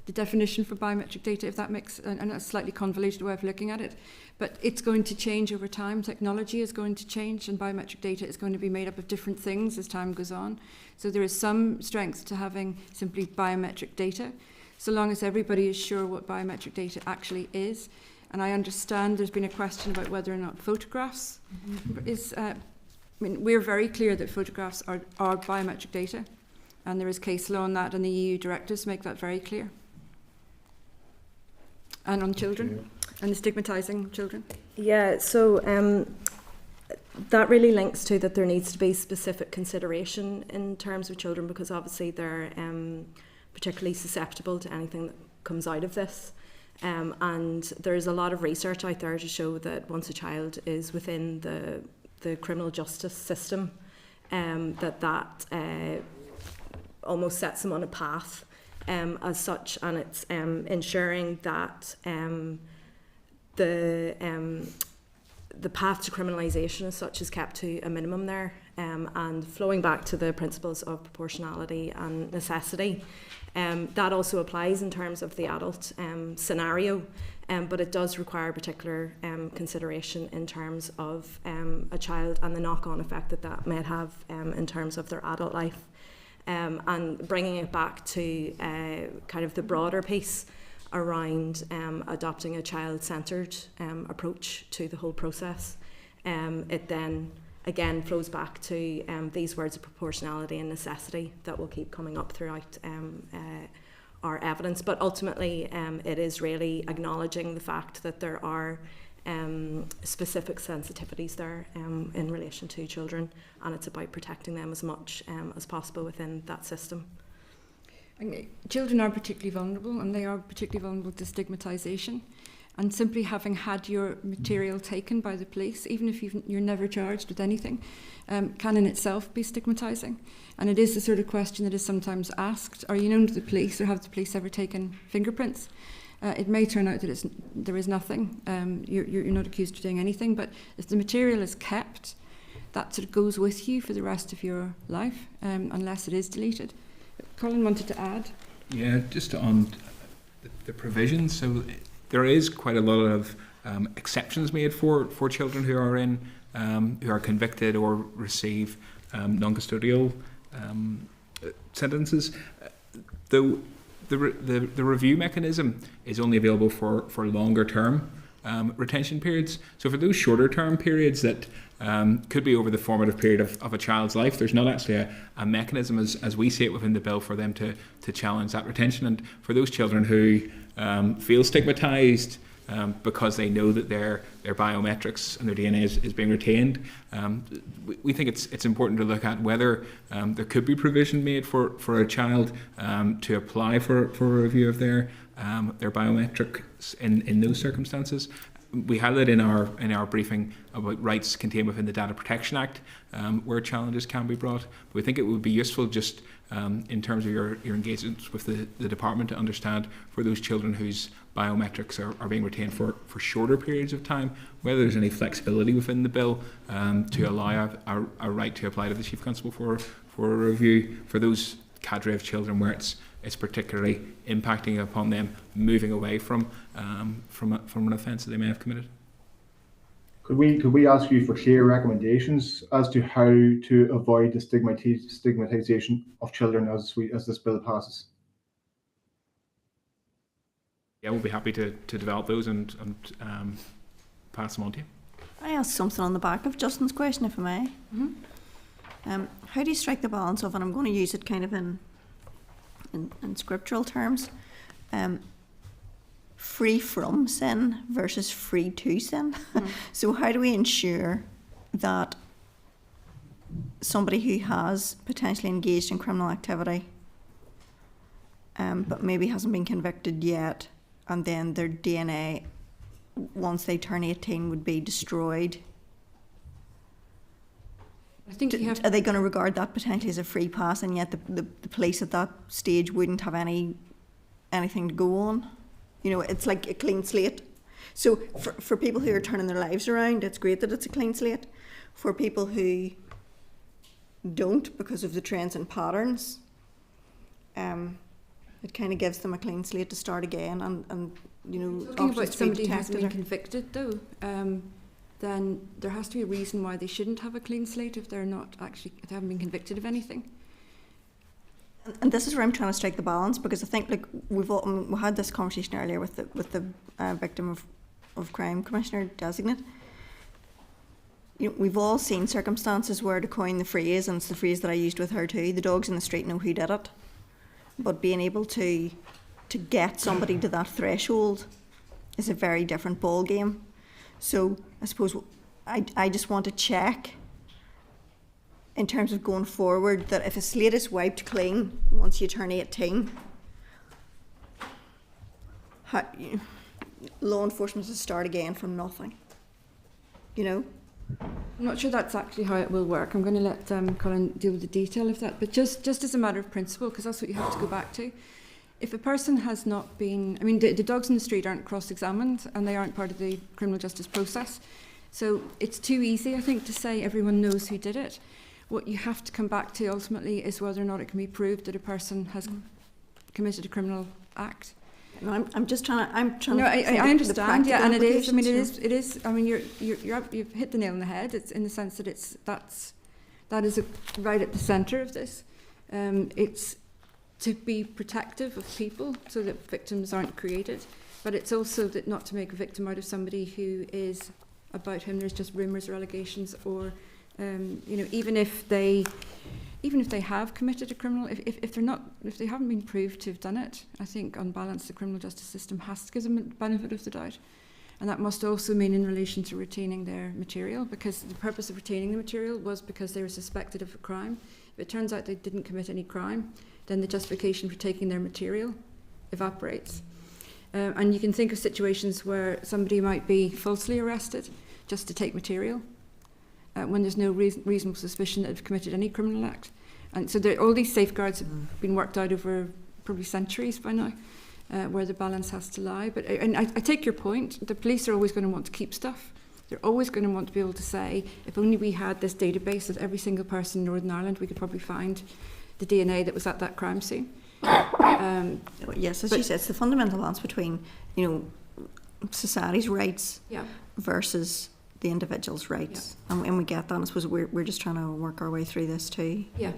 the definition for biometric data, if that makes, and a slightly convoluted way of looking at it. But it's going to change over time. Technology is going to change, and biometric data is going to be made up of different things as time goes on. So there is some strength to having simply biometric data, so long as everybody is sure what biometric data actually is. And I understand there's been a question about whether or not photographs is. We're very clear that photographs are biometric data, and there is case law on that, and the EU directives make that very clear. And on children, and the stigmatising children. Yeah, so that really links to that there needs to be specific consideration in terms of children, because obviously they're particularly susceptible to anything that comes out of this. And there's a lot of research out there to show that once a child is within the criminal justice system, that almost sets them on a path as such, and it's ensuring that the path to criminalisation as such is kept to a minimum there, and flowing back to the principles of proportionality and necessity. That also applies in terms of the adult scenario, but it does require particular consideration in terms of a child and the knock-on effect that might have in terms of their adult life. And bringing it back to kind of the broader piece around adopting a child-centred approach to the whole process. It then again flows back to these words of proportionality and necessity that will keep coming up throughout our evidence. But ultimately it is really acknowledging the fact that there are specific sensitivities there in relation to children, and it's about protecting them as much as possible within that system. Children are particularly vulnerable, and they are particularly vulnerable to stigmatisation. And simply having had your material taken by the police, even if you're never charged with anything, can in itself be stigmatising. And it is the sort of question that is sometimes asked: are you known to the police, or have the police ever taken fingerprints? It may turn out that there is nothing. You're not accused of doing anything, but if the material is kept, that sort of goes with you for the rest of your life, unless it is deleted. Colin wanted to add. Yeah, just on the provisions. So there is quite a lot of exceptions made for children who are convicted or receive non-custodial sentences. Though the review mechanism is only available for longer term retention periods. So for those shorter term periods that could be over the formative period of a child's life, there's not actually a mechanism as we see it within the bill for them to challenge that retention. And for those children who feel stigmatised because they know that their biometrics and their DNA is being retained, we think it's important to look at whether there could be provision made for a child to apply for a review of their biometrics in those circumstances. we highlighted in our briefing about rights contained within the Data Protection Act, where challenges can be brought. But we think it would be useful just in terms of your engagements with the department to understand for those children whose biometrics are being retained for shorter periods of time, whether there's any flexibility within the bill to allow a right to apply to the Chief Constable for a review for those cadre of children where it's particularly impacting upon them moving away from an offence that they may have committed. Could we ask you for clear recommendations as to how to avoid the stigmatization of children as this bill passes? Yeah, we'll be happy to develop those and pass them on to you. I ask something on the back of Justin's question, if I may. How do you strike the balance of, and I'm going to use it kind of in scriptural terms, free from sin versus free to sin? So how do we ensure that somebody who has potentially engaged in criminal activity but maybe hasn't been convicted yet, and then their DNA once they turn 18 would be destroyed? I think are they going to regard that potentially as a free pass, and yet the police at that stage wouldn't have anything to go on? You know, it's like a clean slate. So for people who are turning their lives around, it's great that it's a clean slate. For people who don't, because of the trends and patterns, it kind of gives them a clean slate to start again, and you know, talking about somebody who hasn't been convicted though, then there has to be a reason why they shouldn't have a clean slate if they haven't been convicted of anything. And this is where I'm trying to strike the balance, because I think, like, we had this conversation earlier with the Victim of Crime Commissioner Designate. You know, we've all seen circumstances where, to coin the phrase, and it's the phrase that I used with her too, the dogs in the street know who did it. But being able to get somebody to that threshold is a very different ball game. So I suppose I just want to check, in terms of going forward, that if a slate is wiped clean once you turn 18, law enforcement will start again from nothing. You know? I'm not sure that's actually how it will work. I'm going to let Colin deal with the detail of that. But just as a matter of principle, because that's what you have to go back to, if a person has not been, I mean, the dogs in the street aren't cross-examined and they aren't part of the criminal justice process. So it's too easy, I think, to say everyone knows who did it. What you have to come back to ultimately is whether or not it can be proved that a person has committed a criminal act. No, I'm just trying to. No, I understand. Yeah, and it is. I mean, it is. I mean, you've hit the nail on the head. It's in the sense that that is right at the centre of this. It's to be protective of people so that victims aren't created, but it's also that not to make a victim out of somebody who is, about whom there's just rumours or allegations, or you know, even if they have committed a criminal, if they haven't been proved to have done it, I think on balance the criminal justice system has to give them the benefit of the doubt. And that must also mean in relation to retaining their material, because the purpose of retaining the material was because they were suspected of a crime. If it turns out they didn't commit any crime, then the justification for taking their material evaporates. And you can think of situations where somebody might be falsely arrested just to take material, when there's no reasonable suspicion that they've committed any criminal act. And so all these safeguards have been worked out over probably centuries by now, where the balance has to lie. But I take your point. The police are always going to want to keep stuff. They're always going to want to be able to say, if only we had this database of every single person in Northern Ireland, we could probably find the DNA that was at that crime scene. Yes, as you said, it's the fundamental balance between, you know, society's rights versus the individual's rights, and we get that. I suppose we're just trying to work our way through this too. Yeah,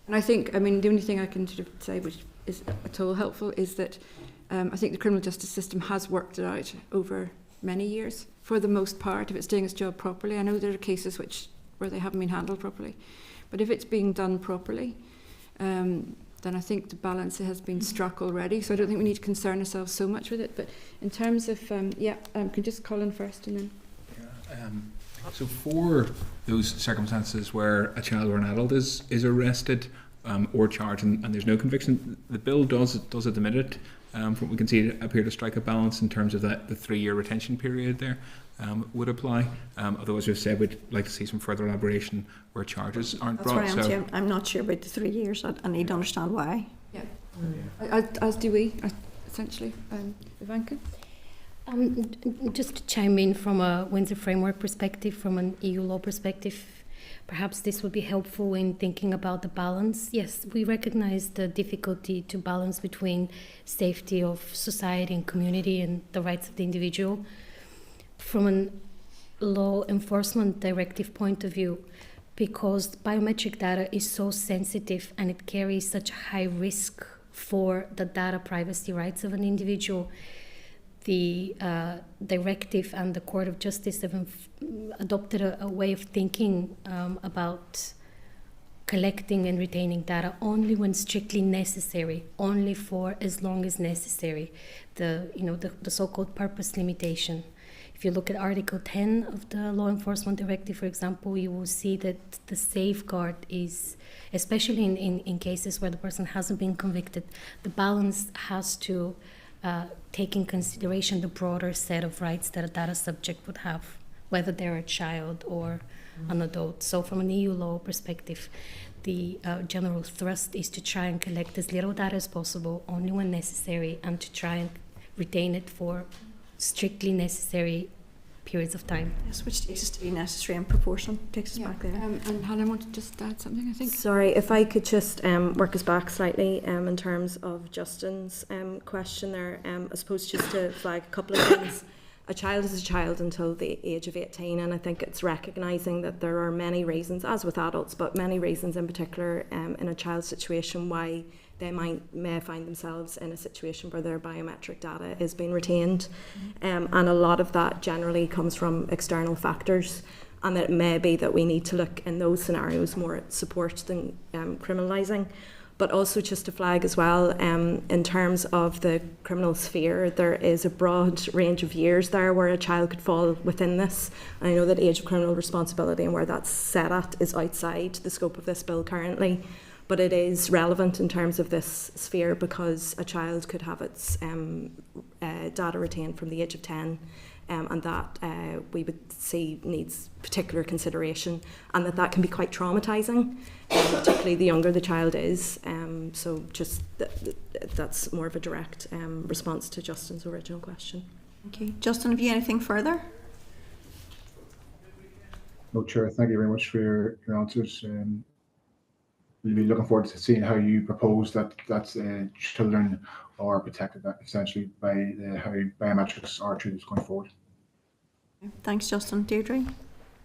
and I think, I mean, the only thing I can sort of say, which is at all helpful, is that I think the criminal justice system has worked it out over many years, for the most part, if it's doing its job properly. I know there are cases where they haven't been handled properly, but if it's being done properly, then I think the balance has been struck already. So I don't think we need to concern ourselves so much with it. But in terms of, can just Colin first and then. So for those circumstances where a child or an adult is arrested or charged and there's no conviction, the bill does at the minute from what we can see, appear to strike a balance in terms of that the 3-year retention period there would apply. Although, as we've said, we'd like to see some further elaboration where charges aren't That's brought. where I am too. I'm not sure about the 3 years. I need to understand why. Yeah, as do we, essentially. Ivanka? Just to chime in from a Windsor framework perspective, from an EU law perspective, perhaps this would be helpful in thinking about the balance. Yes, we recognize the difficulty to balance between safety of society and community and the rights of the individual. From a law enforcement directive point of view, because biometric data is so sensitive and it carries such a high risk for the data privacy rights of an individual, the directive and the Court of Justice have adopted a way of thinking about collecting and retaining data only when strictly necessary, only for as long as necessary, the so-called purpose limitation. If you look at Article 10 of the Law Enforcement Directive, for example, you will see that the safeguard is, especially in cases where the person hasn't been convicted, the balance has to take in consideration the broader set of rights that a data subject would have, whether they're a child or an adult. So from an EU law perspective, the general thrust is to try and collect as little data as possible, only when necessary, and to try and retain it for strictly necessary periods of time. Yes, which takes us to be necessary and proportional. Takes us back there. And Helen wanted to just add something, I think. Sorry, if I could just work us back slightly in terms of Justin's question there. I suppose just to flag a couple of things. A child is a child until the age of 18, and I think it's recognising that there are many reasons, as with adults, but many reasons in particular in a child's situation why they may find themselves in a situation where their biometric data is being retained. And a lot of that generally comes from external factors, and that it may be that we need to look in those scenarios more at support than criminalising. But also just to flag as well, in terms of the criminal sphere, there is a broad range of years there where a child could fall within this. And I know that age of criminal responsibility and where that's set at is outside the scope of this bill currently, but it is relevant in terms of this sphere because a child could have its data retained from the age of 10, and that we would see needs particular consideration, and that can be quite traumatising, particularly the younger the child is. So just that's more of a direct response to Justin's original question. Okay, Justin, have you anything further? No, Chair. Thank you very much for your answers. We'll be looking forward to seeing how you propose that children are protected essentially by how biometrics are treated going forward. Thanks, Justin. Deirdre?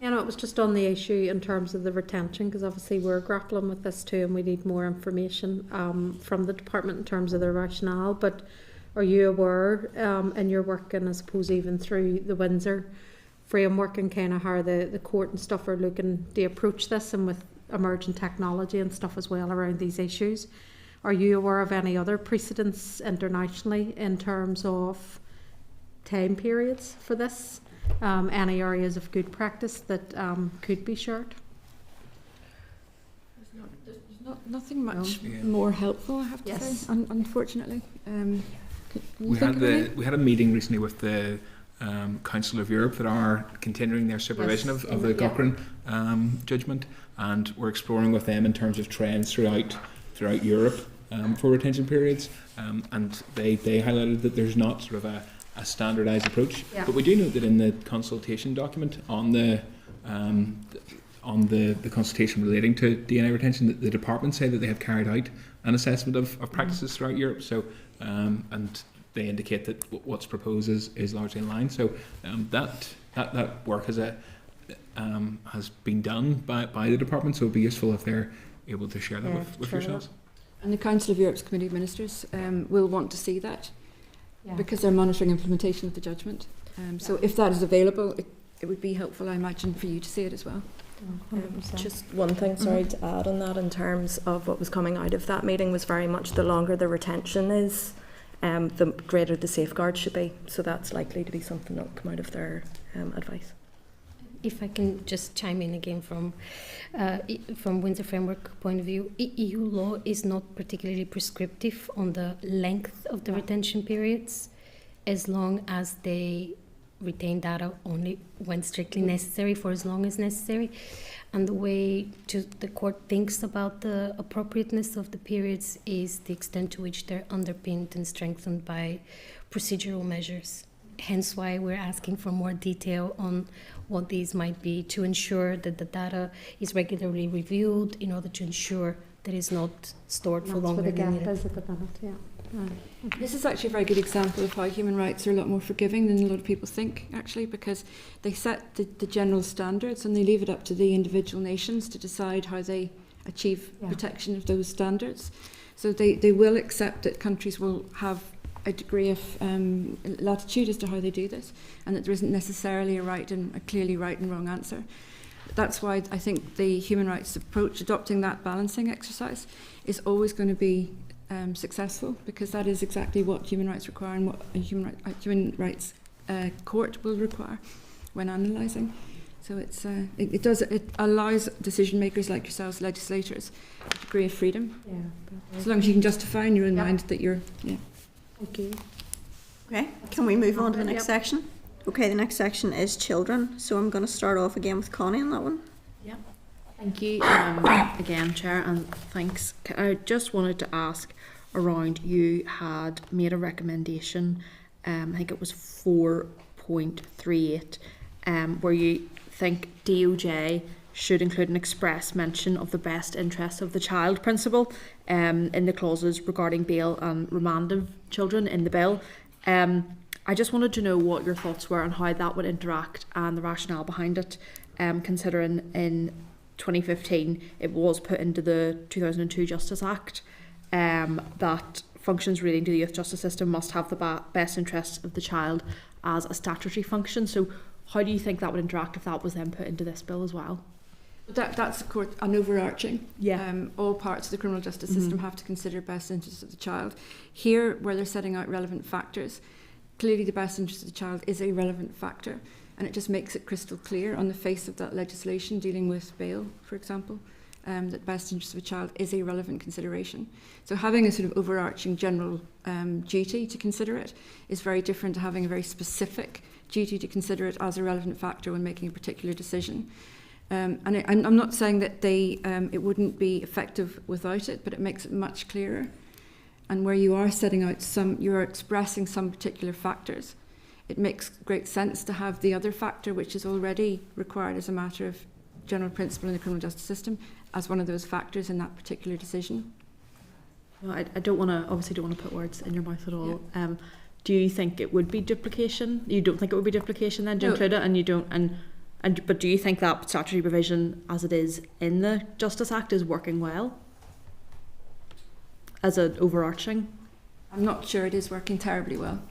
Yeah, no, it was just on the issue in terms of the retention, because obviously we're grappling with this too, and we need more information from the department in terms of their rationale. But are you aware in your work, and I suppose even through the Windsor framework, and kind of how the court and stuff are looking to approach this, and with emerging technology and stuff as well around these issues, are you aware of any other precedents internationally in terms of time periods for this? Any areas of good practice that could be shared? There's nothing much more helpful, I have to say, unfortunately. We had a meeting recently with the Council of Europe that are continuing their supervision of the Cochrane judgment, and we're exploring with them in terms of trends throughout Europe for retention periods, and they highlighted that there's not sort of a standardised approach, but we do note that in the consultation document on the consultation relating to DNA retention, that the department say that they have carried out an assessment of practices throughout Europe, so and they indicate that what's proposed is largely in line. So that work has been done by the department, so it'd be useful if they're able to share that with yourselves. And the Council of Europe's Committee of Ministers will want to see that because they're monitoring implementation of the judgment. So if that is available, it would be helpful, I imagine, for you to see it as well. Just one thing, sorry, to add on that in terms of what was coming out of that meeting was very much the longer the retention is, the greater the safeguard should be. So that's likely to be something that will come out of their advice. If I can just chime in again from Windsor Framework point of view, EU law is not particularly prescriptive on the length of the retention periods, as long as they retain data only when strictly necessary, for as long as necessary. And the way the court thinks about the appropriateness of the periods is the extent to which they're underpinned and strengthened by procedural measures. Hence why we're asking for more detail on what these might be, to ensure that the data is regularly reviewed in order to ensure that it's not stored for longer than needed. This is actually a very good example of how human rights are a lot more forgiving than a lot of people think, actually, because they set the general standards and they leave it up to the individual nations to decide how they achieve protection of those standards. So they will accept that countries will have a degree of latitude as to how they do this, and that there isn't necessarily a clearly right and wrong answer. That's why I think the human rights approach, adopting that balancing exercise, is always going to be successful, because that is exactly what human rights require and what a human rights court will require when analysing. So it allows decision makers like yourselves, legislators, a degree of freedom. As long as you can justify in your own mind that you're. Thank you. Okay, can we move on to the next section? Okay, the next section is children. So I'm going to start off again with Connie on that one. Yeah. Thank you again, Chair, and thanks. I just wanted to ask around, you had made a recommendation, I think it was 4.38, where you think DOJ should include an express mention of the best interests of the child principle in the clauses regarding bail and remand of children in the bill. I just wanted to know what your thoughts were on how that would interact and the rationale behind it, considering in 2015 it was put into the 2002 Justice Act that functions relating to the youth justice system must have the best interests of the child as a statutory function. So how do you think that would interact if that was then put into this bill as well? That's of course an overarching. All parts of the criminal justice system have to consider best interests of the child. Here, where they're setting out relevant factors, clearly the best interest of the child is a relevant factor, and it just makes it crystal clear on the face of that legislation dealing with bail, for example, that best interest of a child is a relevant consideration. So having a sort of overarching general duty to consider it is very different to having a very specific duty to consider it as a relevant factor when making a particular decision. And I'm not saying that it wouldn't be effective without it, but it makes it much clearer. And where you are setting out you are expressing some particular factors, it makes great sense to have the other factor, which is already required as a matter of general principle in the criminal justice system, as one of those factors in that particular decision. No, I obviously don't want to put words in your mouth at all. Do you think it would be duplication? You don't think it would be duplication then to include it, and you don't, but do you think that statutory provision as it is in the Justice Act is working well as an overarching? I'm not sure it is working terribly well.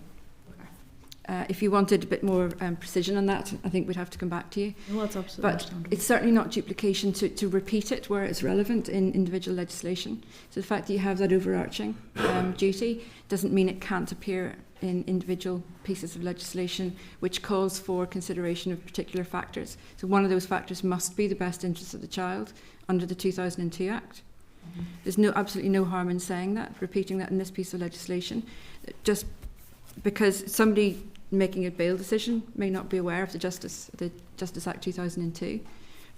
If you wanted a bit more precision on that, I think we'd have to come back to you. Well, that's absolutely understandable. It's certainly not duplication to repeat it where it's relevant in individual legislation. So the fact that you have that overarching duty doesn't mean it can't appear in individual pieces of legislation which calls for consideration of particular factors. So one of those factors must be the best interests of the child under the 2002 Act. There's absolutely no harm in saying that, repeating that in this piece of legislation, just because somebody making a bail decision may not be aware of the Justice Act 2002,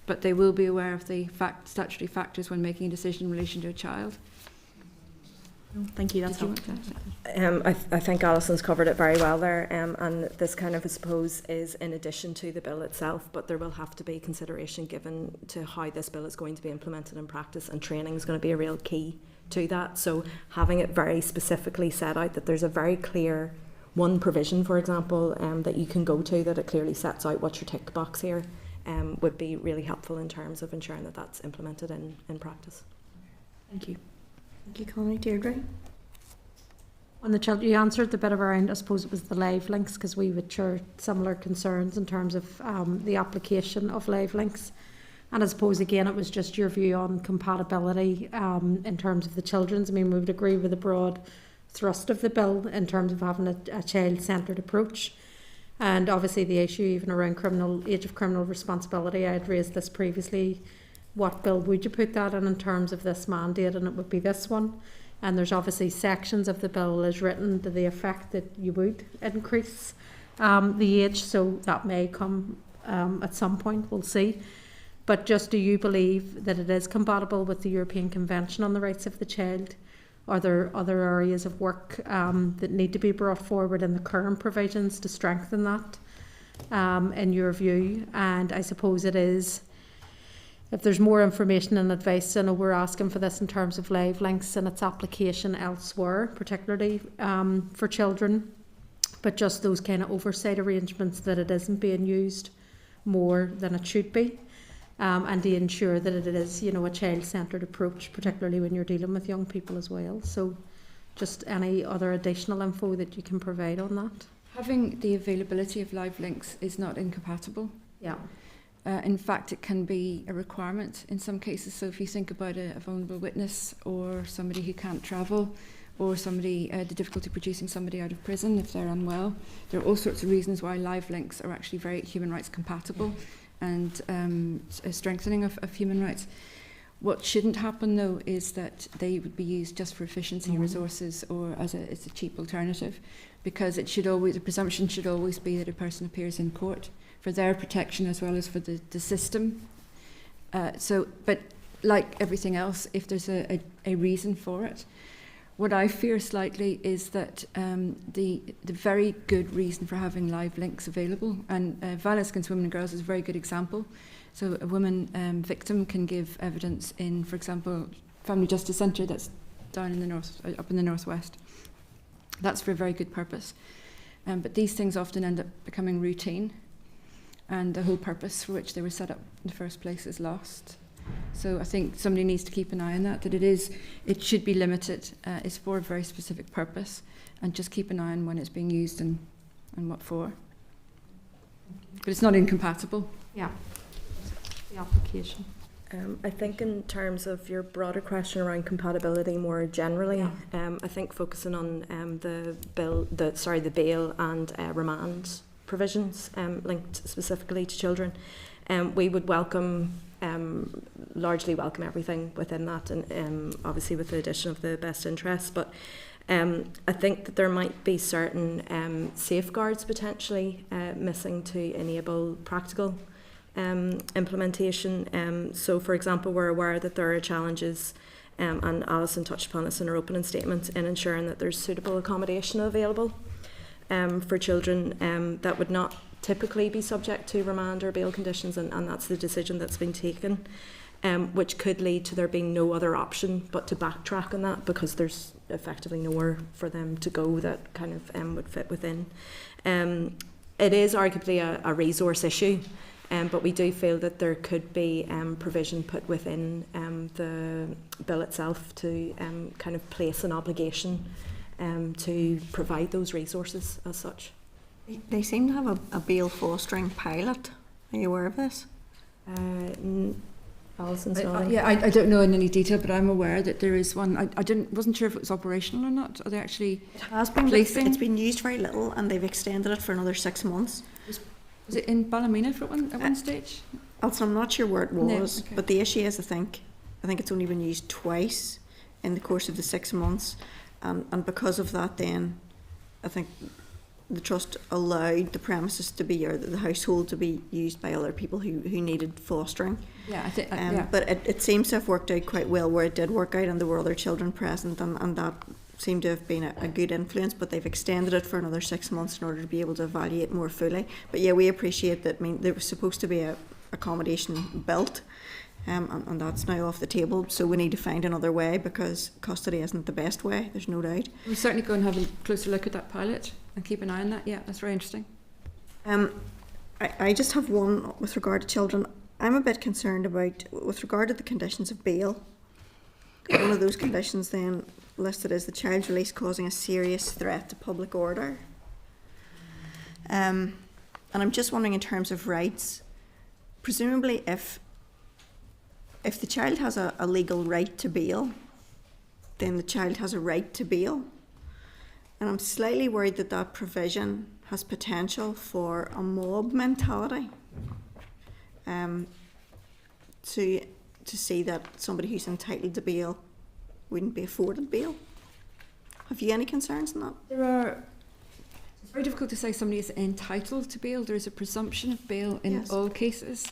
but they will be aware of the statutory factors when making a decision in relation to a child. Thank you, that's helpful. I think Alison's covered it very well there, and this kind of, I suppose, is in addition to the bill itself, but there will have to be consideration given to how this bill is going to be implemented in practice, and training is going to be a real key to that. So having it very specifically set out that there's a very clear one provision, for example, that you can go to, that it clearly sets out what's your tick box here, would be really helpful in terms of ensuring that that's implemented in practice. Thank you. Thank you, Connie. Deirdre? On the child, you answered the bit around, I suppose it was the live links, because we would share similar concerns in terms of the application of live links. And I suppose, again, it was just your view on compatibility in terms of the children's. I mean, we would agree with the broad thrust of the bill in terms of having a child-centred approach. And obviously the issue even around age of criminal responsibility, I had raised this previously. What bill would you put that in terms of this mandate? And it would be this one. And there's obviously sections of the bill as written to the effect that you would increase the age, so that may come at some point, we'll see. But just, do you believe that it is compatible with the European Convention on the Rights of the Child? Are there other areas of work that need to be brought forward in the current provisions to strengthen that, in your view? And I suppose it is, if there's more information and advice, I know we're asking for this in terms of live links and its application elsewhere, particularly for children, but just those kind of oversight arrangements that it isn't being used more than it should be, and to ensure that it is, you know, a child-centred approach, particularly when you're dealing with young people as well. So just any other additional info that you can provide on that? Having the availability of live links is not incompatible. Yeah. In fact, it can be a requirement in some cases. So if you think about a vulnerable witness or somebody who can't travel, or somebody, the difficulty producing somebody out of prison if they're unwell, there are all sorts of reasons why live links are actually very human rights compatible and a strengthening of human rights. What shouldn't happen though is that they would be used just for efficiency resources or as a cheap alternative, because it should always, the presumption should always be that a person appears in court for their protection as well as for the system. But like everything else, if there's a reason for it, what I fear slightly is that the very good reason for having live links available, and violence against women and girls is a very good example. So a woman victim can give evidence in, for example, Family Justice Centre that's down in the north, up in the northwest. That's for a very good purpose. But these things often end up becoming routine, and the whole purpose for which they were set up in the first place is lost. So I think somebody needs to keep an eye on that, it should be limited, it's for a very specific purpose, and just keep an eye on when it's being used and what for. But it's not incompatible. Yeah. The application. I think in terms of your broader question around compatibility more generally, I think focusing on the bail and remand provisions linked specifically to children, we would largely welcome everything within that, and obviously with the addition of the best interests. But I think that there might be certain safeguards potentially missing to enable practical implementation. So, for example, we're aware that there are challenges, and Alison touched upon this in her opening statement, in ensuring that there's suitable accommodation available for children that would not typically be subject to remand or bail conditions, and that's the decision that's been taken, which could lead to there being no other option but to backtrack on that, because there's effectively nowhere for them to go that kind of would fit within. It is arguably a resource issue, but we do feel that there could be provision put within the bill itself to kind of place an obligation to provide those resources as such. They seem to have a bail fostering pilot. Are you aware of this? Alison, sorry. I don't know in any detail, but I'm aware that there is one. I wasn't sure if it was operational or not. Are they actually? It has been. It's been used very little, and they've extended it for another 6 months. Was it in Ballymena at one stage? Also, I'm not sure where it was, No, okay. but the issue is, I think it's only been used twice in the course of the 6 months, and because of that, then I think the trust allowed the premises to be, or the household to be used by other people who needed fostering. Yeah, I think. But it seems to have worked out quite well where it did work out, and there were other children present, and that seemed to have been a good influence. But they've extended it for another 6 months in order to be able to evaluate more fully. But yeah, we appreciate that. I mean, there was supposed to be a accommodation built, and that's now off the table. So we need to find another way, because custody isn't the best way. There's no doubt. We'll certainly go and have a closer look at that pilot and keep an eye on that. Yeah, that's very interesting. I just have one with regard to children. I'm a bit concerned about, with regard to the conditions of bail. One of those conditions then listed as the child's release causing a serious threat to public order. And I'm just wondering, in terms of rights, presumably if the child has a legal right to bail, then the child has a right to bail. And I'm slightly worried that that provision has potential for a mob mentality. To see that somebody who's entitled to bail wouldn't be afforded bail. Have you any concerns on that? It's very difficult to say somebody is entitled to bail. There is a presumption of bail in all cases,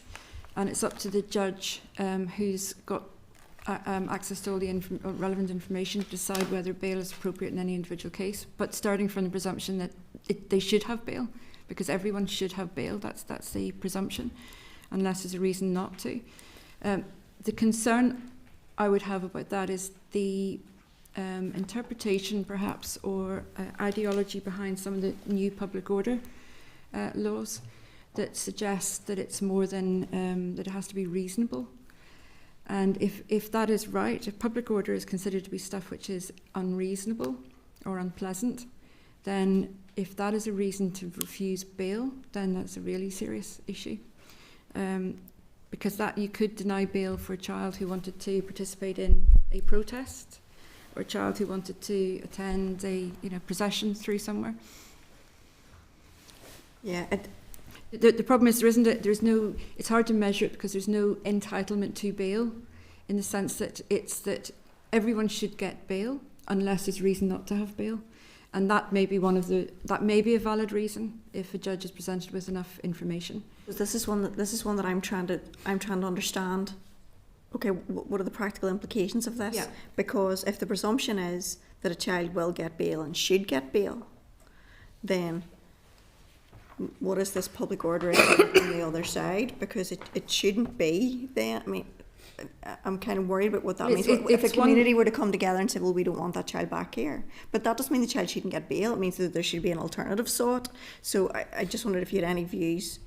and it's up to the judge who's got access to all the relevant information to decide whether bail is appropriate in any individual case. But starting from the presumption that they should have bail, because everyone should have bail. That's the presumption, unless there's a reason not to. The concern I would have about that is the interpretation, perhaps, or ideology behind some of the new public order laws that suggest that it's more than that it has to be reasonable. And if that is right, if public order is considered to be stuff which is unreasonable or unpleasant, then if that is a reason to refuse bail, then that's a really serious issue. Because that you could deny bail for a child who wanted to participate in a protest, or a child who wanted to attend a procession through somewhere. Yeah. The problem is it's hard to measure it because there's no entitlement to bail, in the sense that it's that everyone should get bail unless there's reason not to have bail. And that may be that may be a valid reason if a judge is presented with enough information. This is one that I'm trying to understand. Okay, what are the practical implications of this? Yeah. Because if the presumption is that a child will get bail and should get bail, then what is this public order on the other side? Because it shouldn't be then. I mean, I'm kind of worried about what that means. If a community were to come together and say, well, we don't want that child back here. But that doesn't mean the child shouldn't get bail. It means that there should be an alternative sought. So I just wondered if you had any views.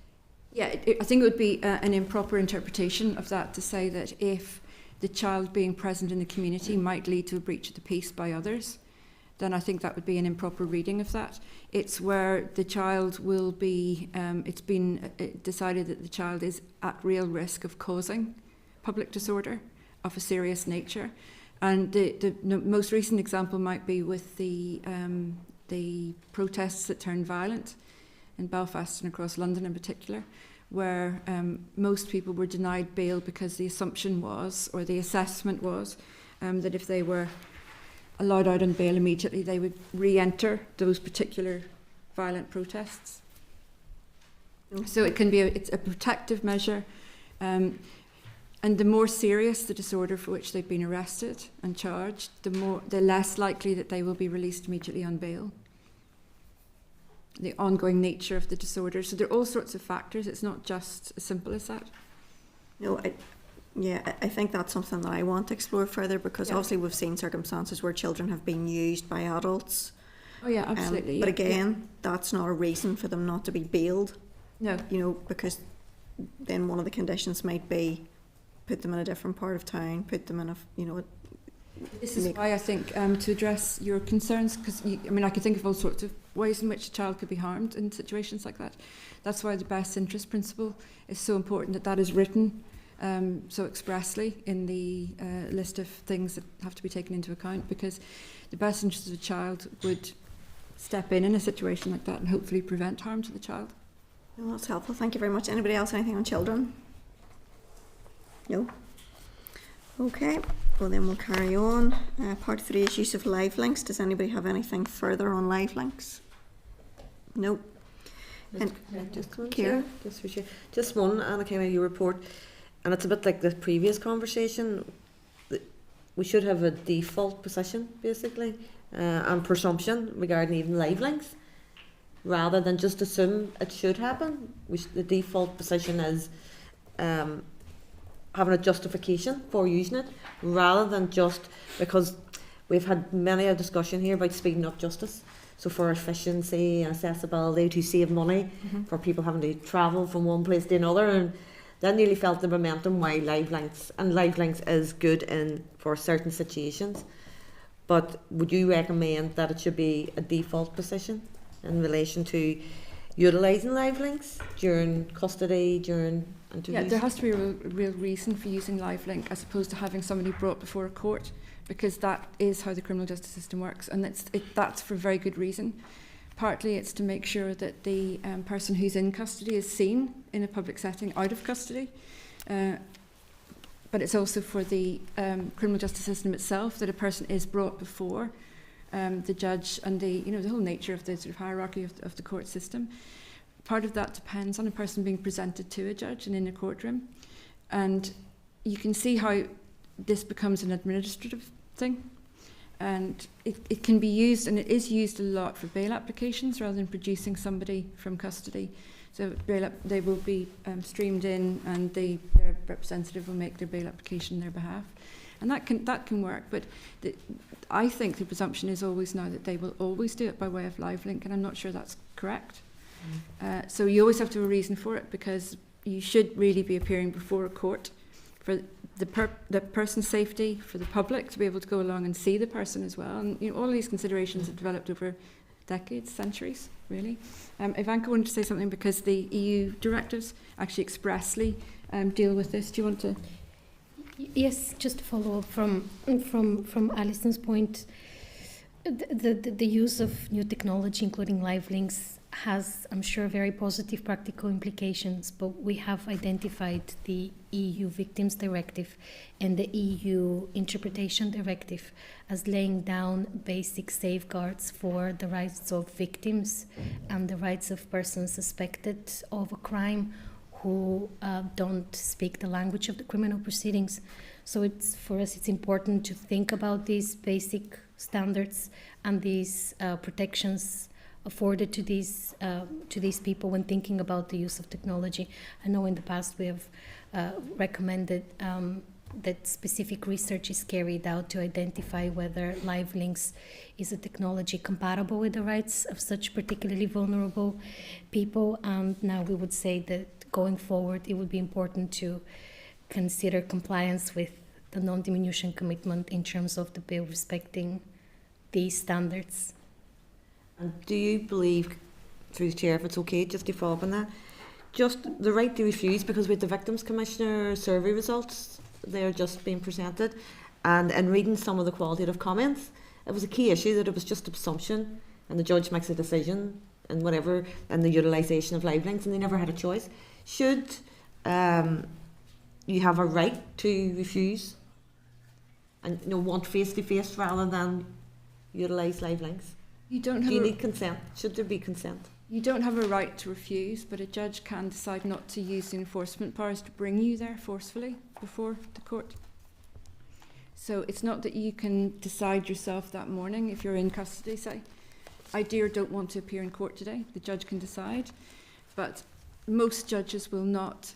Yeah, I think it would be an improper interpretation of that to say that if the child being present in the community might lead to a breach of the peace by others, then I think that would be an improper reading of that. It's where the child will be, it's been decided that the child is at real risk of causing public disorder of a serious nature. And the most recent example might be with the protests that turned violent in Belfast and across London in particular, where most people were denied bail because the assumption was, or the assessment was, that if they were allowed out on bail immediately, they would re-enter those particular violent protests. So it can be it's a protective measure, and the more serious the disorder for which they've been arrested and charged, the less likely that they will be released immediately on bail. The ongoing nature of the disorder. So there are all sorts of factors. It's not just as simple as that. No, I think that's something that I want to explore further, because obviously we've seen circumstances where children have been used by adults. Oh yeah, absolutely. But again, that's not a reason for them not to be bailed. No. Because then one of the conditions might be put them in a different part of town, put them in a, This is why I think to address your concerns, because I could think of all sorts of ways in which a child could be harmed in situations like that. That's why the best interest principle is so important, that is written so expressly in the list of things that have to be taken into account, because the best interest of the child would step in a situation like that and hopefully prevent harm to the child. Well, that's helpful. Thank you very much. Anybody else, anything on children? No? Okay. Well, then we'll carry on. Part 3 is use of live links. Does anybody have anything further on live links? No. And Just one, Ciara? Just one, and it came out of your report, and it's a bit like the previous conversation. We should have a default position, basically, and presumption regarding even live links, rather than just assume it should happen. The default position is having a justification for using it, rather than just because we've had many a discussion here about speeding up justice. So for efficiency and accessibility, to save money for people having to travel from one place to another, and that nearly felt the momentum why live links is good for certain situations. But would you recommend that it should be a default position in relation to utilising live links during custody, during interviews? Yeah, there has to be a real reason for using live link as opposed to having somebody brought before a court, because that is how the criminal justice system works, and that's for very good reason. Partly it's to make sure that the person who's in custody is seen in a public setting out of custody. But it's also for the criminal justice system itself, that a person is brought before the judge and the whole nature of the sort of hierarchy of the court system. Part of that depends on a person being presented to a judge and in a courtroom. And you can see how this becomes an administrative thing. And it can be used, and it is used a lot for bail applications rather than producing somebody from custody. So they will be streamed in, and their representative will make their bail application on their behalf. And that can work, but I think the presumption is always now that they will always do it by way of live link, and I'm not sure that's correct. So you always have to have a reason for it, because you should really be appearing before a court for the person's safety, for the public to be able to go along and see the person as well. And all these considerations have developed over decades, centuries, really. Ivanka wanted to say something because the EU directives actually expressly deal with this. Do you want to? Yes, just to follow up from Alison's point, the use of new technology, including live links, has, I'm sure, very positive practical implications, but we have identified the EU Victims Directive and the EU Interpretation Directive as laying down basic safeguards for the rights of victims and the rights of persons suspected of a crime who don't speak the language of the criminal proceedings. So for us it's important to think about these basic standards and these protections afforded to these people when thinking about the use of technology. I know in the past we have recommended that specific research is carried out to identify whether live links is a technology compatible with the rights of such particularly vulnerable people. And now we would say that going forward it would be important to consider compliance with the non-diminution commitment in terms of the bill respecting these standards. And do you believe, through the chair, if it's okay, just to follow up on that, just the right to refuse, because with the Victims Commissioner survey results, they're just being presented, and in reading some of the qualitative comments, it was a key issue that it was just a presumption, and the judge makes a decision, and whatever, and the utilisation of live links, and they never had a choice. Should you have a right to refuse, and want face-to-face rather than utilise live links? Do you need consent? Should there be consent? You don't have a right to refuse, but a judge can decide not to use the enforcement powers to bring you there forcefully before the court. So it's not that you can decide yourself that morning if you're in custody, say, I do or don't want to appear in court today. The judge can decide, but most judges will not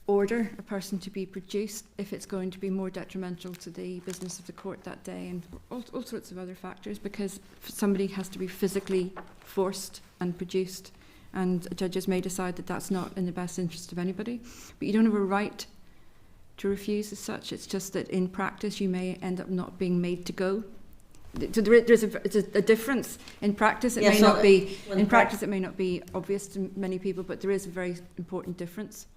order a person to be produced if it's going to be more detrimental to the business of the court that day, and all sorts of other factors, because somebody has to be physically forced and produced, and judges may decide that that's not in the best interest of anybody. But you don't have a right to refuse as such. It's just that in practice you may end up not being made to go. So there's a difference in practice. It may not be in practice. It may not be obvious to many people, but there is a very important difference.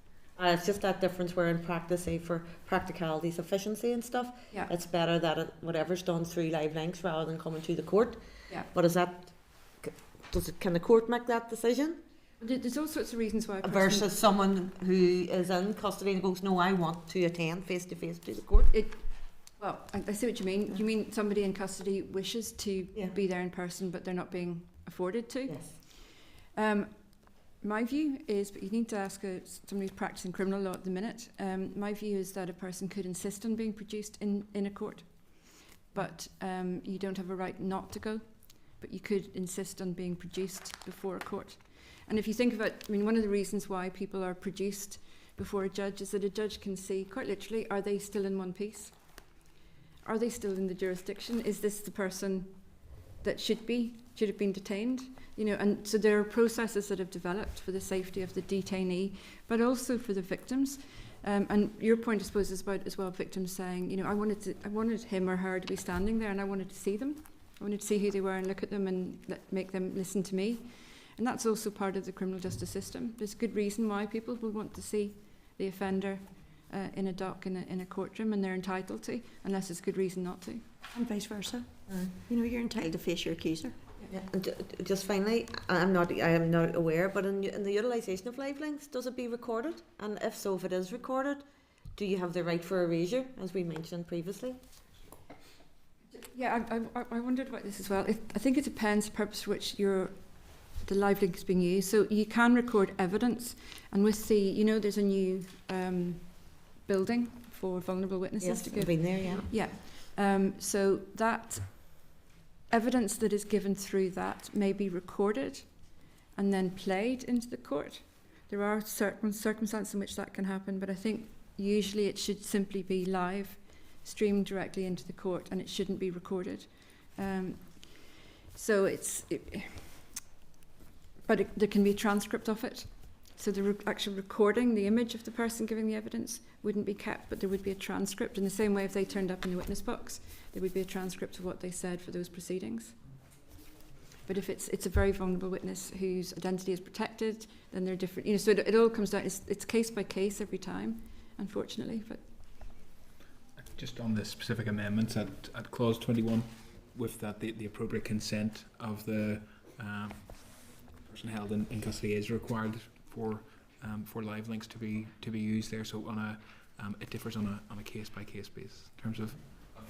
It's just that difference where in practice, say for practicalities, efficiency and stuff, it's better that whatever's done through live links rather than coming to the court. Yeah. But can the court make that decision? There's all sorts of reasons why. Versus someone who is in custody and goes, no, I want to attend face-to-face to the court. Well, I see what you mean. You mean somebody in custody wishes to be there in person, but they're not being afforded to? Yes. My view is, but you need to ask somebody who's practicing criminal law at the minute, my view is that a person could insist on being produced in a court, but you don't have a right not to go, but you could insist on being produced before a court. And if you think about, one of the reasons why people are produced before a judge is that a judge can see, quite literally, are they still in one piece? Are they still in the jurisdiction? Is this the person that should have been detained? And so there are processes that have developed for the safety of the detainee, but also for the victims. And your point, I suppose, is about as well victims saying, I wanted him or her to be standing there, and I wanted to see them. I wanted to see who they were and look at them and make them listen to me. And that's also part of the criminal justice system. There's a good reason why people will want to see the offender in a dock in a courtroom, and they're entitled to, unless it's a good reason not to. And vice versa. You're entitled to face your accuser. Yeah. And just finally, I am not aware, but in the utilisation of live links, does it be recorded? And if so, if it is recorded, do you have the right for erasure, as we mentioned previously? Yeah, I wondered about this as well. I think it depends the purpose for which the live link is being used. So you can record evidence, and with there's a new building for vulnerable witnesses Yes, to give. I've been there, yeah. Yeah. So that evidence that is given through that may be recorded and then played into the court. There are certain circumstances in which that can happen, but I think usually it should simply be live, streamed directly into the court, and it shouldn't be recorded. But there can be a transcript of it. So the actual recording, the image of the person giving the evidence wouldn't be kept, but there would be a transcript. In the same way, if they turned up in the witness box, there would be a transcript of what they said for those proceedings. But if it's a very vulnerable witness whose identity is protected, then they're different. So it all comes down. It's case by case every time, unfortunately. But just on the specific amendments at clause 21, with that the appropriate consent of the person held in custody is required for live links to be used there. So it differs on a case by case basis in terms of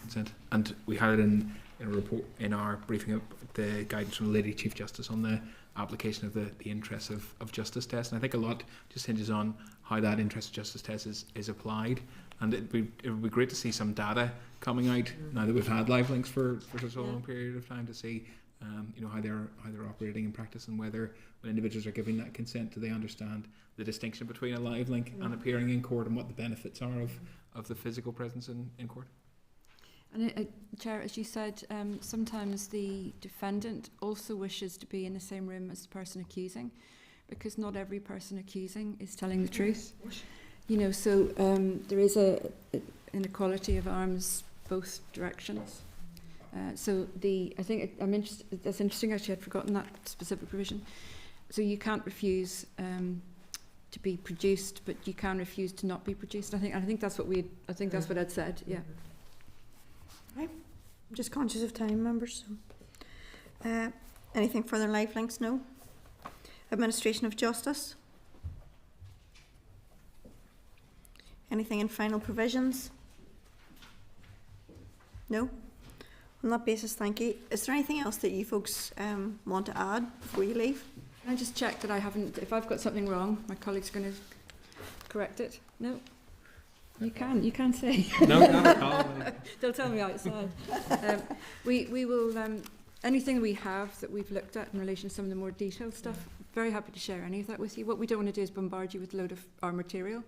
consent. And we had it in a report in our briefing up the guidance from the Lady Chief Justice on the application of the interests of justice test. And I think a lot just hinges on how that interest of justice test is applied. And it would be great to see some data coming out now that we've had live links for such a long period of time, to see how they're operating in practice, and whether when individuals are giving that consent, do they understand the distinction between a live link and appearing in court, and what the benefits are of the physical presence in court. And Chair, as you said, sometimes the defendant also wishes to be in the same room as the person accusing, because not every person accusing is telling the truth. So there is an inequality of arms both directions. I think I'm interested. That's interesting. Actually, I'd forgotten that specific provision. So you can't refuse to be produced, but you can refuse to not be produced. I think that's what that's what I'd said. Yeah. Right. I'm just conscious of time, members. So. Anything further live links? No. Administration of justice. Anything in final provisions? No. On that basis, thank you. Is there anything else that you folks want to add before you leave? Can I just check that I haven't, if I've got something wrong, my colleague's going to correct it? No? You can say. No, not at all. They'll tell me outside. We will, anything we have that we've looked at in relation to some of the more detailed stuff, very happy to share any of that with you. What we don't want to do is bombard you with a load of our material,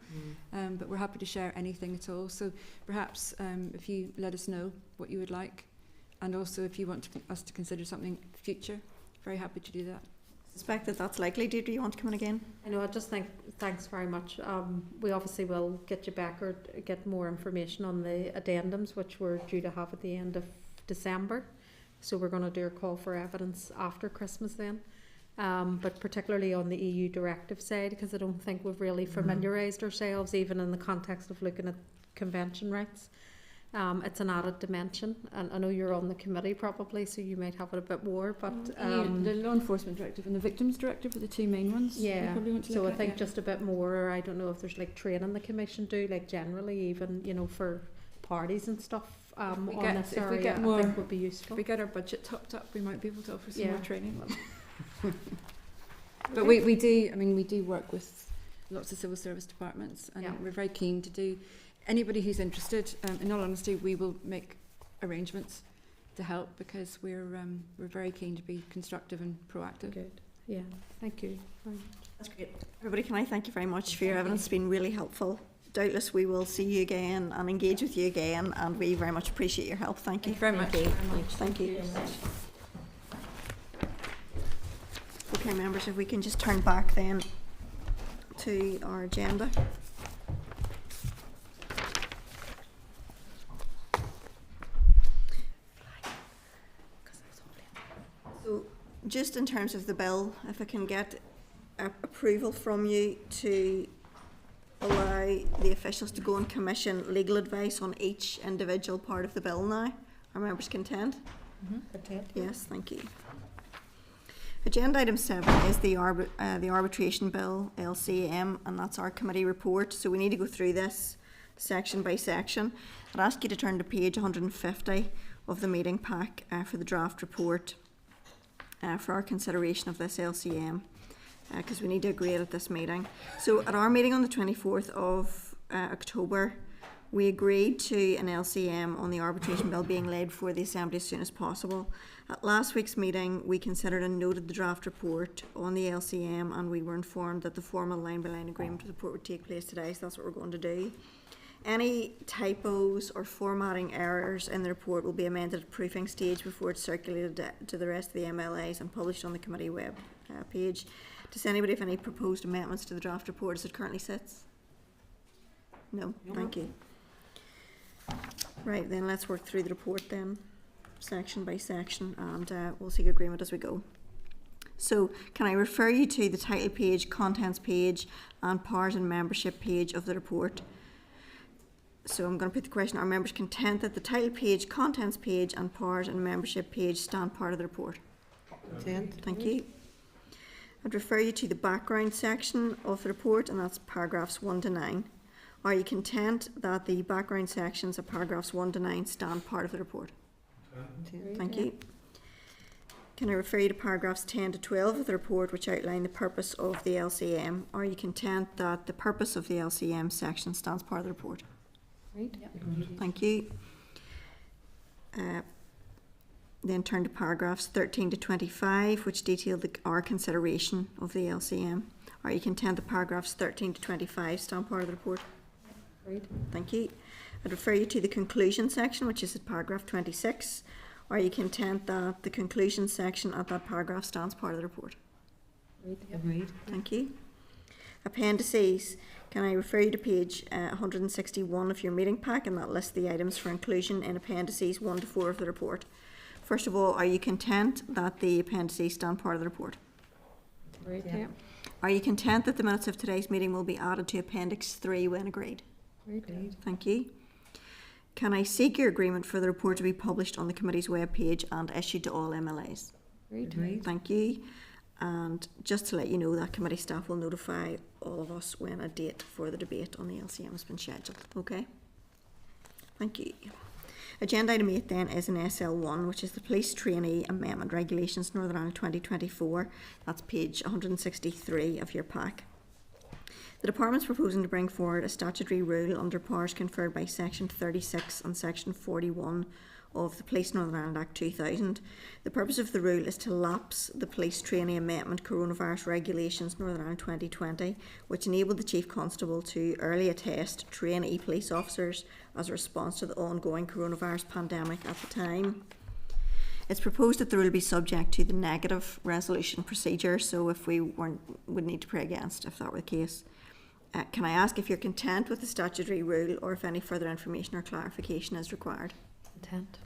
but we're happy to share anything at all. So perhaps if you let us know what you would like, and also if you want us to consider something future, very happy to do that. I suspect that's likely. Deirdre, you want to come in again? I know, I just think, thanks very much. We obviously will get you back or get more information on the addendums, which we're due to have at the end of December. So we're going to do a call for evidence after Christmas then. But particularly on the EU directive side, because I don't think we've really familiarised ourselves, even in the context of looking at convention rights. It's an added dimension, and I know you're on the committee probably, so you might have it a bit more. But the Law Enforcement Directive and the Victims Directive are the two main ones. Yeah, want to so I think just a bit more. Or I don't know if there's like training the Commission do, like generally, even for parties and stuff. If we area, get more, I think would be useful. If we get our budget topped up, we might be able to offer some Yeah. more training. But we do work with lots of civil service departments, and we're very keen to do. Anybody who's interested, in all honesty, we will make arrangements to help, because we're very keen to be constructive and proactive. Good. Yeah. Thank you. That's great. Everybody, can I thank you very much for your evidence? It's been really helpful. Doubtless we will see you again and engage with you again, and we very much appreciate your help. Thank you. Very much. Thank you. Okay, members, if we can just turn back then to our agenda. So, just in terms of the bill, if I can get approval from you to allow the officials to go and commission legal advice on each individual part of the bill now. Are members content? Content. Yes, thank you. Agenda item 7 is the Arbitration Bill, LCM, and that's our committee report. So we need to go through this section by section. I'd ask you to turn to page 150 of the meeting pack for the draft report for our consideration of this LCM, because we need to agree it at this meeting. So at our meeting on the 24th of October, we agreed to an LCM on the arbitration bill being laid before the Assembly as soon as possible. At last week's meeting, we considered and noted the draft report on the LCM, and we were informed that the formal line-by-line agreement report would take place today, so that's what we're going to do. Any typos or formatting errors in the report will be amended at proofing stage before it's circulated to the rest of the MLAs and published on the committee web page. Does anybody have any proposed amendments to the draft report as it currently sits? No, thank you. Right, then let's work through the report then, section by section, and we'll seek agreement as we go. So, can I refer you to the title page, contents page, and powers and membership page of the report? So I'm going to put the question, are members content that the title page, contents page, and powers and membership page stand part of the report? Content. Thank you. I'd refer you to the background section of the report, and that's paragraphs 1 to 9. Are you content that the background sections of paragraphs 1 to 9 stand part of the report? Thank you. Can I refer you to paragraphs 10 to 12 of the report, which outline the purpose of the LCM? Are you content that the purpose of the LCM section stands part of the report? Right. Thank you. Then turn to paragraphs 13 to 25, which detail our consideration of the LCM. Are you content that paragraphs 13 to 25 stand part of the report? Right. Thank you. I'd refer you to the conclusion section, which is at paragraph 26. Are you content that the conclusion section at that paragraph stands part of the report? Right. Agreed. Thank you. Appendices. Can I refer you to page 161 of your meeting pack, and that lists the items for inclusion in appendices 1 to 4 of the report. First of all, are you content that the appendices stand part of the report? Right. Yeah. Are you content that the minutes of today's meeting will be added to appendix 3 when agreed? Right. Thank you. Can I seek your agreement for the report to be published on the committee's web page and issued to all MLAs? Right. Thank you. And just to let you know, that committee staff will notify all of us when a date for the debate on the LCM has been scheduled. Okay? Thank you. Agenda item 8 then is an SL1, which is the Police Trainee Amendment Regulations Northern Ireland 2024. That's page 163 of your pack. The Department's proposing to bring forward a statutory rule under powers conferred by Section 36 and Section 41 of the Police Northern Ireland Act 2000. The purpose of the rule is to lapse the Police Trainee Amendment Coronavirus Regulations Northern Ireland 2020, which enabled the Chief Constable to early attest trainee police officers as a response to the ongoing coronavirus pandemic at the time. It's proposed that the rule be subject to the negative resolution procedure, so if we weren't, would need to pray against if that were the case. Can I ask if you're content with the statutory rule, or if any further information or clarification is required? Content.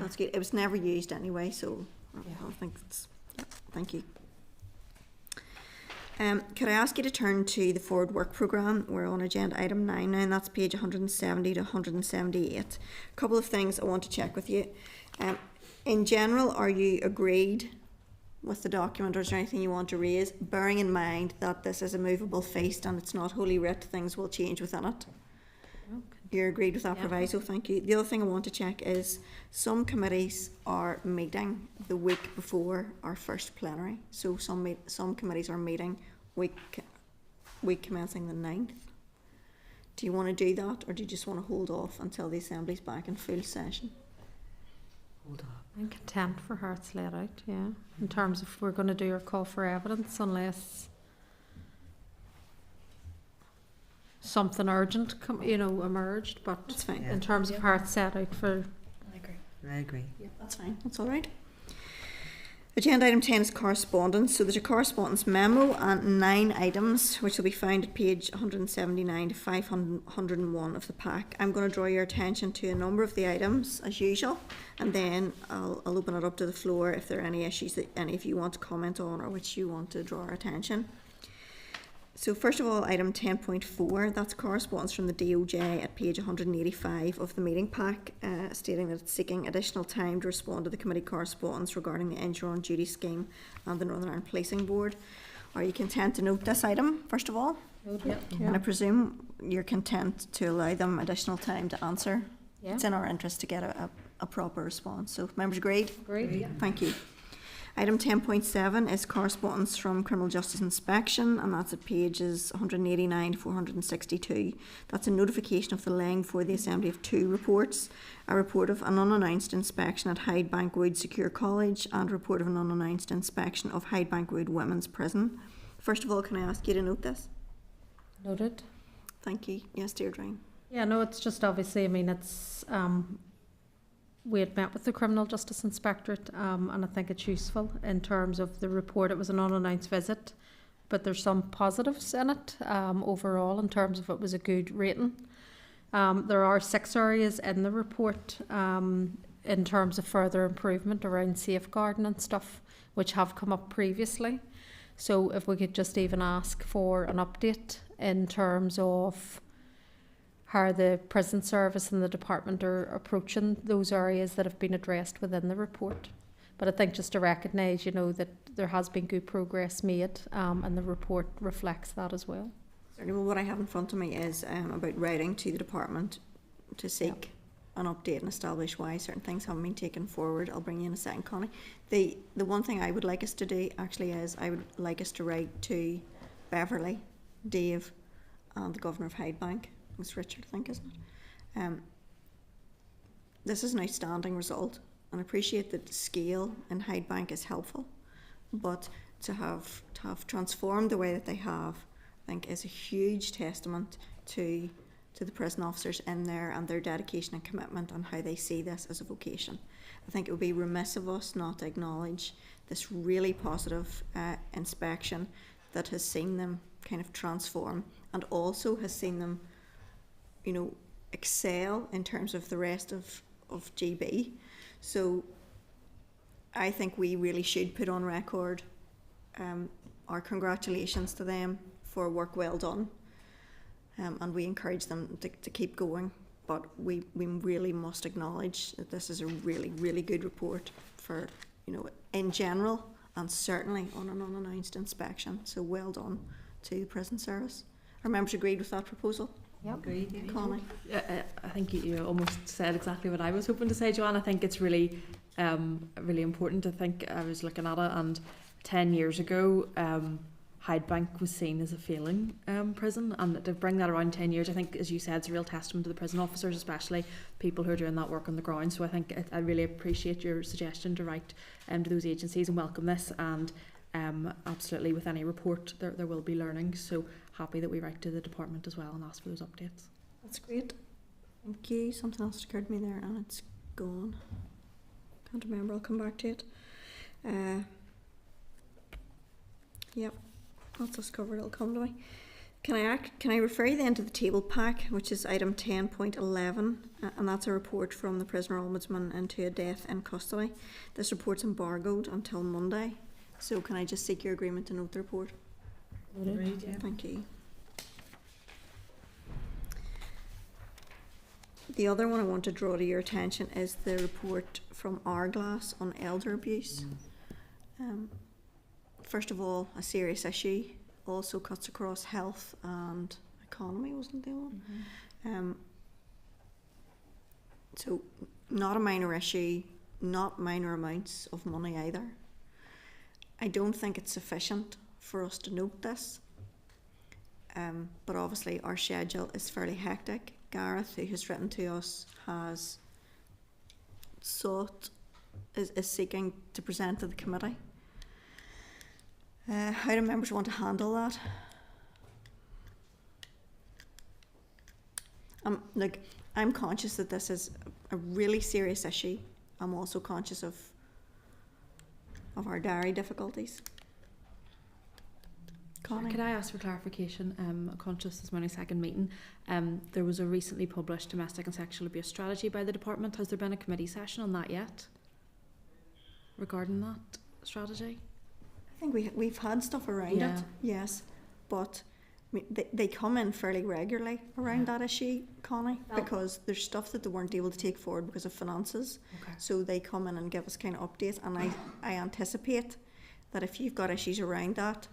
That's good. It was never used anyway, so I think it's, yeah, thank you. Could I ask you to turn to the forward work programme? We're on agenda item 9 now, and that's page 170 to 178. A couple of things I want to check with you. In general, are you agreed with the document, or is there anything you want to raise, bearing in mind that this is a movable feast and it's not holy writ, things will change within it? Okay. You're agreed with that proviso, thank you. The other thing I want to check is some committees are meeting the week before our first plenary. So some committees are meeting week commencing the 9th. Do you want to do that, or do you just want to hold off until the Assembly's back in full session? Hold on. I'm content for how it's laid out, yeah. In terms of we're going to do our call for evidence, unless something urgent, emerged. But That's fine. in terms of how it's set out for, I agree. Yeah, that's fine. That's all right. Agenda item 10 is correspondence. So there's a correspondence memo and 9 items, which will be found at page 179 to 501 of the pack. I'm going to draw your attention to a number of the items, as usual, and then I'll open it up to the floor if there are any issues that any of you want to comment on or which you want to draw our attention. So first of all, item 10.4, that's correspondence from the DOJ at page 185 of the meeting pack, stating that it's seeking additional time to respond to the committee correspondence regarding the Injury on Duty scheme and the Northern Ireland Policing Board. Are you content to note this item, first of all? Yep. And I presume you're content to allow them additional time to answer? Yeah. It's in our interest to get a proper response. So members agreed? Agreed. Yeah. Thank you. Item 10.7 is correspondence from Criminal Justice Inspection, and that's at pages 189 to 462. That's a notification of the laying before the Assembly of two reports: a report of an unannounced inspection at Hyde Bank Wood Secure College and a report of an unannounced inspection of Hyde Bank Wood Women's Prison. First of all, can I ask you to note this? Noted. Thank you. Yes, Deirdre. Yeah, no, it's just obviously, I mean, it's, we had met with the Criminal Justice Inspectorate, and I think it's useful in terms of the report. It was an unannounced visit, but there's some positives in it overall in terms of it was a good rating. There are 6 areas in the report in terms of further improvement around safeguarding and stuff, which have come up previously. So if we could just even ask for an update in terms of how the prison service and the department are approaching those areas that have been addressed within the report. But I think just to recognise, you know, that there has been good progress made, and the report reflects that as well. Certainly, well, what I have in front of me is about writing to the department to seek an update and establish why certain things haven't been taken forward. I'll bring you in a second, Connie. The one thing I would like us to do actually is I would like us to write to Beverly, Dave, and the Governor of Hyde Bank. It's Richard, I think, isn't it? This is an outstanding result, and I appreciate that the scale in Hyde Bank is helpful, but to have transformed the way that they have, I think, is a huge testament to the prison officers in there and their dedication and commitment and how they see this as a vocation. I think it would be remiss of us not to acknowledge this really positive inspection that has seen them kind of transform and also has seen them, you know, excel in terms of the rest of GB. So I think we really should put on record our congratulations to them for work well done, and we encourage them to keep going, but we really must acknowledge that this is a really, really good report for, you know, in general and certainly on an unannounced inspection. So well done to the prison service. Our members agreed with that proposal? Yep. Agreed. Connie? I think you almost said exactly what I was hoping to say, Joanne. I think it's really, really important. I think I was looking at it, and 10 years ago, Hyde Bank was seen as a failing prison, and to bring that around 10 years, I think, as you said, it's a real testament to the prison officers, especially people who are doing that work on the ground. So I think I really appreciate your suggestion to write to those agencies and welcome this, and absolutely with any report there will be learning. So happy that we write to the department as well and ask for those updates. That's great. Thank you. Something else occurred to me there and it's gone. Can't remember. I'll come back to it. Yep, that's us covered. It'll come to me. Can I refer you then to the table pack, which is item 10.11, and that's a report from the prisoner ombudsman into a death in custody. This report's embargoed until Monday. So can I just seek your agreement to note the report? Noted. Yeah. Thank you. The other one I want to draw to your attention is the report from Hourglass on elder abuse. First of all, a serious issue, also cuts across health and economy, wasn't the one? Mm-hmm. So not a minor issue, not minor amounts of money either. I don't think it's sufficient for us to note this, but obviously our schedule is fairly hectic. Gareth, who has written to us, has is seeking to present to the committee. How do members want to handle that? Look, I'm conscious that this is a really serious issue. I'm also conscious of our diary difficulties. Connie? Could I ask for clarification? Conscious this morning's second meeting, there was a recently published domestic and sexual abuse strategy by the department. Has there been a committee session on that yet? Regarding that strategy? I think we've had stuff around it, yes, but mean, they come in fairly regularly around that issue, Connie, because there's stuff that they weren't able to take forward because of finances. Okay. So they come in and give us kind of updates, and I anticipate that if you've got issues around that,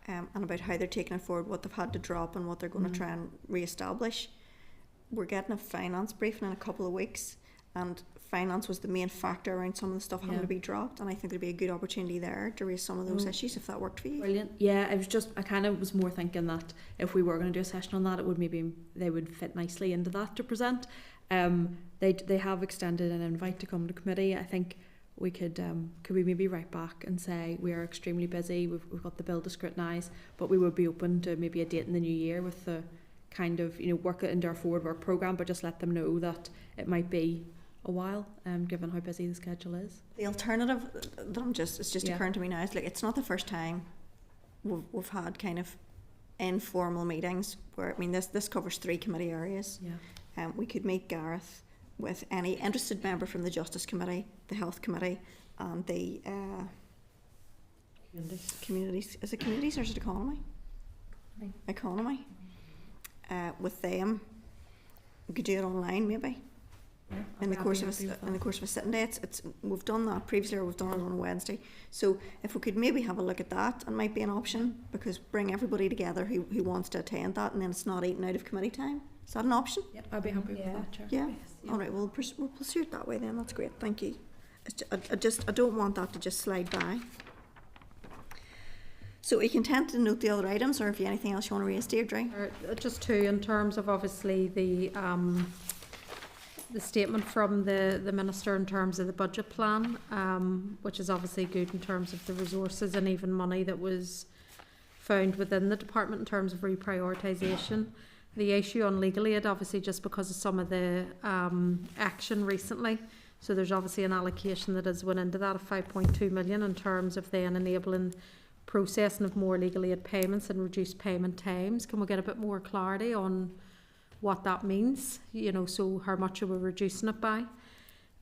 and about how they're taking it forward, what they've had to drop and what they're going to try and re-establish, we're getting a finance briefing in a couple of weeks, and finance was the main factor around some of the stuff having to be dropped, and I think there'd be a good opportunity there to raise some of those issues if that worked for you. Brilliant. Yeah, I kind of was more thinking that if we were going to do a session on that, it would maybe they would fit nicely into that to present. They have extended an invite to come to committee. I think we could we maybe write back and say we are extremely busy, we've got the bill to scrutinise, but we would be open to maybe a date in the new year with the kind of, you know, work it into our forward work programme, but just let them know that it might be a while, given how busy the schedule is. The alternative that it's just occurring to me now is, like, it's not the first time we've had kind of informal meetings where, I mean, this covers 3 committee areas. Yeah. We could meet Gareth with any interested member from the Justice Committee, the Health Committee, and the communities. Is it communities or is it economy? Economy. With them, we could do it online maybe. Yeah, in the course of a sitting day. We've done that previously, or we've done it on a Wednesday. So if we could maybe have a look at that, it might be an option, because bring everybody together who wants to attend that, and then it's not eating out of committee time. Is that an option? Yep, I'd be happy with that, Chair. Yeah. All right. We'll pursue it that way then. That's great. Thank you. I don't want that to just slide by. So are you content to note the other items, or if you have anything else you want to raise, Deirdre? Just 2 in terms of obviously the statement from the Minister in terms of the budget plan, which is obviously good in terms of the resources and even money that was found within the department in terms of reprioritisation. The issue on legal aid, obviously just because of some of the action recently, so there's obviously an allocation that has went into that of 5.2 million in terms of then enabling processing of more legal aid payments and reduced payment times. Can we get a bit more clarity on what that means, you know, so how much are we reducing it by?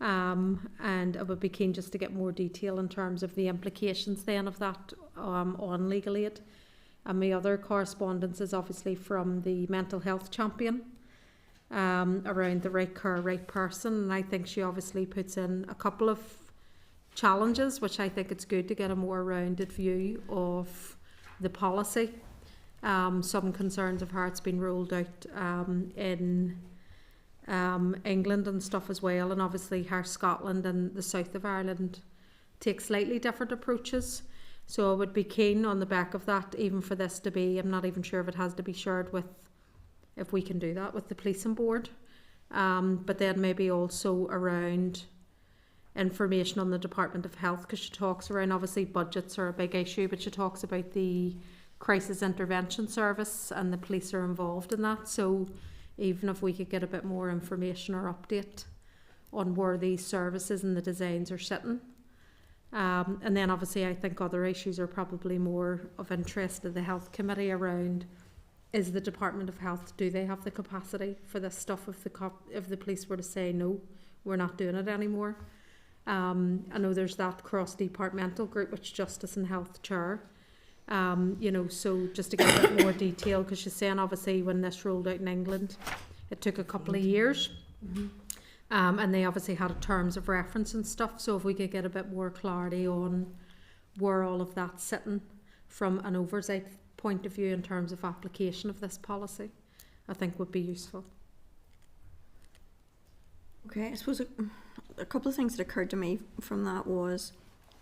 And I would be keen just to get more detail in terms of the implications then of that on legal aid. And my other correspondence is obviously from the mental health champion around the right care, right person. And I think she obviously puts in a couple of challenges, which I think it's good to get a more rounded view of the policy. Some concerns of how it's been rolled out in England and stuff as well, and obviously how Scotland and the south of Ireland take slightly different approaches. So I would be keen on the back of that, even for this to be, I'm not even sure if it has to be shared with, if we can do that with the policing board, but then maybe also around information on the Department of Health, because she talks around, obviously budgets are a big issue, but she talks about the crisis intervention service and the police are involved in that. So even if we could get a bit more information or update on where these services and the designs are sitting. And then obviously I think other issues are probably more of interest to the Health Committee around, is the Department of Health, do they have the capacity for this stuff if the police were to say no, we're not doing it anymore? I know there's that cross-departmental group which Justice and Health chair. You know, so just to get a bit more detail, because she's saying obviously when this rolled out in England it took a couple of years. And they obviously had terms of reference and stuff, so if we could get a bit more clarity on where all of that's sitting from an oversight point of view in terms of application of this policy, I think would be useful. Okay, I suppose a couple of things that occurred to me from that was,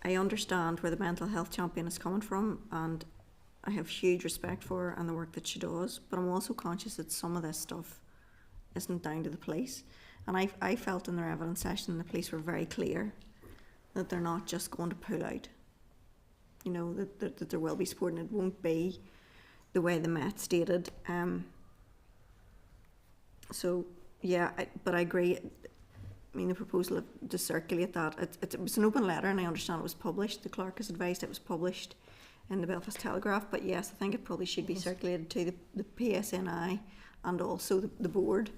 I understand where the mental health champion is coming from, and I have huge respect for her and the work that she does, but I'm also conscious that some of this stuff isn't down to the police. And I felt in their evidence session the police were very clear that they're not just going to pull out. You know, that there will be support, and it won't be the way the Met stated. So, yeah, but I agree. I mean, the proposal to circulate that, it was an open letter, and I understand it was published. The clerk has advised it was published in the Belfast Telegraph, but yes, I think it probably should be circulated to the PSNI and also the board.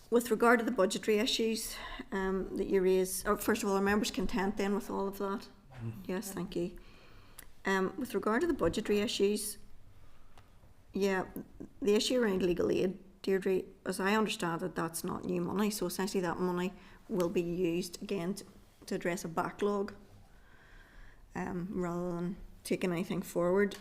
With regard to the budgetary issues that you raise, first of all, are members content then with all of that? Yes, thank you. With regard to the budgetary issues, yeah, the issue around legal aid, Deirdre, as I understand it, that's not new money. So essentially that money will be used again to address a backlog rather than taking anything forward.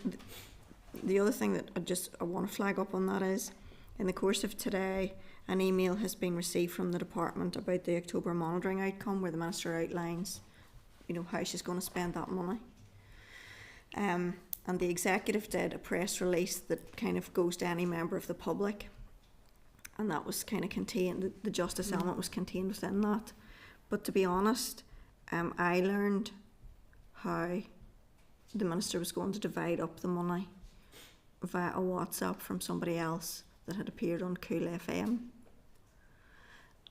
The other thing that I want to flag up on that is, in the course of today, an email has been received from the department about the October monitoring outcome, where the Minister outlines, you know, how she's going to spend that money. And the executive did a press release that kind of goes to any member of the public, and that was kind of contained, the justice element was contained within that. But to be honest, I learned how the Minister was going to divide up the money via a WhatsApp from somebody else that had appeared on Cool FM.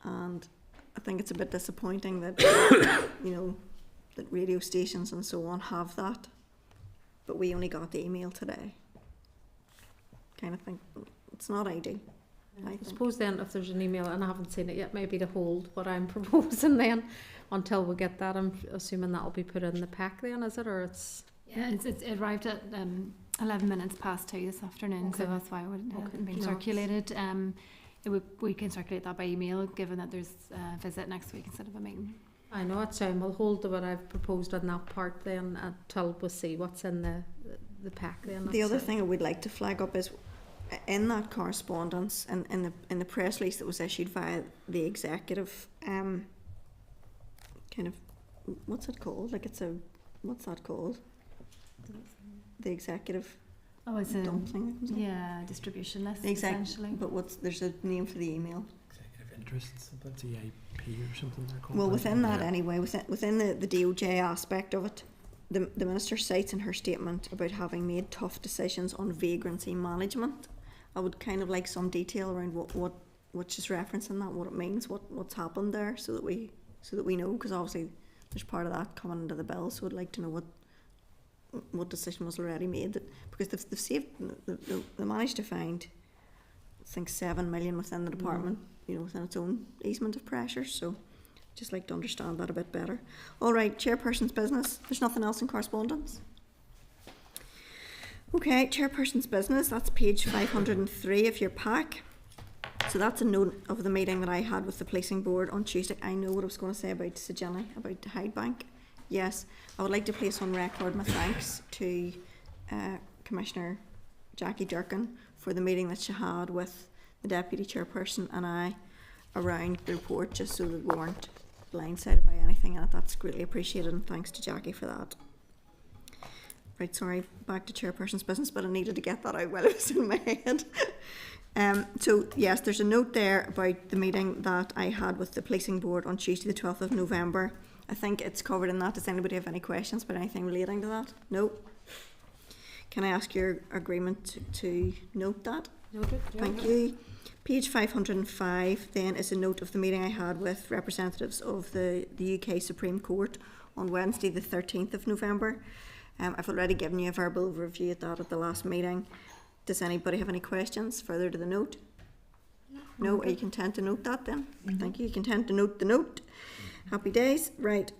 And I think it's a bit disappointing that, you know, that radio stations and so on have that, but we only got the email today. Kind of think it's not ideal. I suppose then if there's an email and I haven't seen it yet, maybe to hold what I'm proposing then until we get that. I'm assuming that'll be put in the pack then, is it, or it's? Yeah, it arrived at 11 minutes past 2 this afternoon, Okay. so that's why it hadn't been circulated. We can circulate that by email, given that there's a visit next week instead of a meeting. I know it's we'll hold to what I've proposed on that part then until we see what's in the pack then. The other thing I would like to flag up is, in that correspondence and in the press release that was issued via the executive, kind of, what's it called? Like what's that called? The executive. Oh, it's dumpling. Distribution list essentially. But there's a name for the email. Executive interests, that's EIP or something they're called. Well, within that anyway, within the DOJ aspect of it, the Minister cites in her statement about having made tough decisions on vagrancy management. I would kind of like some detail around what she's referencing that, what it means, what's happened there, so that we know, because obviously there's part of that coming into the bill. So I'd like to know what decision was already made, because they've saved, they managed to find, I think, 7 million within the department, you know, within its own easement of pressure. So just like to understand that a bit better. All right, chairperson's business. There's nothing else in correspondence. Okay, chairperson's business. That's page 503 of your pack. So that's a note of the meeting that I had with the policing board on Tuesday. I know what I was going to say about Sejini, about Hyde Bank. Yes, I would like to place on record my thanks to Commissioner Jackie Durkin for the meeting that she had with the deputy chairperson and I around the report, just so that we weren't blindsided by anything in it. That's greatly appreciated, and thanks to Jackie for that. Right, sorry, back to chairperson's business, but I needed to get that out while it was in my head. So yes, there's a note there about the meeting that I had with the policing board on Tuesday the 12th of November. I think it's covered in that. Does anybody have any questions about anything relating to that? No? Can I ask your agreement to note that? Noted. Thank you. Page 505 then is a note of the meeting I had with representatives of the UK Supreme Court on Wednesday the 13th of November. I've already given you a verbal review at that at the last meeting. Does anybody have any questions further to the note? No? Are you content to note that then? Thank you. You content to note the note? Happy days. Right.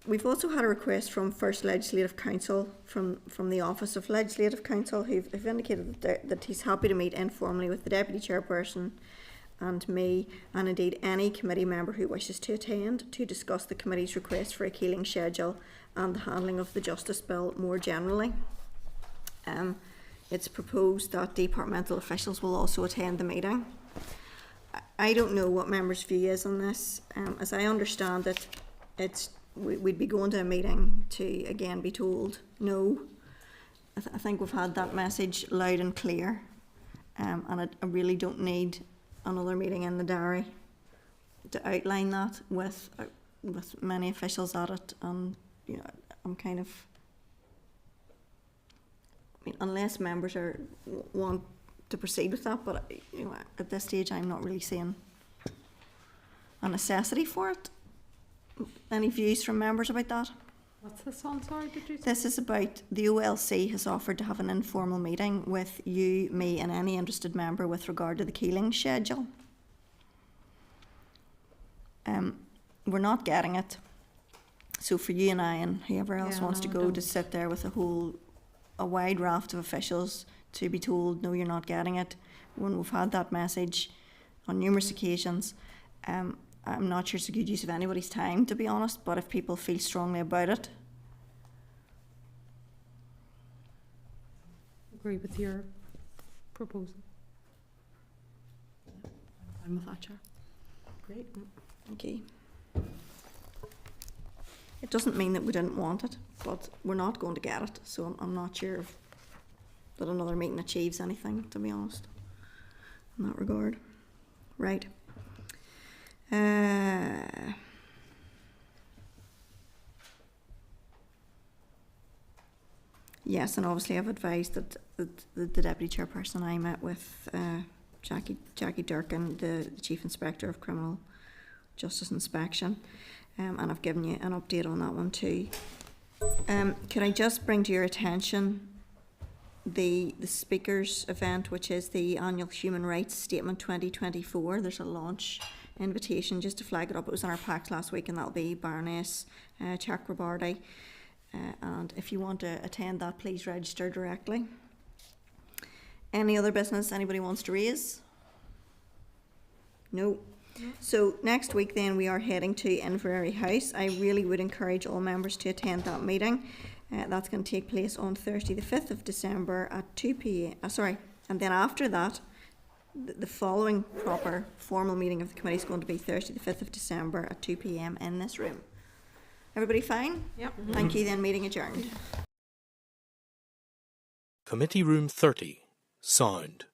We've also had a request from First Legislative Council, from the Office of Legislative Council, who've indicated that he's happy to meet informally with the Deputy Chairperson and me, and indeed any committee member who wishes to attend, to discuss the committee's request for a Keeling schedule and the handling of the Justice Bill more generally. It's proposed that departmental officials will also attend the meeting. I don't know what members' view is on this. As I understand it, we'd be going to a meeting to again be told no. I think we've had that message loud and clear, and I really don't need another meeting in the diary to outline that with many officials at it. And you know, I'm kind of, I mean, unless members want to proceed with that, but you know, at this stage I'm not really seeing a necessity for it. Any views from members about that? What's this on, sorry, did you say? This is about the OLC has offered to have an informal meeting with you, me and any interested member with regard to the Keeling schedule. We're not getting it. So for you and I and whoever else Yeah, wants no, to I go don't. to sit there with a wide raft of officials to be told, no, you're not getting it, when we've had that message on numerous occasions, I'm not sure it's a good use of anybody's time, to be honest, but if people feel strongly about it. Agree with your proposal. I'm with that, Chair. Great. Thank you. It doesn't mean that we didn't want it, but we're not going to get it, so I'm not sure that another meeting achieves anything, to be honest, in that regard. Right. Yes, and obviously I've advised that the Deputy Chairperson I met with, Jackie Durkin, the Chief Inspector of Criminal Justice Inspection, and I've given you an update on that one too. Can I just bring to your attention the speakers event, which is the annual Human Rights Statement 2024. There's a launch invitation, just to flag it up. It was in our packs last week, and that'll be Baroness Chakrabarty. And if you want to attend that, please register directly. Any other business anybody wants to raise? No. So next week then we are heading to Inverary House. I really would encourage all members to attend that meeting. That's going to take place on Thursday the 5th of December at 2 p.m. And then after that, the following proper formal meeting of the committee is going to be Thursday the 5th of December at 2 p.m. in this room. Everybody fine? Yep. Thank you then, meeting adjourned. Committee Room 30. Sound.